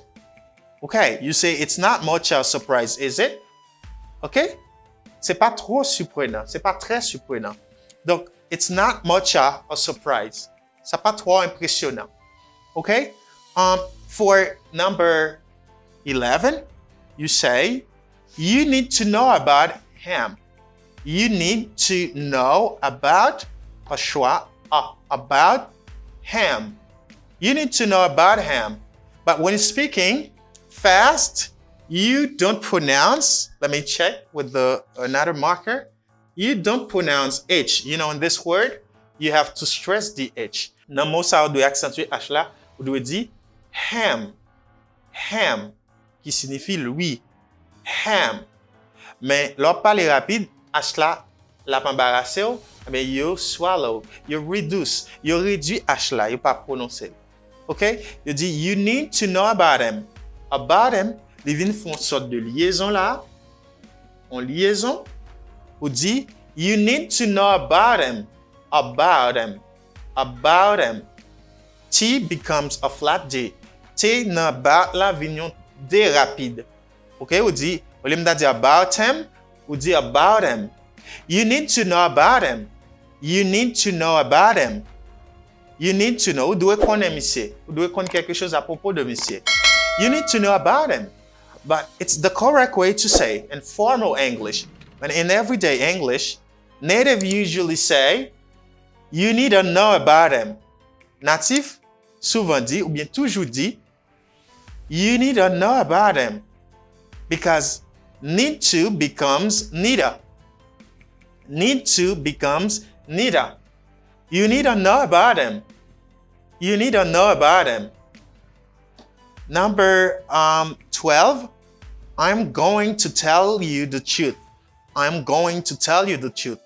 Okay, you say, it's not much of a surprise, is it? Okay? C'est pas trop surprenant, c'est pas très surprenant. Donc, it's not much of a surprise. C'est pas trop impressionnant. Okay? For number 11, you say, you need to know about him. You need to know about about him. You need to know about him. But when speaking fast, you don't pronounce, let me check with another marker. You don't pronounce H. You know, in this word, you have to stress the H. Nan mot sa ou doit accentuer H là, ou doit dire him. Him, qui signifie lui. Him. Mais lor parler rapide, H là, la pa embarrasse ou, mais you swallow, you reduce, you réduit H là, you pas prononcer. OK? You dit, you need to know about him. About him, les vins font sorte de liaison là. En liaison, ou dit, you need to know about him. About him. About him. T becomes a flat D. T nan about la vignon D rapide. OK? Ou dit, au lieu de dire about him, ou dit about him. You need to know about him. You need to know about him. You need to know. Ou doit connaître monsieur. Ou doit connaître quelque chose à propos de monsieur. You need to know about him. But it's the correct way to say in formal English. But in everyday English, native usually say, you need to know about him. Natif souvent dit, ou bien toujours dit, you need to know about him. Because need to becomes neither. Need to becomes neither. You need to know about him. You need to know about him. Number 12, I'm going to tell you the truth. I'm going to tell you the truth.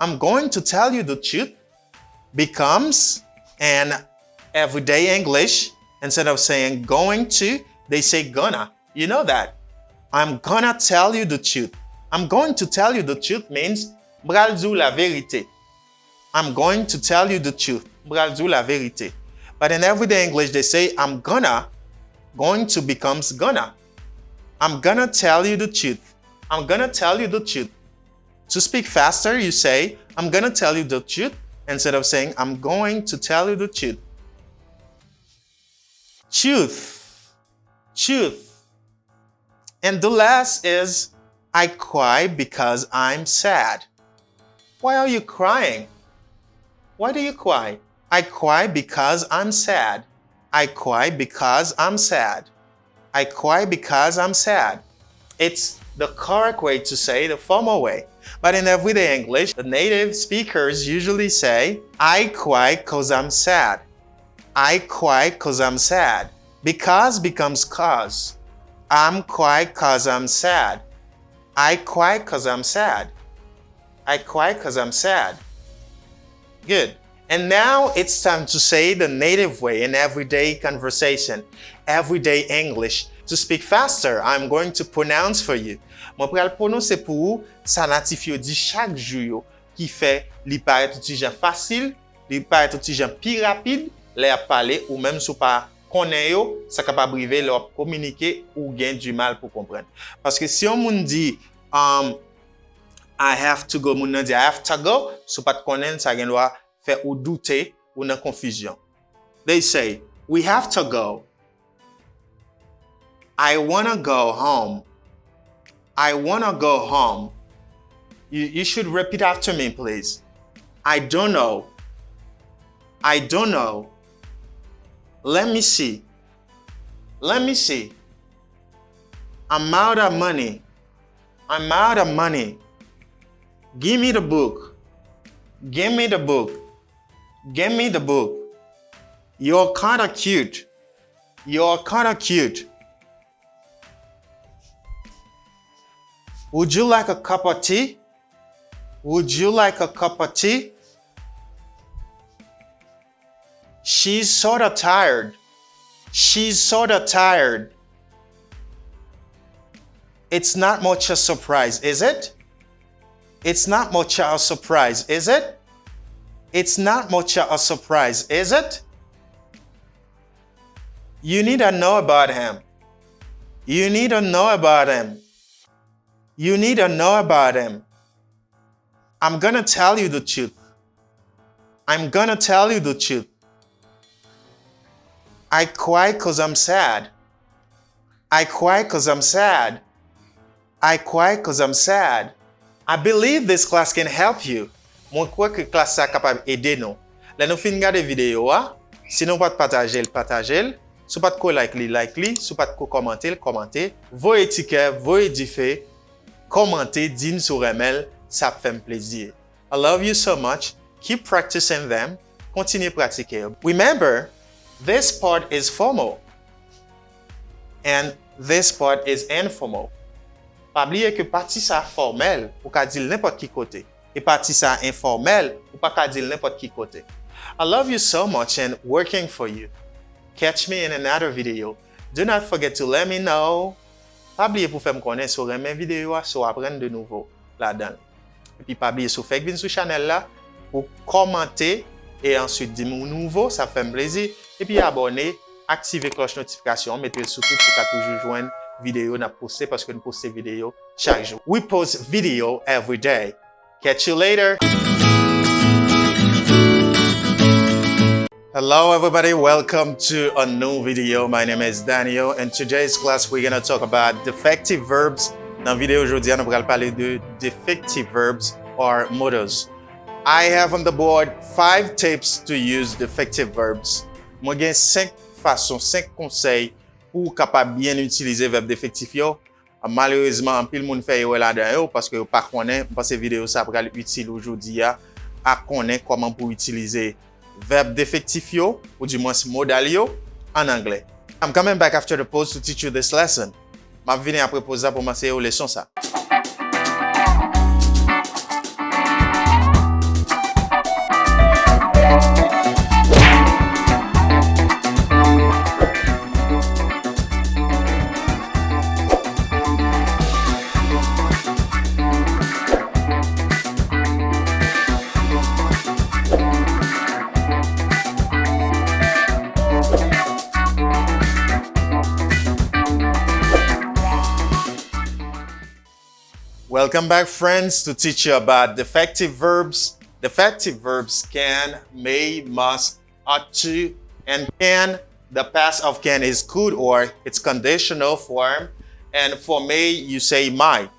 I'm going to tell you the truth becomes in everyday English, instead of saying going to, they say gonna. You know that. I'm gonna tell you the truth. I'm going to tell you the truth means m'bral dou la vérité. I'm going to tell you the truth. M'bral dou la vérité. But in everyday English, they say I'm gonna. Going to becomes gonna. I'm gonna tell you the truth. I'm gonna tell you the truth. To speak faster, you say, I'm gonna tell you the truth, instead of saying, I'm going to tell you the truth. Truth. Truth. And the last is, I cry because I'm sad. Why are you crying? Why do you cry? I cry because I'm sad. I cry because I'm sad. I cry because I'm sad. It's the correct way to say, the formal way. But in everyday English, the native speakers usually say, I cry because I'm sad. I cry because I'm sad. Because becomes cause. I'm cry because I'm sad. I cry because I'm sad. I cry because I'm sad. Good. And now it's time to say the native way in everyday conversation, everyday English. To speak faster, I'm going to pronounce for you. Moi pral prononcer pour vous, ça natif yo di chaque jour yo, qui fait li paraît tout jan facile, li paraît tout jan pi rapide, les parler ou même sous pas connaît yo, ça capable briver leur communiquer ou gain du mal pour comprendre. Parce que si on moun dit I have to go, moun nan dit I have to go, sous pas connaître ça gain doit faire ou douter ou dans confusion. They say we have to go. I wanna go home. I wanna go home. You should repeat after me, please. I don't know. I don't know. Let me see. Let me see. I'm out of money. I'm out of money. Give me the book. Give me the book. Give me the book. You're kind of cute. You're kind of cute. Would you like a cup of tea? Would you like a cup of tea? She's sort of tired. She's sort of tired. It's not much a surprise, is it? It's not much a surprise, is it? It's not much a surprise, is it? You need to know about him. You need to know about him. You need to know about him. I'm gonna tell you the truth. I'm gonna tell you the truth. I cry because I'm sad. I cry because I'm sad. I cry because I'm sad. I believe this class can help you. Moi, crois que classe ça capable aider nous. Là, nous fin regarder vidéo, si nous pas partager, partager. Si pas de like li. Si pas de commenter, commenter. Voyez ticket, voyez diffé. Commentez, dis-nous sur email, ça fait plaisir. I love you so much. Keep practicing them. Continuez pratiquer. Remember, this part is formal. And this part is informal. Pas oublier que partie ça formel, ou ka dire n'importe qui côté. Et partie ça informel, ou pas ka dire n'importe qui côté. I love you so much and working for you. Catch me in another video. Do not forget to let me know. Pas oublier pour faire me connaître sur mes vidéos, sur apprendre de nouveau là-dedans. Et puis pas oublier sur faire venir sur channel là pour commenter et ensuite dire mon nouveau, ça fait plaisir. Et puis abonner, activer cloche notification, mettez surtout pour toujours joindre vidéo n'a posté parce que nous postons vidéo chaque jour. We post video every day. Catch you later. Hello everybody, welcome to a new video. My name is Daniel and today's class we're going to talk about defective verbs. Dans la vidéo aujourd'hui, on va parler de defective verbs or modals. I have on the board 5 tips to use defective verbs. Moi j'ai 5 façons, 5 conseils pour capable bien utiliser verbe défectif yo. Malheureusement, en pile monde fait là-dedans parce que pas connaît parce que vidéo ça pour utile aujourd'hui à connaître comment pour utiliser verbe défectif yo, ou du moins modal yo, en anglais. I'm coming back after the pause to teach you this lesson. Je vais venir après pause pour m'enseigner aux leçons ça. Welcome back, friends, to teach you about defective verbs. Defective verbs can, may, must, ought to, and can. The past of can is could or it's conditional form. And for may, you say might.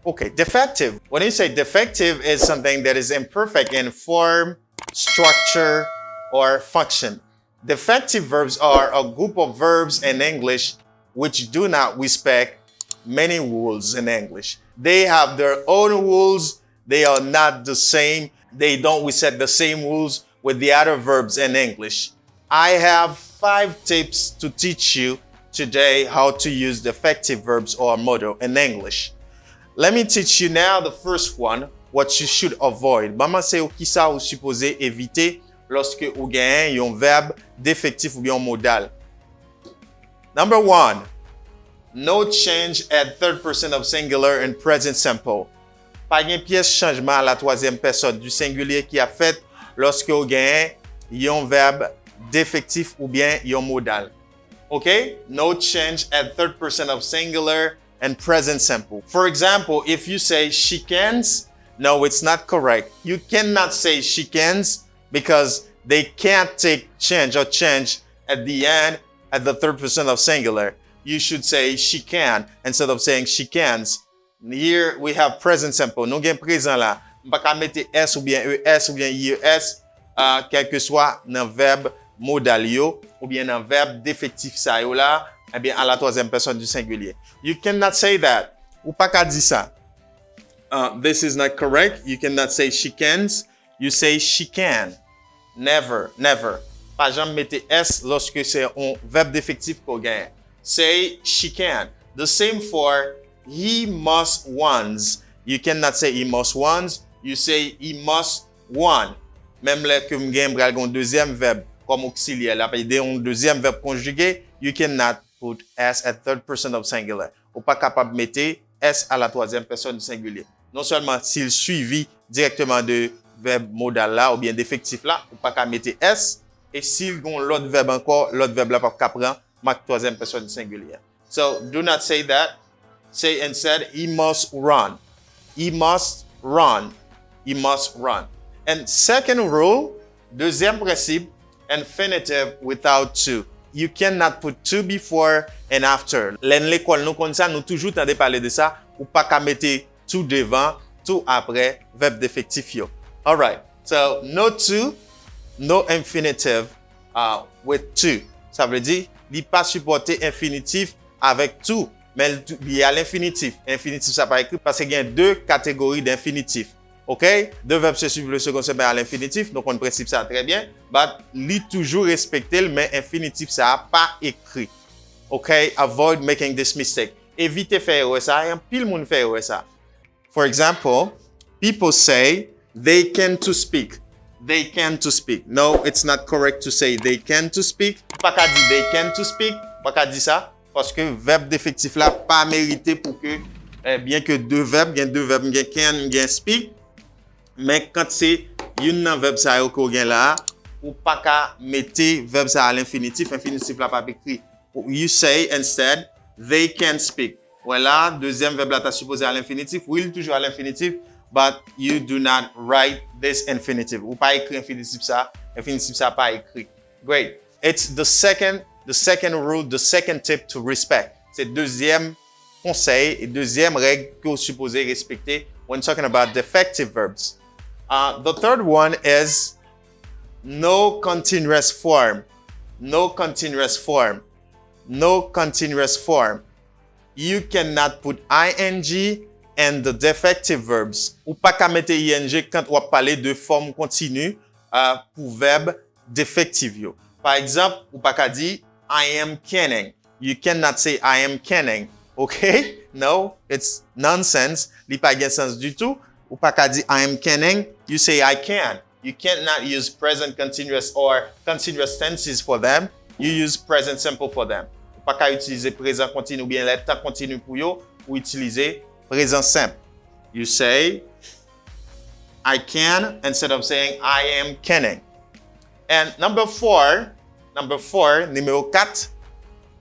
Okay, defective. When you say defective, is something that is imperfect in form, structure, or function. Defective verbs are a group of verbs in English which do not respect many rules in English. They have their own rules. They are not the same. They don't reset the same rules with the other verbs in English. I have 5 tips to teach you today how to use defective verbs or modal in English. Let me teach you now the first one, what you should avoid. Maman c'est qui ça vous supposez éviter lorsque vous gagnez un verbe défectif ou bien un modal. Number 1. No change at third person of singular in present simple. Pas de pièce changement à la troisième personne du singulier qui a fait lorsque vous gagnez un verbe défectif ou bien yon modal. Okay? No change at third person of singular and present simple. For example, if you say she cans, no, it's not correct. You cannot say she cans because they can't take change or change at the end at the third person of singular. You should say she can instead of saying she cans. Here we have present simple. Nou gen présent là. M'pa ka mette S ou bien ES ou bien IES, quel que soit nan verbe modal yo ou bien nan verbe défectif sa yo là, eh bien à la troisième personne du singulier. You cannot say that. Ou pas ka di ça. This is not correct. You cannot say she cans. You say she can. Never, never. Pas jamais mette S lorsque c'est un verbe défectif qu'on gagne. Say she can. The same for he must ones. You cannot say he must ones. You say he must one. Même là que m'gagne bral gon deuxième verbe comme auxiliaire là, un deuxième verbe conjugué, you cannot put S at third person of singular. Ou pas capable mettre S à la troisième personne du singulier. Non seulement s'il suivi directement de verbe modal là ou bien d'effectif là, ou pas capable mettre S, et s'il gon l'autre verbe encore, l'autre verbe là pas capable prendre marque troisième personne du singulier. So do not say that. Say instead he must run. He must run. He must run. And second rule, deuxième principe, infinitive without to. You cannot put to before and after. L'école nous comme ça, nous toujours tendez parler de ça, ou pas qu'à mettre to devant, to après, verbe défectif yo. All right. So no to, no infinitive with to. Ça veut dire, il pas supporter infinitif avec to, mais il y a l'infinitif. Infinitif ça pas écrit parce qu'il y a deux catégories d'infinitifs. OK? Deux verbes se suivent le second se à l'infinitif, donc on principe ça très bien. But li toujours respecter, mais infinitif ça pas écrit. OK? Avoid making this mistake. Évitez faire ça, et pile moun faire ça. For example, people say they can to speak. They can to speak. No, it's not correct to say they can to speak. Pas qu'à dire they can to speak, pas qu'à dire ça parce que verbe défectif là pas mérité pour que bien que deux verbes, il y a deux verbes, il y a can, il y a speak. Mais quand c'est une verbe ça qu'on gagne là, ou pas qu'à mettre verbe ça à l'infinitif, infinitif là pas écrit. You say instead they can speak. Voilà, deuxième verbe là t'as supposé à l'infinitif, will toujours à l'infinitif, but you do not write this infinitive. Ou pas écrit infinitif ça pas écrit. Great. It's the second rule, the second tip to respect. C'est deuxième conseil et deuxième règle que vous supposez respecter when talking about defective verbs. The third one is no continuous form. No continuous form. No continuous form. You cannot put ing and the defective verbs. Ou pas qu'à mettre ing quand on va parler de forme continue pour verbe défectif. Par exemple, ou pas qu'à dire I am canning. You cannot say I am canning. Okay? No, it's nonsense. Li pas gen sens du tout. Ou pas qu'à dire I am canning. You say I can. You cannot use present continuous or continuous tenses for them. You use present simple for them. Ou pas qu'à utiliser présent continu ou bien le temps continu pour yo, ou utiliser présent simple. You say I can instead of saying I am canning. And number four, numéro 4,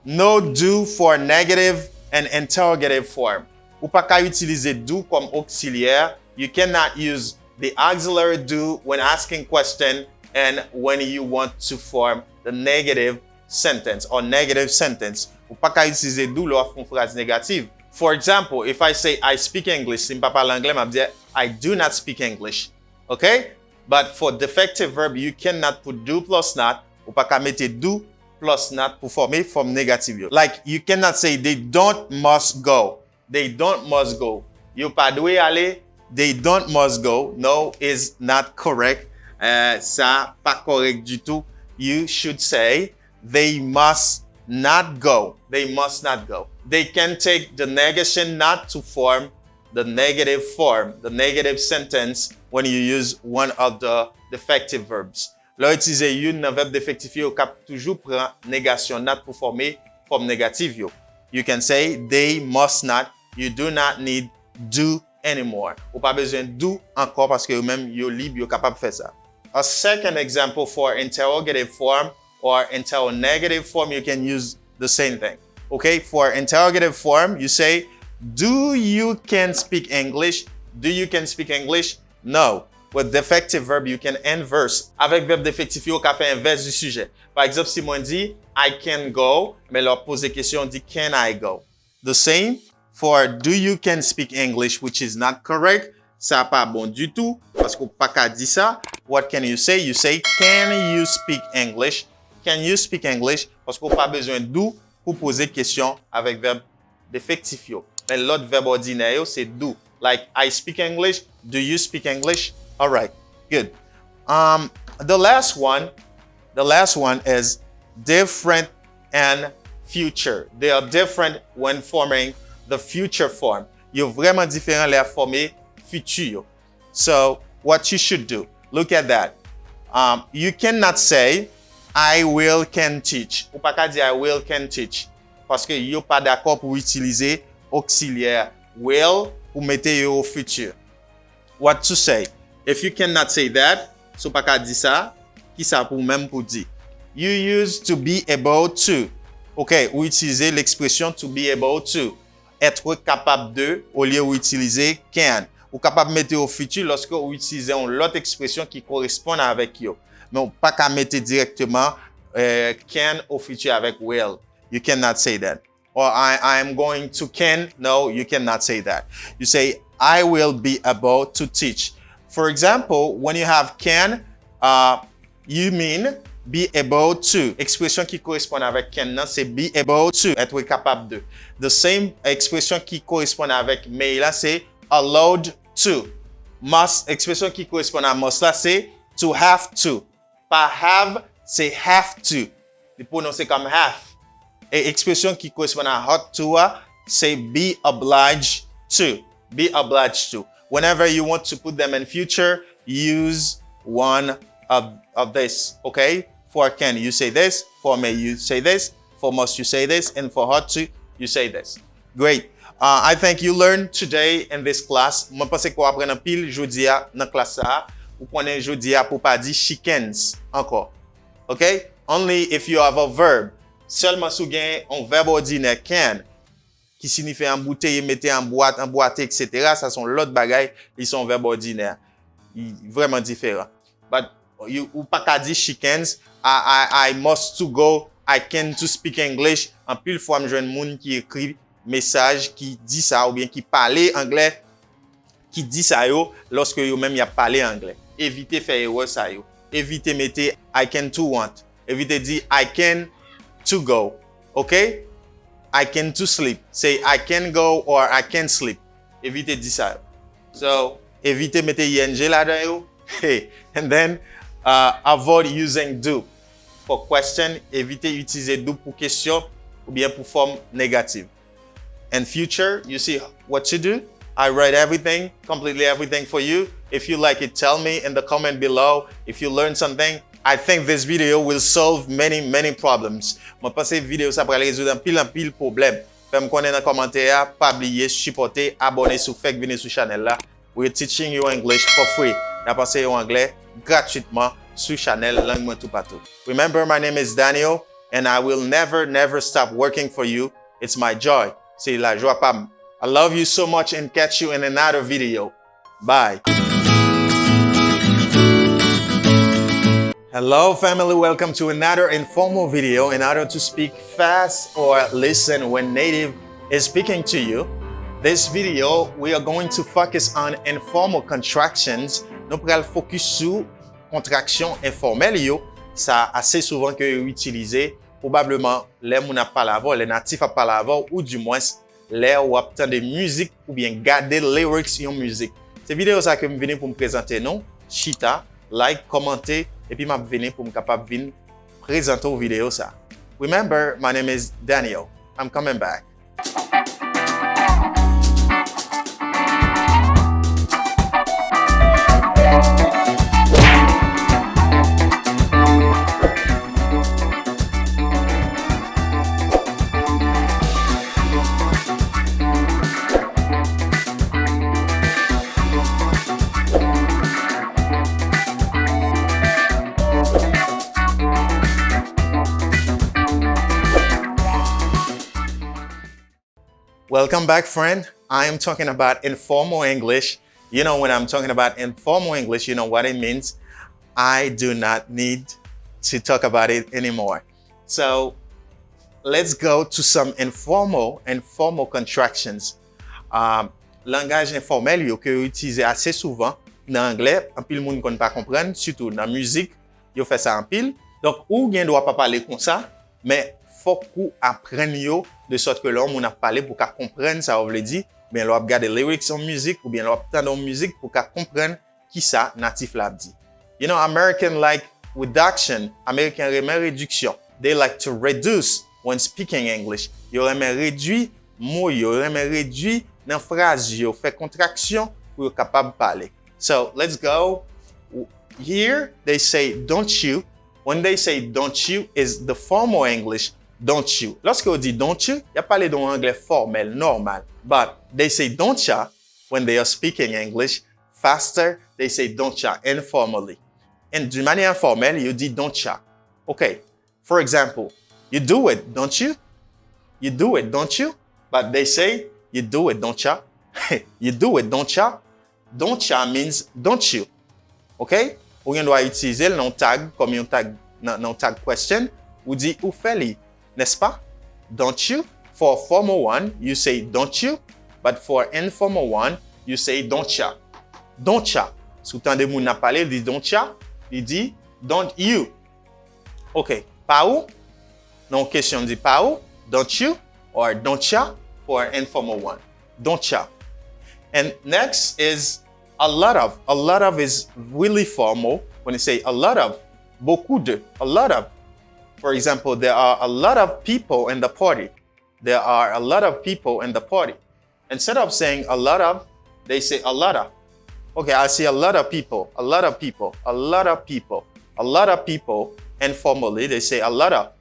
no do for negative and interrogative form. Ou pas qu'à utiliser do comme auxiliaire. You cannot use the auxiliary do when asking question and when you want to form the negative sentence or negative sentence. Ou pas qu'à utiliser do lors d'une phrase négative. For example, if I say I speak English, si je ne parle anglais, je vais dire I do not speak English. Okay? But for defective verb, you cannot put do plus not. Ou pas qu'à mettre do plus not pour former forme négative. Like you cannot say they don't must go. They don't must go. You pas doué aller. They don't must go. No, is not correct. Ça pas correct du tout. You should say they must not go. They must not go. They can take the negation not to form the negative form, the negative sentence when you use one of the defective verbs. Là, utiliser une dans verbe défectif yo cap toujours prend négation not pour former forme négative yo. You can say they must not. You do not need do anymore. Ou pas besoin do encore parce que même yo libre yo capable faire ça. A second example for interrogative form or interrogative form, you can use the same thing. Okay, for interrogative form, you say, do you can speak English? Do you can speak English? No. With defective verb, you can inverse. Avec verbe défectif, you can faire inverse du sujet. Par exemple, si moi dit, I can go, mais leur poser question, on dit, can I go? The same for do you can speak English, which is not correct. Ça pas bon du tout, parce qu'on pas qu'à dire ça. What can you say? You say, can you speak English? Can you speak English? Parce qu'on pas besoin do pour poser question avec verbe défectif. Mais l'autre verbe ordinaire, c'est do. Like, I speak English. Do you speak English? All right, good. The last one is different and future. They are different when forming the future form. You're vraiment différent les former futur. So what you should do, look at that. You cannot say, I will can teach. Ou pas qu'à dire I will can teach. Parce que you're pas d'accord pour utiliser auxiliaire will pour mettre au futur. What to say? If you cannot say that, so pas qu'à dire ça, qui ça pour même pour dire? You use to be able to. OK, ou utiliser l'expression to be able to. Être capable de, au lieu d'utiliser can. Ou capable de mettre au futur lorsque vous utilisez l'autre expression qui correspond avec yo. Mais on pas qu'à mettre directement can au futur avec will. You cannot say that. Or I am going to can. No, you cannot say that. You say, I will be able to teach. For example, when you have can, you mean be able to. Expression qui correspond avec can, non, c'est be able to, être capable de. The same expression qui correspond avec may, là, c'est allowed to. Must, expression qui correspond à must, là, c'est to have to. Pas have, c'est have to. Le prononcer comme have. Et expression qui correspond à ought to, c'est be obliged to. Be obliged to. Whenever you want to put them in future, use one of this, okay? For can, you say this. For may, you say this. For must, you say this. And for ought to, you say this. Great. I think you learned today in this class. Moi, pense qu'on apprend un pile jodi dans classe ça. Ou connaît jodi pour pas dire chickens encore. Okay? Only if you have a verb. Seulement si vous avez un verbe ordinaire can, qui signifie embouteiller, mettre en boîte, emboîter, etc. Ça sont l'autre bagaille, ils sont verbes ordinaires. Vraiment différents. But you ou pas qu'à dire chickens, I must to go, I can to speak English. En pile fois, je vois un monde qui écrit message qui dit ça ou bien qui parle anglais, qui dit ça yo lorsque yo même y a parlé anglais. Évitez faire erreur ça yo. Évitez mettre I can to want. Évitez dire I can to go. Okay? I can to sleep. Say I can go or I can sleep. Évitez dire ça. So, évitez mettre ing là-dedans yo. Hey. And then avoid using do. For question, évitez utiliser do pour question ou bien pour forme négative. In future, you see what to do. I write everything, completely everything for you. If you like it, tell me in the comment below. If you learned something, I think this video will solve many problems. Moi pense vidéo ça pour résoudre un pile problème. Fais-moi connaître dans commentaire, pas oublier supporter, abonner sur Fake venir sur channel là. We're teaching you English for free. D'apprendre en anglais gratuitement sur channel langue Mwen Toupatou. Remember, my name is Daniel and I will never stop working for you. It's my joy. C'est la joie pam. I love you so much and catch you in another video. Bye. Hello family, welcome to another informal video. In order to speak fast or listen when native is speaking to you, this video we are going to focus on informal contractions. Nous allons focus sur contraction informelle yo. Ça assez souvent que utilisé probablement les moun a parlé avant, les natifs a parlé avant ou du moins les ou obtenir de musique ou bien garder lyrics en musique. Cette vidéo ça que me venir pour me présenter non, chita, like, commenter et puis m'a venir pour me capable venir présenter aux vidéo ça. Remember, my name is Daniel. I'm coming back. Welcome back, friend. I am talking about informal English. You know, when I'm talking about informal English, you know what it means. I do not need to talk about it anymore. So let's go to some informal contractions. Langage informel yo que yo utilize assez souvent dans anglais, en pile moun kon pas comprendre, surtout dans musique, yo fait ça en pile. Donc ou gen doit pas parler comme ça, mais faut qu'on apprenne yo de sorte que l'homme on a parlé pour qu'à comprendre ça veut dire, bien l'on regarder lyrics en musique ou bien l'on entendre en musique pour qu'à comprendre qui ça natif l'a dit. You know, American like reduction, American remet réduction. They like to reduce when speaking English. Yo remet réduit mot, yo remet réduit dans phrase, yo fait contraction pour yo capable parler. So, let's go. Here they say don't you. When they say don't you is the formal English don't you. Lorsque on dit don't you, y a parlé dans anglais formel, normal. But they say don't ya when they are speaking English faster. They say don't ya informally. And d'une manière informelle, you dit don't ya. Okay. For example, you do it, don't you? You do it, don't you? But they say you do it, don't ya? You do it, don't ya? Don't ya means don't you. Okay? Ou bien doit utiliser le non tag comme un tag non tag question ou dit ou fait li, n'est-ce pas? Don't you? For a formal one, you say don't you, but for informal one, you say don't ya. Don't ya. Sous tant de moun n'a parlé, il dit don't ya, il dit don't you. Okay. Pa ou? Non question dit pa ou? Don't you? Or don't ya? For informal one. Don't ya. And next is a lot of. A lot of is really formal. When you say a lot of, beaucoup de, a lot of. For example, there are a lot of people in the party. There are a lot of people in the party. Instead of saying a lot of, they say a lot of. Okay, I see a lot of people, a lot of people, a lot of people, a lot of people. Informally, they say a lot of.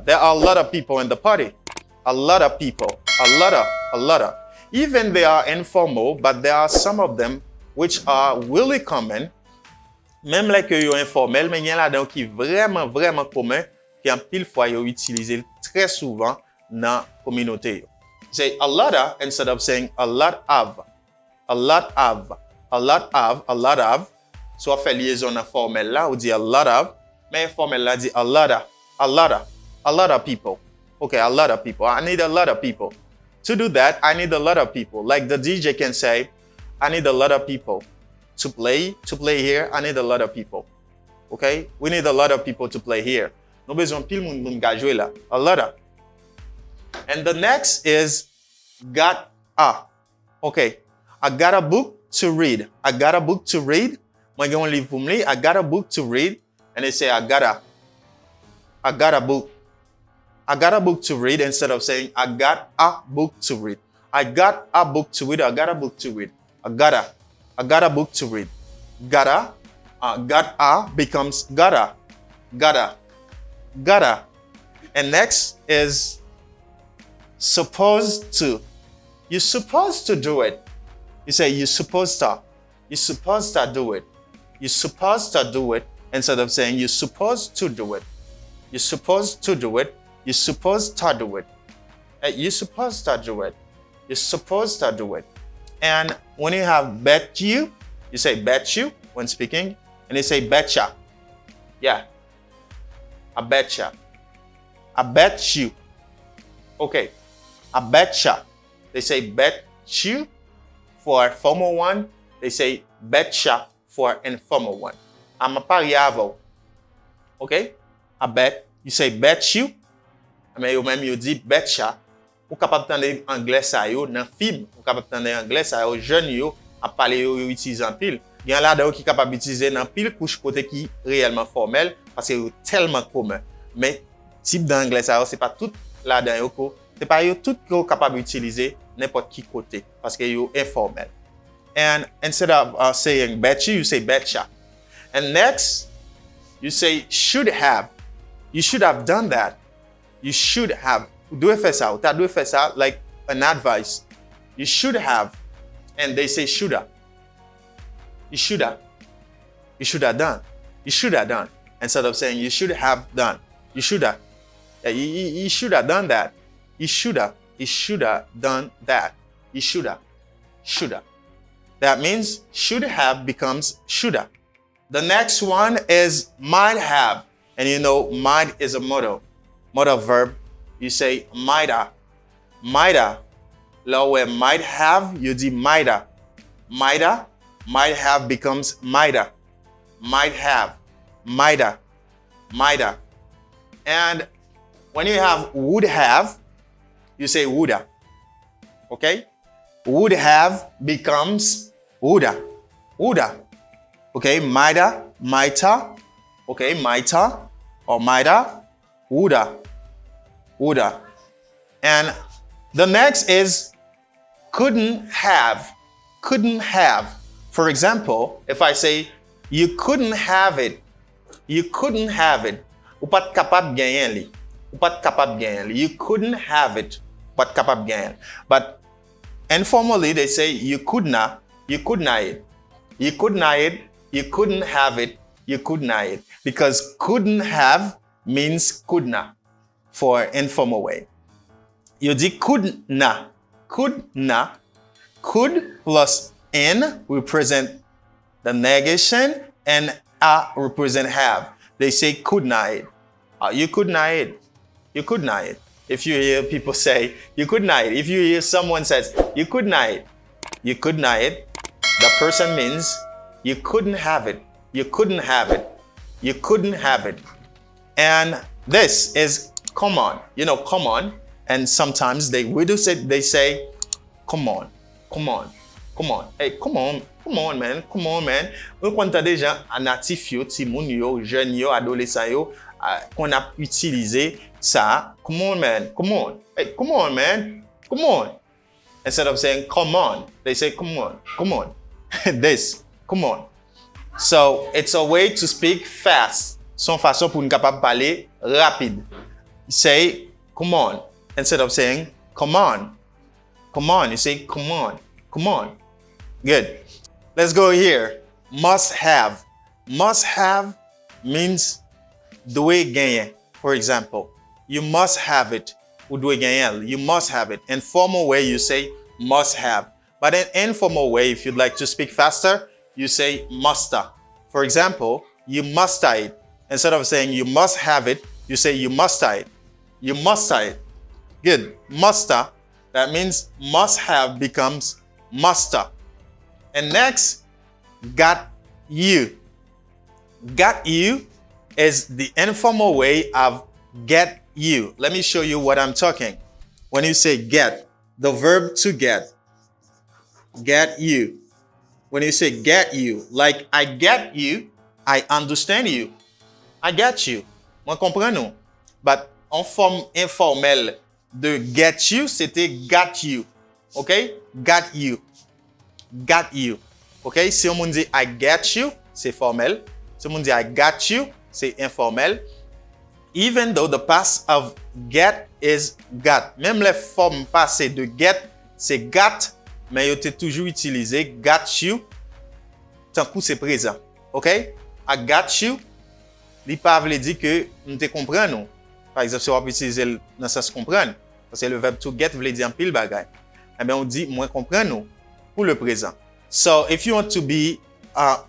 There are a lot of people in the party. A lot of people, a lot of. Even they are informal, but there are some of them which are really common. Même les que yo informel, mais il y en a là qui vraiment commun, qui en pile fois yo utilisé très souvent dans communauté. Say a lot of instead of saying a lot of. A lot of. A lot of. A lot of. Soit fait liaison en formel là, ou dit a lot of, mais informel là dit a lot of. A lot of. A lot of people. Okay, a lot of people. I need a lot of people. To do that, I need a lot of people. Like the DJ can say, I need a lot of people to play here. I need a lot of people. Okay? We need a lot of people to play here. Nous besoin pile moun ka jouer là. A lot of. And the next is got a. Okay. I got a book to read. I got a book to read. Mwen gen un livre pou m'li. I got a book to read. And they say I got a book. I got a book to read instead of saying I got a book to read. I got a book to read. I got a book to read. I got a book to read. Got a becomes gotta. And next is supposed to. You're supposed to do it. You say you're supposed to. You're supposed to do it. You're supposed to do it instead of saying you're supposed to do it. You're supposed to do it. You're supposed to do it. You're supposed to do it. You're supposed to do it. And when you have bet you say bet you when speaking, and you say betcha. Yeah. I betcha. I bet you. Okay. I betcha. They say bet you for formal one. They say betcha for informal one. I'm a pariavo. Okay? I bet. You say bet you. Mais yo même yo dit betcha. Ou capable d'entendre anglais ça yo dans film, ou capable d'entendre anglais ça yo jeune yo a parler yo utilise en pile. Il y en a là qui capable d'utiliser dans pile couche côté qui réellement formel parce que c'est tellement commun. Mais type d'anglais ça c'est pas tout là-dedans yo ko, c'est pas yo tout ko capable d'utiliser n'importe qui côté parce que yo informel. And instead of saying betcha, you say betcha. And next, you say should have. You should have done that. You should have. Do fait ça. T'as dû faire ça like an advice. You should have. And they say shoulda. You shoulda. You should have done. You should have done. Instead of saying you should have done. You shoulda. Yeah, you should have done that. You shoulda. he shoulda done that. He shoulda. Shoulda. That means should have becomes shoulda. The next one is might have. And you know, might is a modal verb. You say mighta. Mighta. Là where might have, you di mighta. Mighta. Might have becomes mighta. Might have. Mighta. Mighta. And when you have would have, you say woulda. Okay? Would have becomes woulda. Woulda. Okay? Mighta. Mighta. Okay? Mighta. Or mighta. Woulda. Woulda. And the next is couldn't have. Couldn't have. For example, if I say you couldn't have it. You couldn't have it. Ou pas capable gagner li. Ou pas capable gagner li. You couldn't have it. Pas capable gagner. But informally they say you could not. You could not it. You could not it. You couldn't have it. You could not it. Because couldn't have means could not for informal way. You di could not. Could not. Could plus N represent the negation and A represent have. They say could not eat. You could not eat. You could not eat. If you hear people say you could not eat. If you hear someone says you could not eat. You could not eat. The person means you couldn't have it. You couldn't have it. You couldn't have it. And this is come on. You know, come on. And sometimes they say come on. Come on. Come on. Hey, come on. Come on, man. Come on, man. On compte des gens natifs yo, ti moun yo, jeunes yo, adolescents yo, qu'on a utilisé ça. Come on, man. Come on. Hey, come on, man. Come on. Instead of saying come on, they say come on. Come on. This. Come on. So, it's a way to speak fast. Son façon pour nous capable parler rapide. Say come on instead of saying come on. Come on. You say come on. Come on. Good. Let's go here. Must have. Must have means doit gagner. For example, you must have it. Ou doit gagner. You must have it. In formal way, you say must have. But in informal way, if you'd like to speak faster, you say muster. For example, you muster it. Instead of saying you must have it, you say you muster it. You muster it. Good. Muster. That means must have becomes muster. And next, got you. Got you is the informal way of get you. Let me show you what I'm talking. When you say get, the verb to get you. When you say get you, like I get you, I understand you. I get you. Moi comprends nous. But en forme informelle de get you, c'était got you. Okay? Got you. Got you. Okay? Si on dit I get you, c'est formel. Si on dit I got you, c'est informel. Even though the past of get is got. Même les formes passées de get, c'est got, mais yo t'ai toujours utilisé got you. Tant coup c'est présent. Okay? I got you. Li pa vle di que nous te comprend non. Par exemple, si on va utiliser dans sens comprendre, parce que le verbe to get vle di en pile bagay. Eh bien, on dit moi comprend non pour le présent. So, if you want to be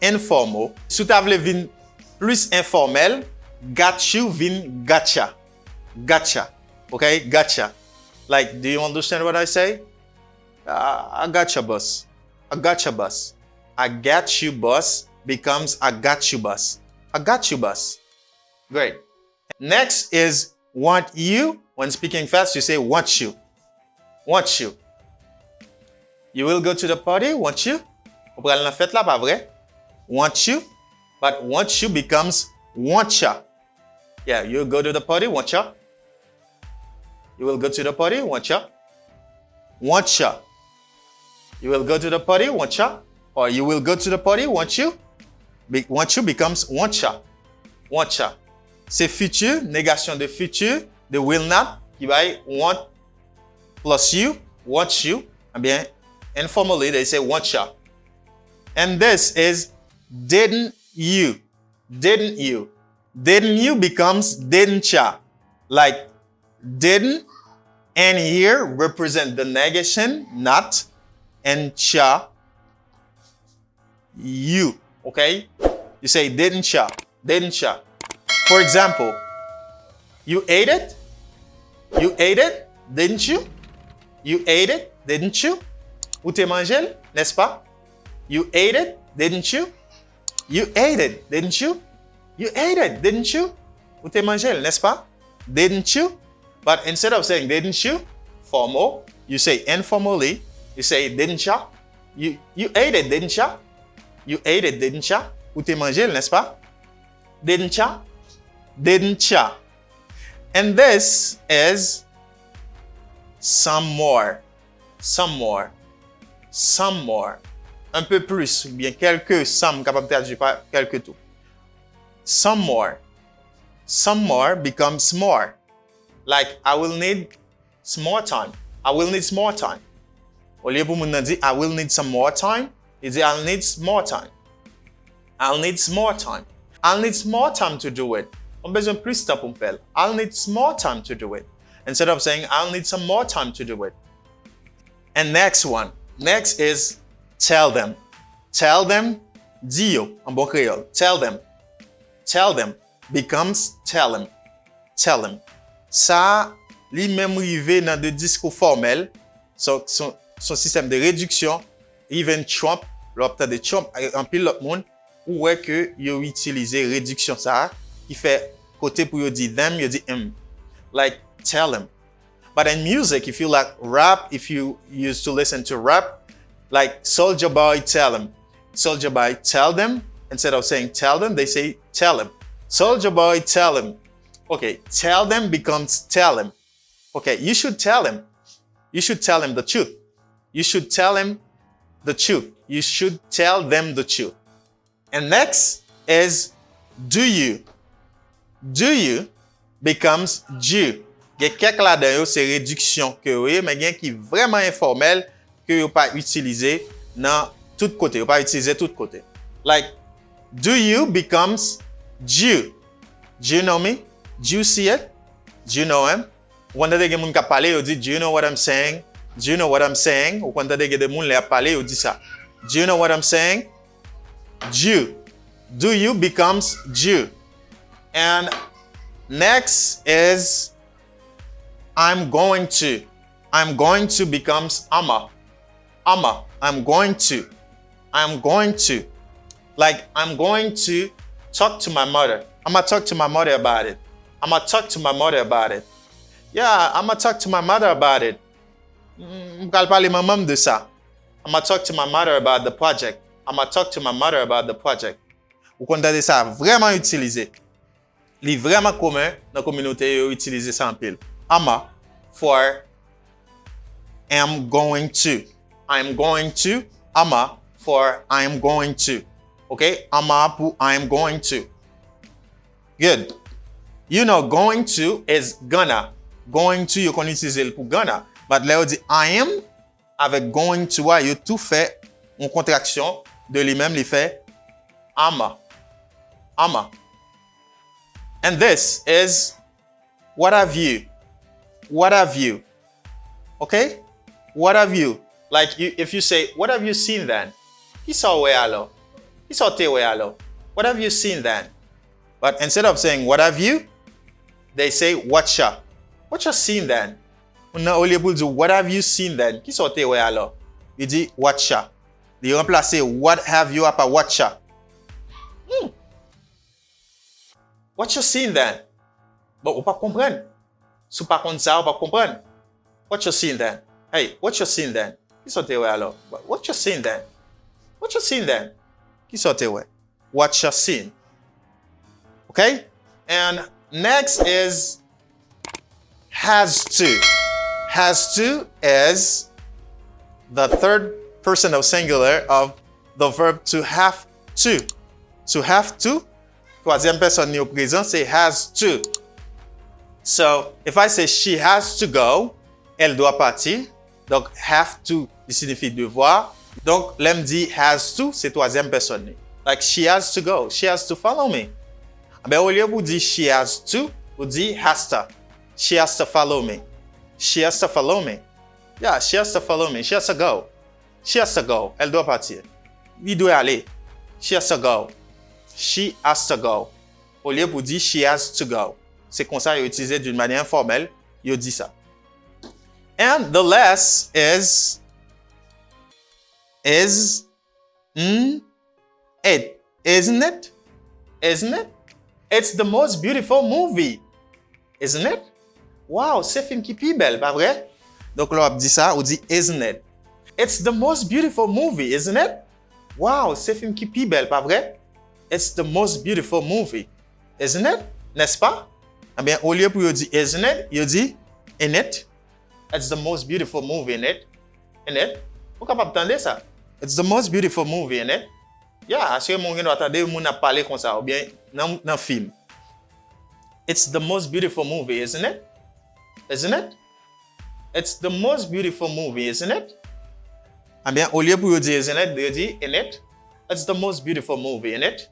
informal, si tu vle vin plus informel, got you vin gotcha. Gotcha. Okay? Gotcha. Like, do you understand what I say? I gotcha, boss. I gotcha, boss. I got you, boss becomes I got you, boss. I got you, boss. Great. Next is want you. When speaking fast, you say want you. Want you. You will go to the party, want you. Vous prenez la fête là, pas vrai? Want you. But want you becomes want ya. Yeah, you go to the party, want ya. You will go to the party, want ya. Want ya. You will go to the party, want ya. Or you will go to the party, want you. Want you becomes want ya. Want ya. C'est futur, négation de futur, de will not, qui va want plus you, want you. Eh bien, informally, they say want ya. And this is didn't you. Didn't you. Didn't you becomes didn't ya. Like didn't And here represent the negation, not, and cha, you. Okay? You say didn't cha, didn't cha. For example, you ate it? You ate it, didn't you? You ate it, didn't you? Ou te mangé, n'est-ce pas? You ate it, didn't you? You ate it, didn't you? You ate it, didn't you? Ou te mangé, n'est-ce pas? Didn't you? But instead of saying didn't you, formal, you say informally, you say didn't ya? You ate it, didn't ya? You ate it, didn't ya? Ou te mangé, n'est-ce pas? Didn't ya? Didn't ya? And this is some more, some more, some more. Un peu plus, ou bien quelques some, capable de traduire par quelques tout. Some more. Some more becomes more. Like, I will need some more time. I will need some more time. Au lieu pour moun nan di, I will need some more time, il dit, I'll need some more time. I'll need some more time. I'll need some more time to do it. On besoin plus temps pour me faire. I'll need some more time to do it. Instead of saying, I'll need some more time to do it. And next one. Next is tell them. Tell them, dio, en bon créole. Tell them. Tell them becomes tell him. Tell him. Ça, li même rive dans de discours formels, son système de réduction, even Trump, l'opta de Trump, en pile l'autre monde, ou est que yo utilise réduction ça, qui fait côté pour yo di them, yo di him. Like, tell him. But in music, if you like rap, if you used to listen to rap, like Soulja Boy, tell him. Soulja Boy, tell them. Instead of saying tell them, they say tell him. Soulja Boy, tell him. Okay, tell them becomes tell him. Okay, you should tell him. You should tell him the truth. You should tell him the truth. You should tell them the truth. And next is do you. Do you becomes you. Il y a quelques là-dedans, c'est réduction que vous voyez, mais il y a qui est vraiment informel que vous pas utiliser dans tout côté. Vous pas utiliser tout côté. Like, do you becomes you. Do you know me? Do you see it? Do you know him? Ou quand des gens qui parlent, ils disent, do you know what I'm saying? Do you know what I'm saying? Ou quand des gens qui parlent, ils disent ça. Do you know what I'm saying? You. Do you becomes you. And next is I'm going to. I'm going to becomes ama. Ama. I'm going to. I'm going to. Like, I'm going to talk to my mother. I'm going to talk to my mother about it. I'm going to talk to my mother about it. Yeah, I'm going to talk to my mother about it. Je vais parler à ma maman de ça. I'm going to talk to my mother about the project. I'm going to talk to my mother about the project. Vous comprenez ça vraiment utilisé. Il est vraiment commun dans la communauté utiliser ça en pile. Ama for am going to. I'm going to. Ama for I'm going to. Okay? Ama pour I'm going to. Good. You know, going to is gonna. Going to, you can utiliser pour gonna. But là, on dit I am avec going to, you tout fait une contraction de lui-même, il fait ama. Ama. And this is what have you? What have you? Okay? What have you? Like if you say, what have you seen then? Qui saw where alors? Qui sortait where alors? What have you seen then? But instead of saying, what have you? They say, what ya? What you seen then? Au lieu de dire, what have you seen then? Qui sortait where alors? Il dit, what ya? Il remplace what have you après what ya? What you seen then? Bon, on pas comprendre. Si pas comme ça, on pas comprendre. What you seen then? Hey, what you seen then? Qui sortait ouais alors? What you seen then? What you seen then? Qui sortait ouais? What you seen? Okay? And next is has to. Has to is the third person of singular of the verb to have to. To have to. Troisième personne au présent, c'est has to. So, if I say she has to go, elle doit partir. Donc, have to, il signifie devoir. Donc, l'homme dit has to, c'est troisième personne. Like, she has to go. She has to follow me. Ben, au lieu de dire she has to, vous dites has to. She has to follow me. She has to follow me. Yeah, she has to follow me. She has to go. She has to go. Elle doit partir. Il doit aller. She has to go. She has to go. Au lieu pour dire she has to go. C'est comme ça, il est utilisé d'une manière informelle. Il dit ça. And the last is it? Isn't it? Isn't it? It's the most beautiful movie. Isn't it? Wow, c'est film qui est belle, pas vrai? Donc là, on dit ça, on dit isn't it? It's the most beautiful movie, isn't it? Wow, c'est film qui est belle, pas vrai? It's the most beautiful movie, isn't it? N'est-ce pas? Eh bien, au lieu pour dire isn't it, il dit in it. It's the most beautiful movie, in it. In it. Vous êtes capable d'entendre ça? It's the most beautiful movie, in it. Yeah, assurément, vous entendez, vous n'avez parlé comme ça, ou bien dans le film. It's the most beautiful movie, isn't it? Isn't it? It's the most beautiful movie, isn't it? Eh bien, au lieu pour dire isn't it, vous dites in it. It's the most beautiful movie, in it.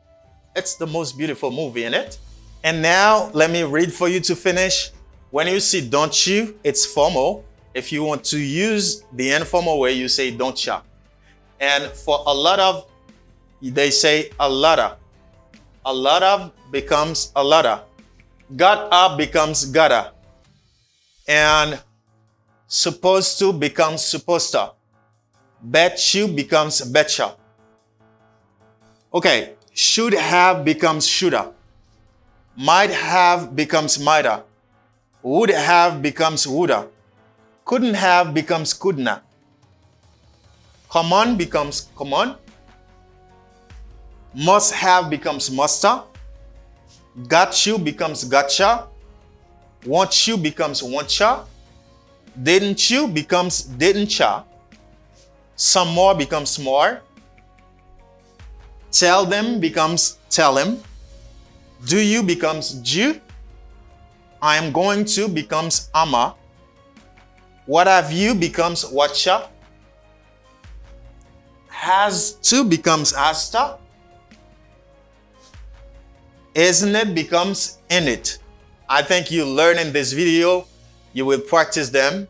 It's the most beautiful movie, in it. And now, let me read for you to finish. When you see don't you, it's formal. If you want to use the informal way, you say don't ya. And for a lot of, they say a lotta. A lot of becomes a lotta. Got up becomes gotta. And supposed to becomes supposed to. Bet you becomes betcha. Okay, should have becomes shoulda. Might have becomes mighta. Would have becomes woulda. Couldn't have becomes couldn't. Come on becomes come on. Must have becomes musta. Got you becomes gotcha. Want you becomes wantcha. Didn't you becomes didn'tcha. Some more becomes more. Tell them becomes tell him. Do you becomes do. I am going to becomes ama. What have you becomes whatcha. Has to becomes hasta. Isn't it becomes in it. I think you learn in this video. You will practice them.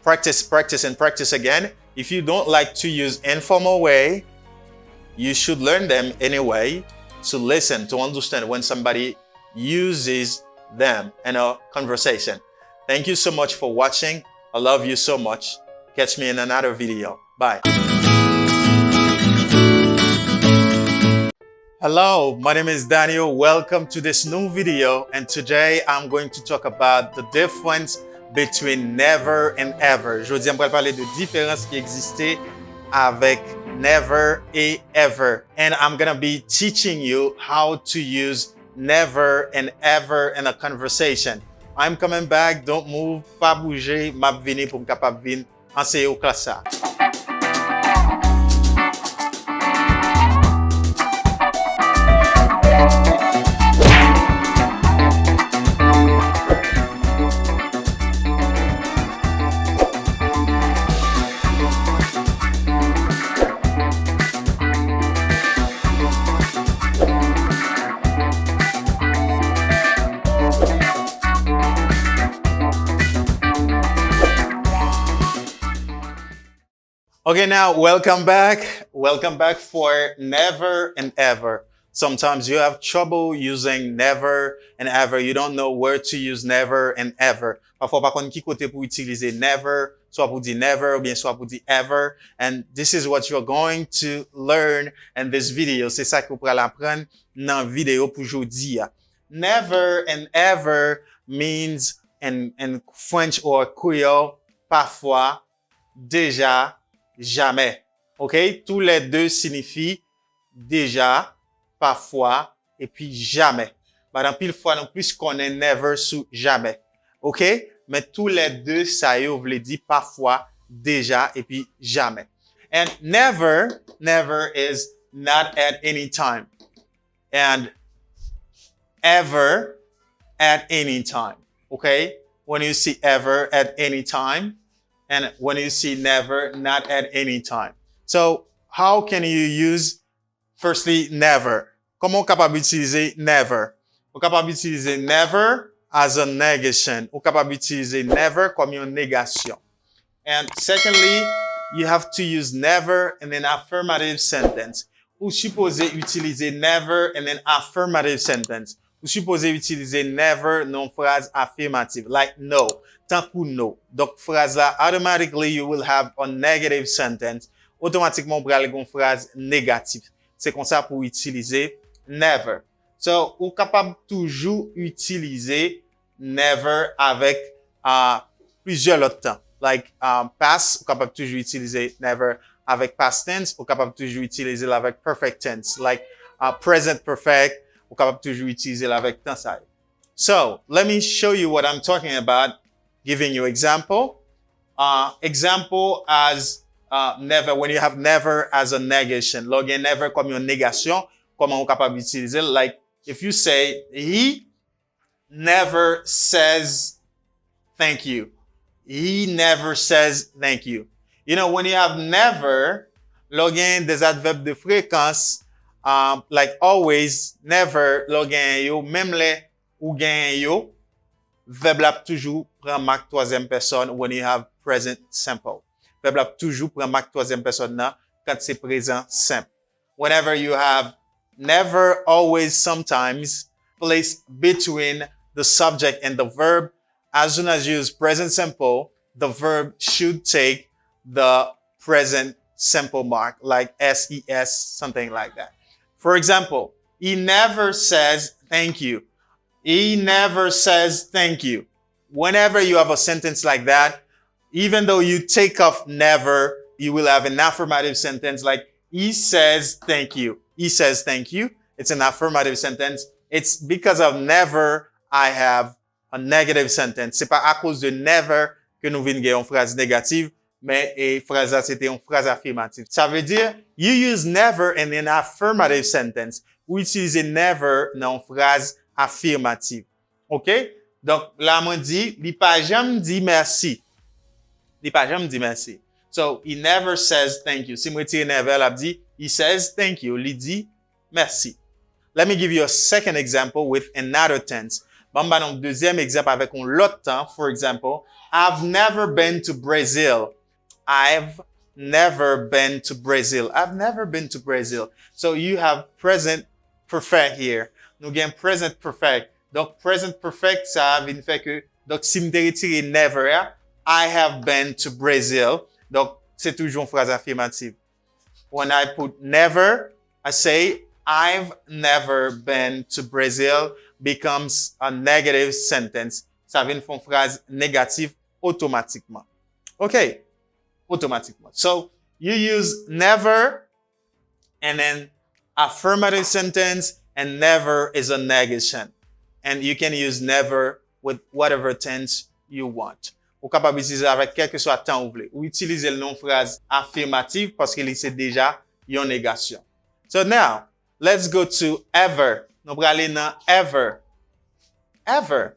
Practice, practice, and practice again. If you don't like to use informal way, you should learn them anyway to listen, to understand when somebody uses them in a conversation. Thank you so much for watching. I love you so much. Catch me in another video. Bye. Hello, my name is Daniel. Welcome to this new video. And today I'm going to talk about the difference between never and ever. Aujourd'hui, on va parler de différence qui existait avec never et ever. And I'm going to be teaching you how to use never and ever in a conversation. I'm coming back. Don't move. Pas bouger. M'a vini pour capable venir enseigner au classe. Okay, now welcome back. Welcome back for never and ever. Sometimes you have trouble using never and ever. You don't know where to use never and ever. Parfois, par contre, qui côté pour utiliser never, soit pour dire never, ou bien soit pour dire ever. And this is what you're going to learn in this video. C'est ça que vous pourrez apprendre dans la vidéo pour aujourd'hui. Never and ever means in French or Creole, parfois, déjà, jamais. OK? Tous les deux signifient déjà, parfois, et puis jamais. Madame, pile fois, non plus qu'on est never sous jamais. OK? Mais tous les deux, ça y veut dire parfois, déjà, et puis jamais. And never is not at any time. And ever at any time. OK? When you see ever at any time, and when you see never, not at any time. So, how can you use, firstly, never? Comment on est capable d'utiliser never? On est capable d'utiliser never as a negation. Ou capable d'utiliser never comme une négation. And secondly, you have to use never and then affirmative sentence. Ou supposé utiliser never and then affirmative sentence. Ou supposé utiliser never non phrase affirmative, like no, tant que no. Donc, phrase là, automatically you will have a negative sentence. Automatiquement, vous allez avoir une phrase négative. C'est comme ça pour utiliser never. So, ou capable toujours utiliser never avec plusieurs autres temps. Like past, ou capable toujours utiliser never avec past tense, ou capable toujours utiliser avec perfect tense. Like present perfect, ou capable toujours utiliser avec temps ça. So, let me show you what I'm talking about, giving you example. Example as never, when you have never as a negation. Login never comme une négation, comment on capable d'utiliser. Like, if you say, he never says thank you. He never says thank you. You know, when you have never, login des adverbes de fréquence, like always, never, login yo, même les ou gain yo, verbe la toujours prend marque troisième personne when you have present simple. Verbe la toujours prend marque troisième personne nan, quand c'est présent simple. Whenever you have never, always, sometimes, placed between the subject and the verb, as soon as you use present simple, the verb should take the present simple mark, like SES, something like that. For example, he never says thank you. He never says thank you. Whenever you have a sentence like that, even though you take off never, you will have an affirmative sentence like he says thank you. He says thank you. It's an affirmative sentence. It's because of never I have a negative sentence. C'est pas à cause de never que nous venons gagner une phrase négative, mais phrase là c'était une phrase affirmative. Ça veut dire you use never in an affirmative sentence. Ou utilisez never dans une phrase affirmative. OK? Donc là moi dit, il pas jamais dit merci. Il pas jamais dit merci. So he never says thank you. Si moi tire never là dit, he says thank you. Il dit merci. Let me give you a second example with another tense. Bamba donc deuxième exemple avec un l'autre temps. For example, I've never been to Brazil. I've never been to Brazil. I've never been to Brazil. So you have present perfect here. Nous gagnons present perfect. Donc present perfect ça vient faire que donc si me retire never, I have been to Brazil. Donc c'est toujours une phrase affirmative. When I put never, I say I've never been to Brazil becomes a negative sentence. Ça vient faire une phrase négative automatiquement. Okay, automatiquement. So you use never and then affirmative sentence, and never is a negation. And you can use never with whatever tense you want. Ou capable d'utiliser avec quel que soit temps ou voulez. Ou utiliser le nom phrase affirmative parce qu'il c'est déjà une négation. So now, let's go to ever. Nous allons aller dans ever. Ever.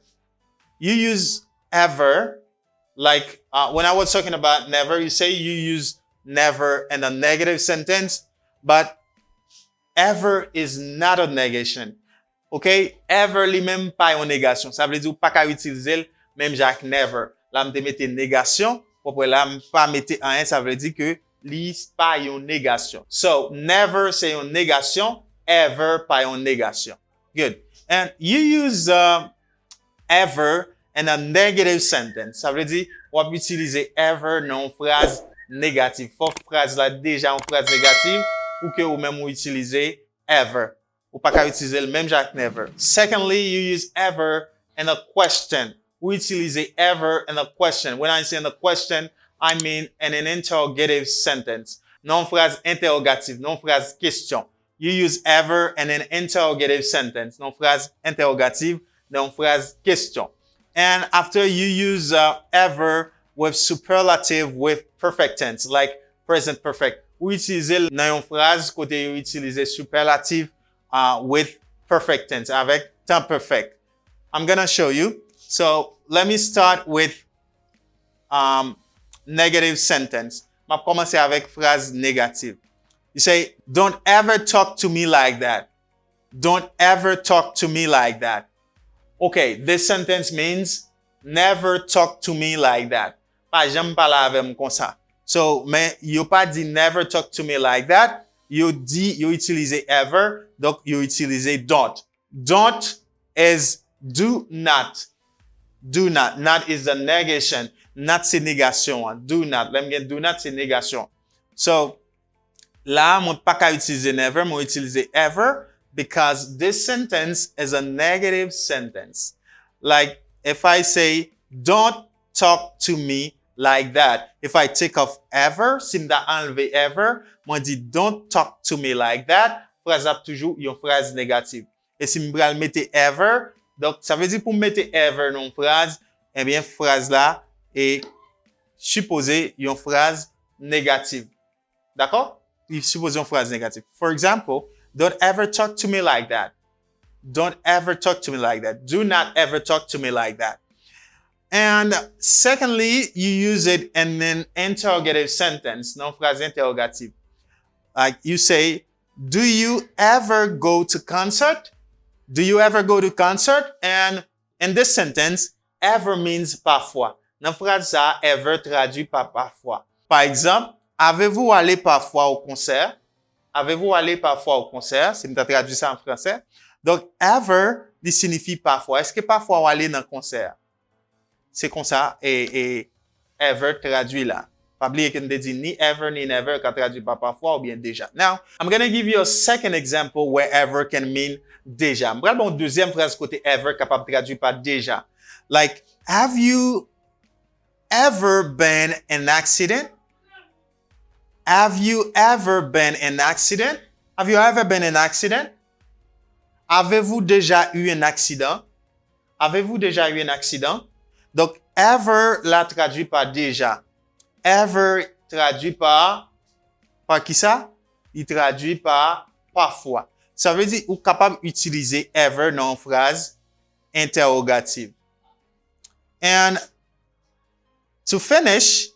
You use ever like when I was talking about never, you say you use never in a negative sentence, but ever is not a negation. OK? Ever li même pas une négation. Ça veut dire pas qu'à utiliser même Jacques never. Là me mette négation, pour là me pas mettre un, ça veut dire que li pas une négation. So never c'est une négation, ever pas une négation. Good. And you use ever in a negative sentence. Ça veut dire on va utiliser ever dans phrase négative. Faut phrase là déjà une phrase négative ou que ou même utiliser ever. Ou pas qu'à utiliser le même Jacques never. Secondly, you use ever in a question. We utilize ever in a question. When I say in a question, I mean in an interrogative sentence. Non phrase interrogative, non phrase question. You use ever in an interrogative sentence. Non phrase interrogative, non phrase question. And after you use ever with superlative with perfect tense, like present perfect. We utilize dans une phrase côté utiliser superlative with perfect tense, avec temps perfect. I'm gonna show you. So let me start with negative sentence. Je vais commencer avec phrase négative. You say, don't ever talk to me like that. Don't ever talk to me like that. Okay, this sentence means never talk to me like that. Pas jamais parler avec moi comme ça. So, mais yo pas dit never talk to me like that. Yo utilisez ever, donc yo utilisez don't. Don't is do not. Do not. Not is the negation. Not c'est négation. Do not. Let me get do not c'est négation. So, là, mon pas qu'à utiliser never, moi utiliser ever because this sentence is a negative sentence. Like, if I say, don't talk to me like that. If I take off ever, si m'da enlevé ever, moi dit don't talk to me like that, phrase a toujours une phrase négative. Et si m'bral mette ever, donc ça veut dire pour mettre ever dans une phrase, eh bien phrase là est supposée une phrase négative. D'accord? Il suppose une phrase négative. For example, don't ever talk to me like that. Don't ever talk to me like that. Do not ever talk to me like that. And secondly, you use it in an interrogative sentence, non phrase interrogative. Like you say, do you ever go to concert? Do you ever go to concert? And in this sentence, ever means parfois. Dans phrase ça, ever traduit par parfois. Par exemple, avez-vous allé parfois au concert? Avez-vous allé parfois au concert? Si je traduis ça en français. Donc, ever, il signifie parfois. Est-ce que parfois on allait dans le concert? C'est comme ça, et ever traduit là. Pas oublier qu'on dit ni ever ni never quand traduit pas parfois ou bien déjà. Now, I'm going to give you a second example where ever can mean déjà. Je vais vous deuxième phrase côté ever capable de traduire par déjà. Like, have you ever been in an accident? Have you ever been in an accident? Have you ever been in an accident? Avez-vous déjà eu un accident? Avez-vous déjà eu un accident? Donc, ever la traduit par déjà. Ever traduit par qui ça? Il traduit par parfois. Ça veut dire ou capable d'utiliser ever dans une phrase interrogative. And to finish,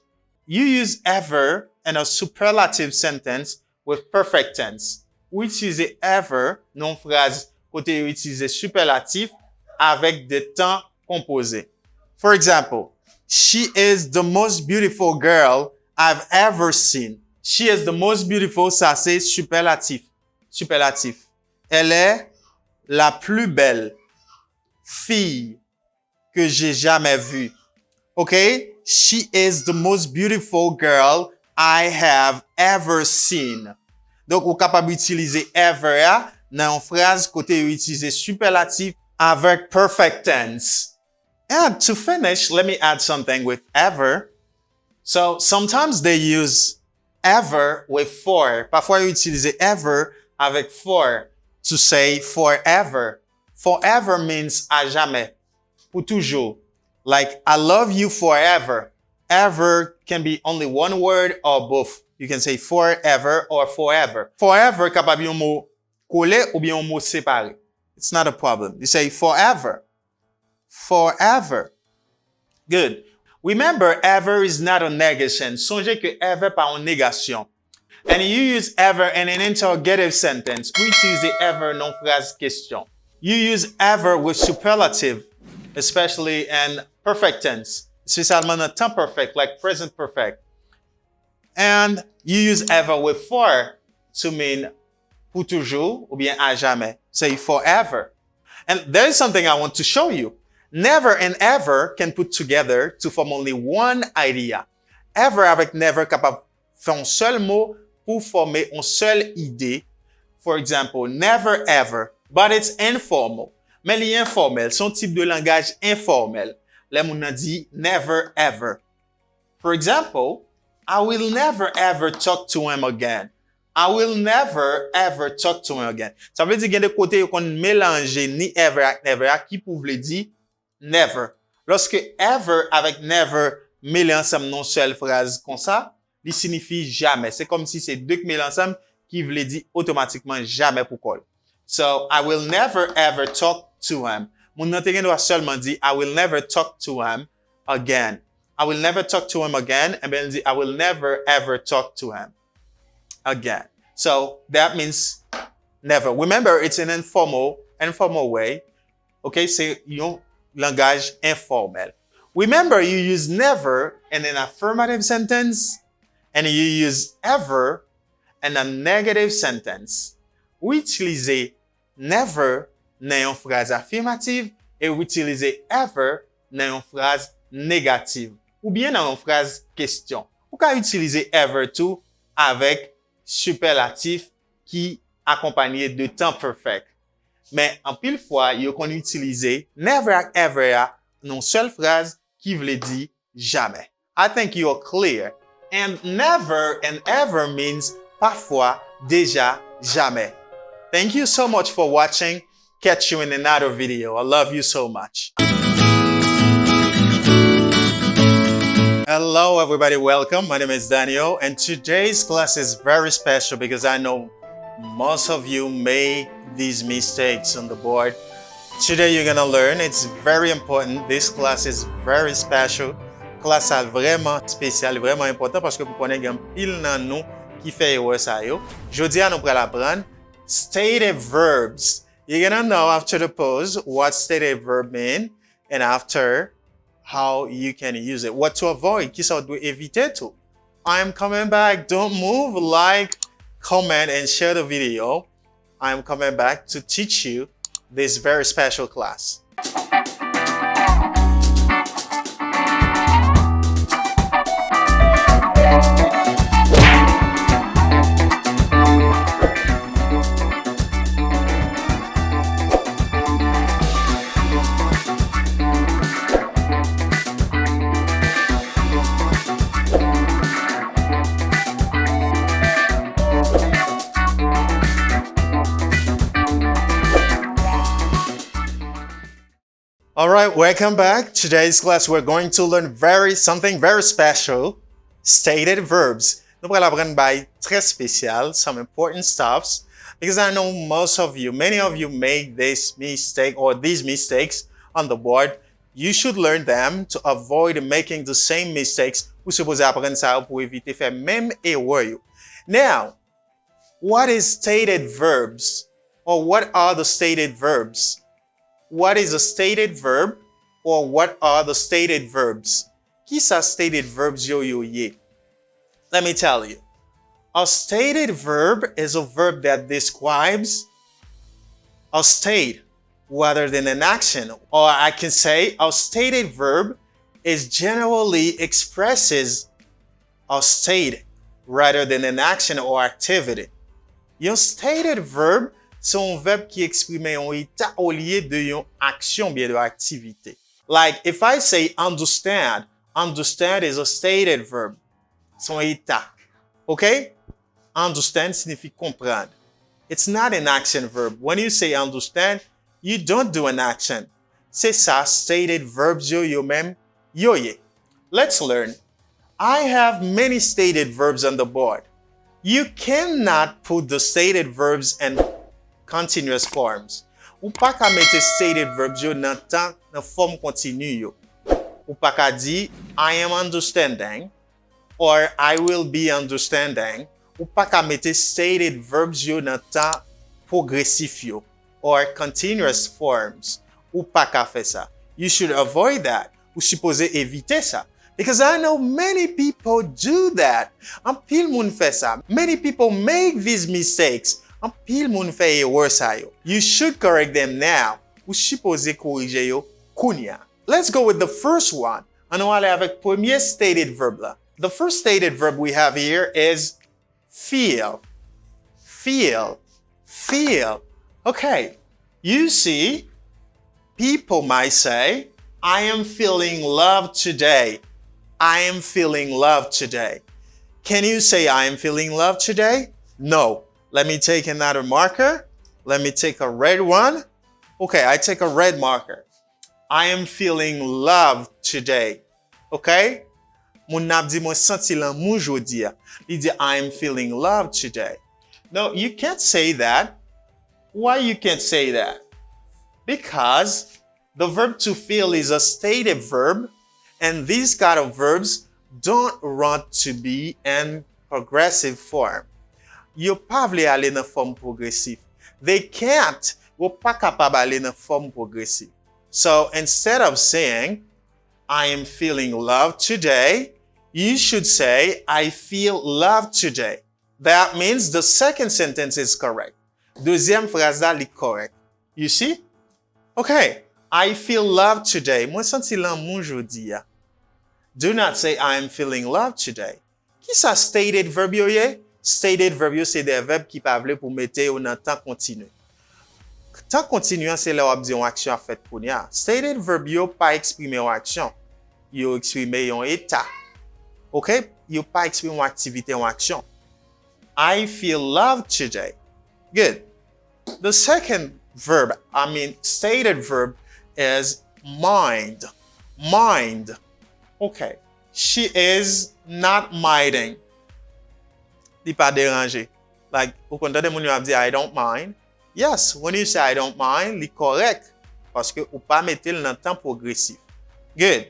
you use ever in a superlative sentence with perfect tense. Ou utiliser ever dans une phrase côté utiliser superlatif avec des temps composés. For example, she is the most beautiful girl I've ever seen. She is the most beautiful, ça c'est superlatif. Superlatif. Elle est la plus belle fille que j'ai jamais vue. Okay? She is the most beautiful girl I have ever seen. Donc, vous êtes capable d'utiliser ever dans une phrase côté utiliser superlatif avec perfect tense. And to finish, let me add something with ever. So sometimes they use ever with for. Parfois, ils utilisent ever avec for to say forever. Forever means à jamais, pour toujours. Like, I love you forever. Ever can be only one word or both. You can say forever or forever. Forever capable un mot collé ou bien un mot séparé. It's not a problem. You say forever. Forever. Good. Remember, ever is not a negation. Songez que ever pas une négation. And you use ever in an interrogative sentence. We use ever non phrase question. You use ever with superlative, especially in perfect tense. Spécialement dans temps perfect, like present perfect. And you use ever with for to mean pour toujours ou bien à jamais. Say forever. And there is something I want to show you. Never and ever can put together to form only one idea. Ever avec never capable faire un seul mot pour former une seule idée. For example, never ever, but it's informal. Mais les informel, son type de langage informel. Les moun nan dit never ever. For example, I will never ever talk to him again. I will never ever talk to him again. Ça veut dire qu'il y a des côtés qu'on mélange ni ever avec never qui pour vle dire never. Lorsque ever avec never mêlent ensemble dans une seule phrase comme ça, il signifie jamais. C'est comme si c'est deux qui mêlent ensemble qui veulent dire automatiquement jamais pour call. So, I will never ever talk to him. Mon nan doit seulement dire I will never talk to him again. I will never talk to him again. And then I will never ever talk to him again. So that means never. Remember, it's an informal way. OK? C'est un langage informel. Remember, you use never in an affirmative sentence and you use ever in a negative sentence. Ou utiliser never dans une phrase affirmative et ou utiliser ever dans une phrase négative. Ou bien dans une phrase question. Ou ka utiliser ever tout avec superlatif qui accompagné de temps perfect. Mais en pile fois, yo kon utiliser never ak ever dans une seule phrase qui veut dire jamais. I think you are clear. And never and ever means parfois, déjà, jamais. Thank you so much for watching. Catch you in another video. I love you so much. Hello everybody, welcome. My name is Daniel and today's class is very special because I know most of you make these mistakes on the board. Today you're gonna learn, it's very important. This class is very special. Class est vraiment spécial, vraiment important parce que vous connaissez un pile nan nous qui fait erreur ça yo. Jodi a nous pral apprendre stated verbs. You're gonna know after the pause what stated verb mean and after how you can use it. What to avoid, qui ça doit éviter tout. I am coming back. Don't move, like, comment and share the video. I am coming back to teach you this very special class. All right, welcome back. Today's class, we're going to learn something very special, stated verbs. Nous allons apprendre by très spécial, some important stuffs, because I know many of you make this mistake or these mistakes on the board. You should learn them to avoid making the same mistakes. Vous supposez apprendre ça pour éviter faire même erreur. Now, what is stated verbs? Or what are the stated verbs? What is a stated verb or what are the stated verbs? Qui sa stated verbs yo ye? Let me tell you. A stated verb is a verb that describes a state rather than an action. Or I can say a stated verb is generally expresses a state rather than an action or activity. Your stated verb c'est un verbe qui exprime un état au lieu de une action, bien de activité. Like, if I say understand, understand is a stated verb. C'est un état. Okay? Understand signifie comprendre. It's not an action verb. When you say understand, you don't do an action. C'est ça, stated verbs yo même, yo ye. Let's learn. I have many stated verbs on the board. You cannot put the stated verbs and continuous forms. Ou pas ka mette stated verbs yo nan temps nan forme continue yo. Ou pas ka di I am understanding or I will be understanding. Ou pas ka mette stated verbs yo nan temps progressif yo or continuous forms. Ou pas ka fè ça. You should avoid that. Ou supposé éviter ça. Because I know many people do that. An pile moun fè ça. Many people make these mistakes. An pile moun fè erreur sa yo. You should correct them now. Ou supposé corriger yo kounya. Let's go with the first one. An nou ale avec premier stated verb la. The first stated verb we have here is feel. Feel. Feel. Okay. You see, people might say, I am feeling love today. I am feeling love today. Can you say I am feeling love today? No. Let me take another marker. Let me take a red one. Okay, I take a red marker. I am feeling love today. Okay? Moun nap di mwen senti lan mou jodi a. Li di I am feeling love today. No, you can't say that. Why you can't say that? Because the verb to feel is a stated verb, and these kind of verbs don't want to be in progressive form. Yo pa vle ale nan forme progressive. They can't. Yo pa kapab ale nan forme progressive. So instead of saying, I am feeling love today, you should say, I feel love today. That means the second sentence is correct. Deuxième phrase là, li correct. You see? Okay. I feel love today. Mwen senti l'amour jodi ya. Do not say, I am feeling love today. Ki sa stated verb yo ye? Stated verb yo se de verb ki pa vle pou mette yo nan temps continu. Temps continu se la wap di yon action a fait pou nya. Stated verb yo pa exprime yon action. Yo exprime yon état. Okay? Yo pa exprime yon activité, yon action. I feel love today. Good. The second verb, stated verb is mind. Mind. Okay. She is not minding. Li pa déranger. Like, ou kon tande moun yo ap di, I don't mind. Yes, when you say I don't mind, li correct. Paske ou pa mette l nan temps progressif. Good.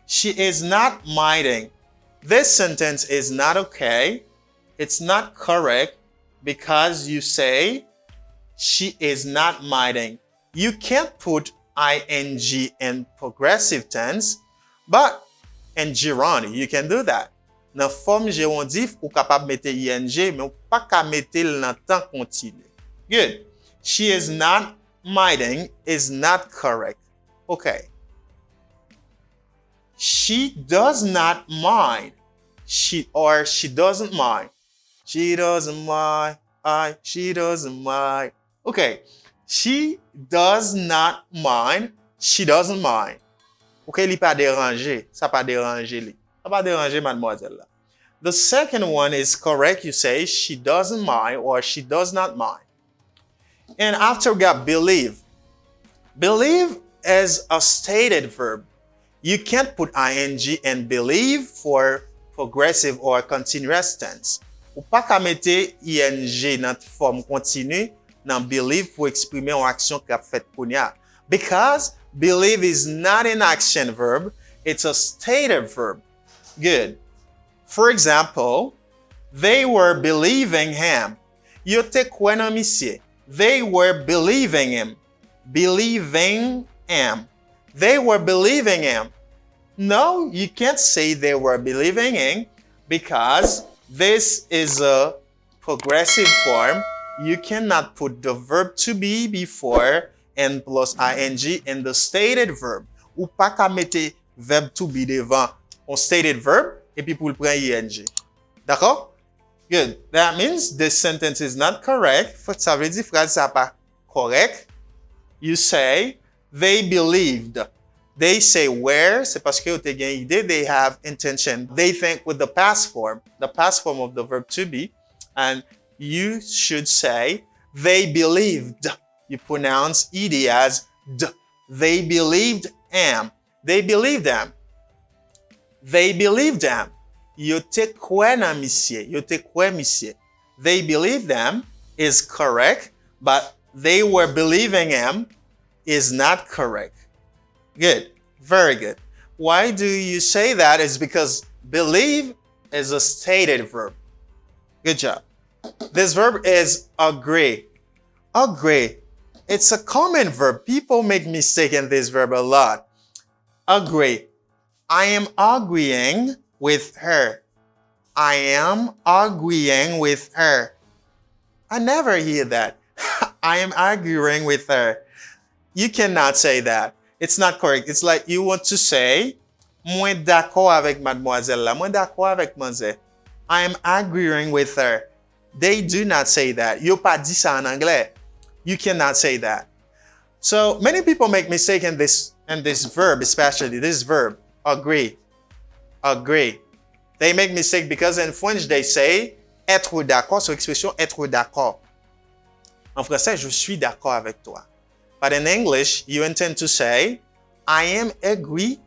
She is not minding. This sentence is not okay. It's not correct because you say she is not minding. You can't put ing in progressive tense, but in gerund, you can do that. Nan forme gérondif, ou kapab mette ing, mais ou pa ka mette l nan temps continu. Good. She is not minding is not correct. Okay. She does not mind. She doesn't mind. She doesn't mind. She doesn't mind. Okay. She does not mind. She doesn't mind. Okay, li pa déranger. Ça pa déranger li. Ça pa déranger mademoiselle là. The second one is correct. You say she doesn't mind or she does not mind. And after we got believe. Believe is a stated verb. You can't put ing in believe for progressive or continuous tense. Ou pa ka mette ing nan forme continue nan believe pour exprimer une action qui a fait pou nya. Because believe is not an action verb, it's a stated verb. Good. For example, they were believing him. Yo te kwen nan misye. They were believing him. Believing him. They were believing him. No, you can't say they were believing him because this is a progressive form. You cannot put the verb to be before and plus ing in the stated verb. Ou pa ka mette verb to be devant on stated verb et puis pour le prendre ing. D'accord? Good. That means this sentence is not correct. Ça veut dire phrase ça pas correct. You say they believed. They say where, c'est parce que te gen idée, they have intention. They think with the past form of the verb to be, and you should say they believed. You pronounce ed as d. They believed am. They believed them. They believed them. Yo te kwen nan misye. Yo te kwen misye. They believed them is correct, but they were believing him is not correct. Good. Very good. Why do you say that? Is because believe is a stated verb. Good job. This verb is agree. Agree. It's a common verb. People make mistake in this verb a lot. Agree. I am agreeing with her. I am agreeing with her. I never hear that. I am arguing with her. You cannot say that. It's not correct. It's like you want to say, Mwen d'accord avec mademoiselle la. Mwen d'accord avec mademoiselle. I am arguing with her. They do not say that. Yo pa di sa en anglais. You cannot say that. So many people make mistake in this verb, especially this verb, agree. Agree. They make mistake because in French they say être d'accord, so expression être d'accord. En français, je suis d'accord avec toi. But in English, you intend to say, I am agree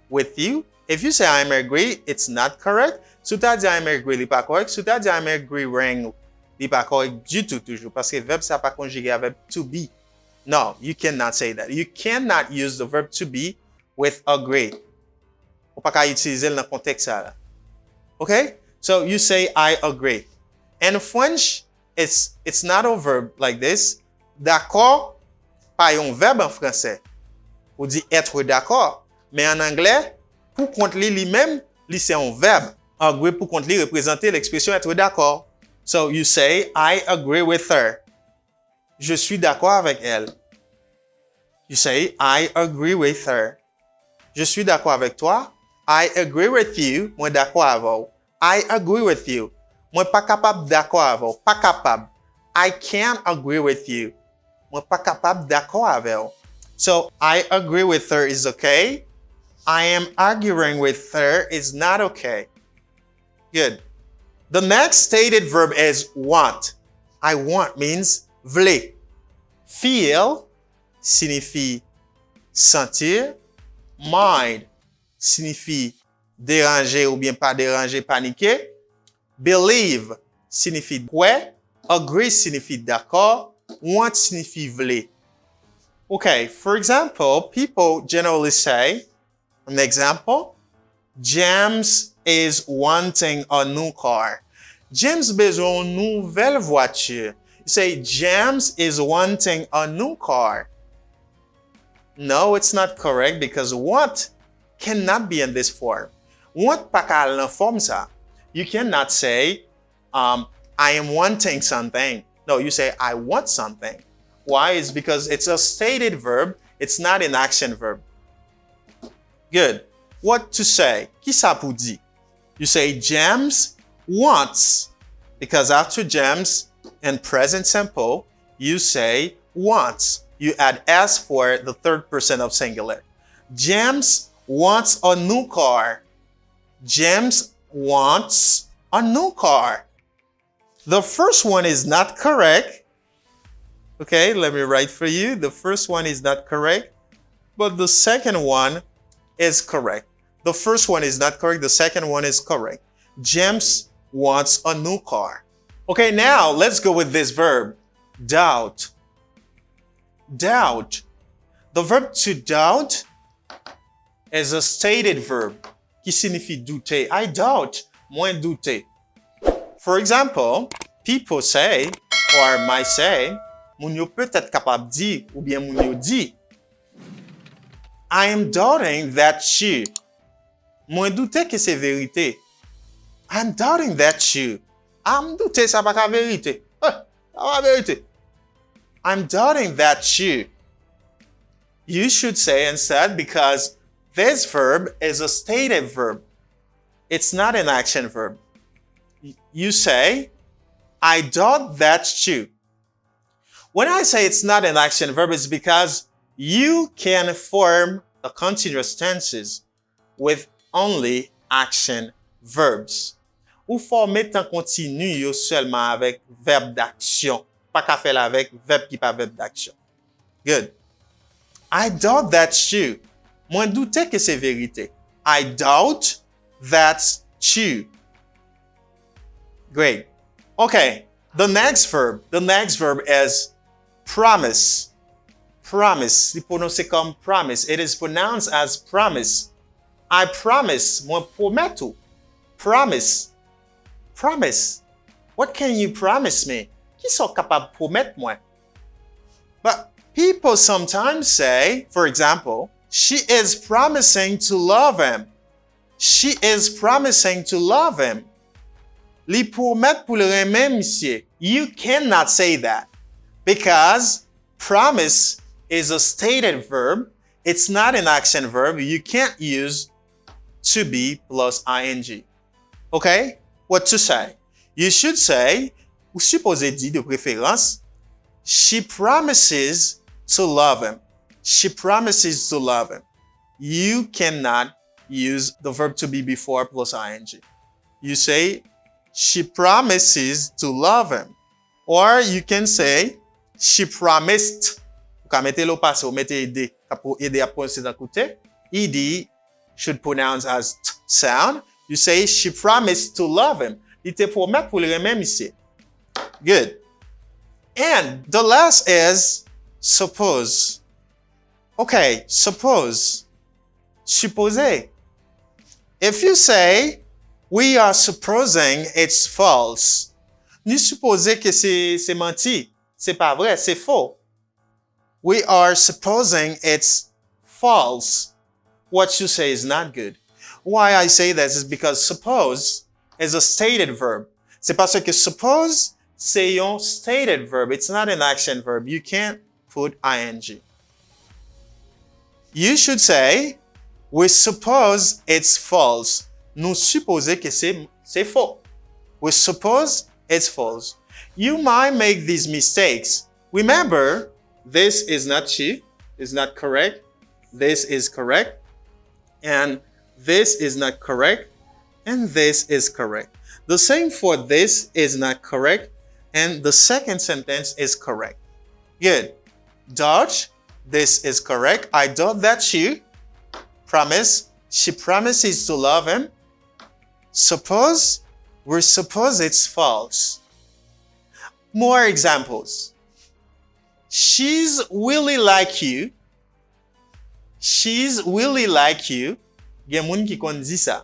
with you. If you say I am agree, it's not correct. Sou ta di I am agree, li pa correct. Sou ta di I am agree ring, li pa correct du tout toujours. Parce que verbe sa pa conjugué avec to be. No, you cannot say that. You cannot use the verb to be with agree. Ou pa ka utiliser dans contexte là. Okay? So you say I agree. In French, it's not a verb like this. D'accord, pas un verbe en français. ou dit être d'accord. Mais en anglais, pour compte lui-même, c'est un verbe. Agree pour compte lui représenter l'expression être d'accord. So you say, I agree with her. Je suis d'accord avec elle. You say, I agree with her. Je suis d'accord avec toi. I agree with you. Moi d'accord avec vous. I agree with you. Moi pas capable d'accord avec vous. Pas capable. I can't agree with you. Moi pas capable d'accord avec vous. So, I agree with her is okay. I am arguing with her is not okay. Good. The next stated verb is want. I want means vle. Feel signifie sentir. Mind signifie déranger ou bien pas déranger, paniquer. Believe signifie ouais. Agree signifie d'accord. Want signifie vle. Okay, for example, people generally say, an example, James is wanting a new car. James besoin une nouvelle voiture. You say, James is wanting a new car. No, it's not correct because want cannot be in this form. Want pas qu'à la forme ça. You cannot say, I am wanting something. No, you say, I want something. Why? It's because it's a stated verb. It's not an action verb. Good. What to say? Qui ça pour dire? You say James wants. Because after James in present simple, you say wants. You add S for the third person of singular. James wants a new car. James wants a new car. The first one is not correct. Okay, let me write for you. The first one is not correct, but the second one is correct. The first one is not correct. The second one is correct. James wants a new car. Okay, now let's go with this verb, doubt. Doubt. The verb to doubt is a stated verb qui signifie douter. I doubt, moi douter. For example, people say, or might say, moun yo peut-être capable di, ou bien moun yo di, I am doubting that you. Mwen doute que c'est vérité. I'm doubting that you. I'm doute ça pas ka vérité. Ça pas vérité. I'm doubting that you. You should say instead because this verb is a stated verb. It's not an action verb. You say, I doubt that you. When I say it's not an action verb, it's because you can form the continuous tenses with only action verbs. Ou former temps continu yo seulement avec verbe d'action. Pas qu'à faire avec verbe qui pas verbe d'action. Good. I doubt that's you. Moi doute que c'est vérité. I doubt that's you. Great. Okay. The next verb is promise. Promise. C'est prononcé comme promise. It is pronounced as promise. I promise. Moi prometo. Promise. Promise. What can you promise me? Qui sont capables de promettre moi? But people sometimes say, for example, she is promising to love him. She is promising to love him. Li promettre pour le aimer, monsieur. You cannot say that because promise is a stated verb. It's not an action verb. You can't use to be plus ing. Okay? What to say? You should say, ou supposé dire de préférence, she promises to love him. She promises to love him. You cannot use the verb to be before plus ing. You say, she promises to love him. Or you can say, she promised. Vous pouvez mettre le passé, vous mettez ed pour aider à prononcer d'un côté. Ed should pronounce as t sound. You say, she promised to love him. Il te promet pour le aimer ici. Good. And the last is suppose. Okay, suppose. Supposer. If you say, we are supposing it's false. Nous supposer que c'est menti. C'est pas vrai, c'est faux. We are supposing it's false, what you say is not good. Why I say this is because suppose is a stated verb. C'est parce que suppose, c'est un stated verb. It's not an action verb. You can't put ing. You should say, we suppose it's false. Nous supposons que c'est faux. We suppose it's false. You might make these mistakes. Remember, this is not she, is not correct. This is correct. And this is not correct. And this is correct. The same for this is not correct. And the second sentence is correct. Good. Dodge, this is correct. I doubt that she promises to love him. Suppose, we suppose it's false. More examples. She's really like you. She's really like you. Gen moun ki kon di sa.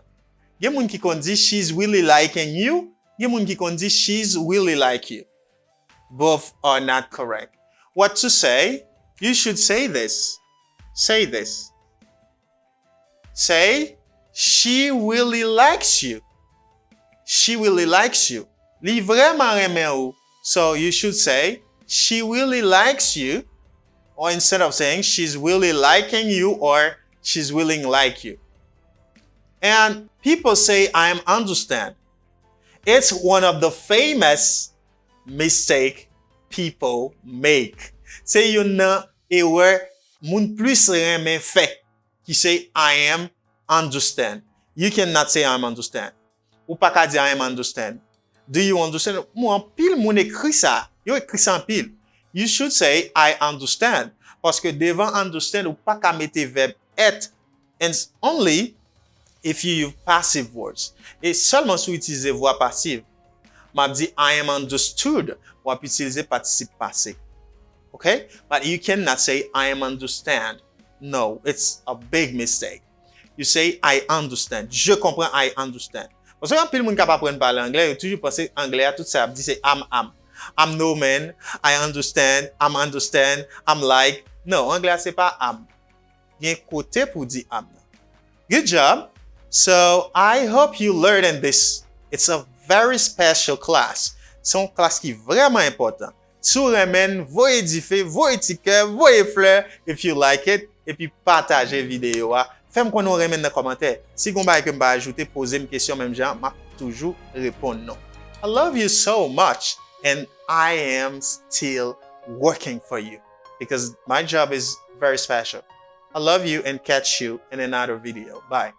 Gen moun ki kon di she's really liking you. Gen moun ki kon di she's really like you. Both are not correct. What to say? You should say this. Say this. Say, she really likes you. She really likes you. Li vreman reme ou. So you should say, she really likes you. Or instead of saying, she's really liking you or she's willing like you. And people say, I understand. It's one of the famous mistakes people make. C'est yon erreur moun plus reme fait qui say I am understand. You cannot say I am understand. Ou pas ka di I am understand. Do you understand? Moi, pile moun écrit ça. Yo écrit ça en pile. You should say I understand. Parce que devant understand ou pas ka mette verbe être. And only if you use passive words. Et seulement si vous utilisez voix passive. M'a dit I am understood. Ou ap utiliser participe passé. Okay? But you cannot say, I am understand. No, it's a big mistake. You say, I understand. Je comprends, I understand. Parce que quand pile moun capable prendre parler anglais, yo toujours penser anglais à tout ça, dit c'est am. I'm no man, I understand, I'm like. No, anglais c'est pas am. Il y a un côté pour dire am. Good job. So, I hope you learned this. It's a very special class. C'est une classe qui est vraiment importante. Sou remen, voye di fe, voye ti ke, voye fleur, if you like it, et puis partager vidéo a. Fèm kon nou remen nan commentaire. Si kon ba ke mba ajoute, pose m question même jan, ma toujou répondre non. I love you so much, and I am still working for you, because my job is very special. I love you and catch you in another video. Bye.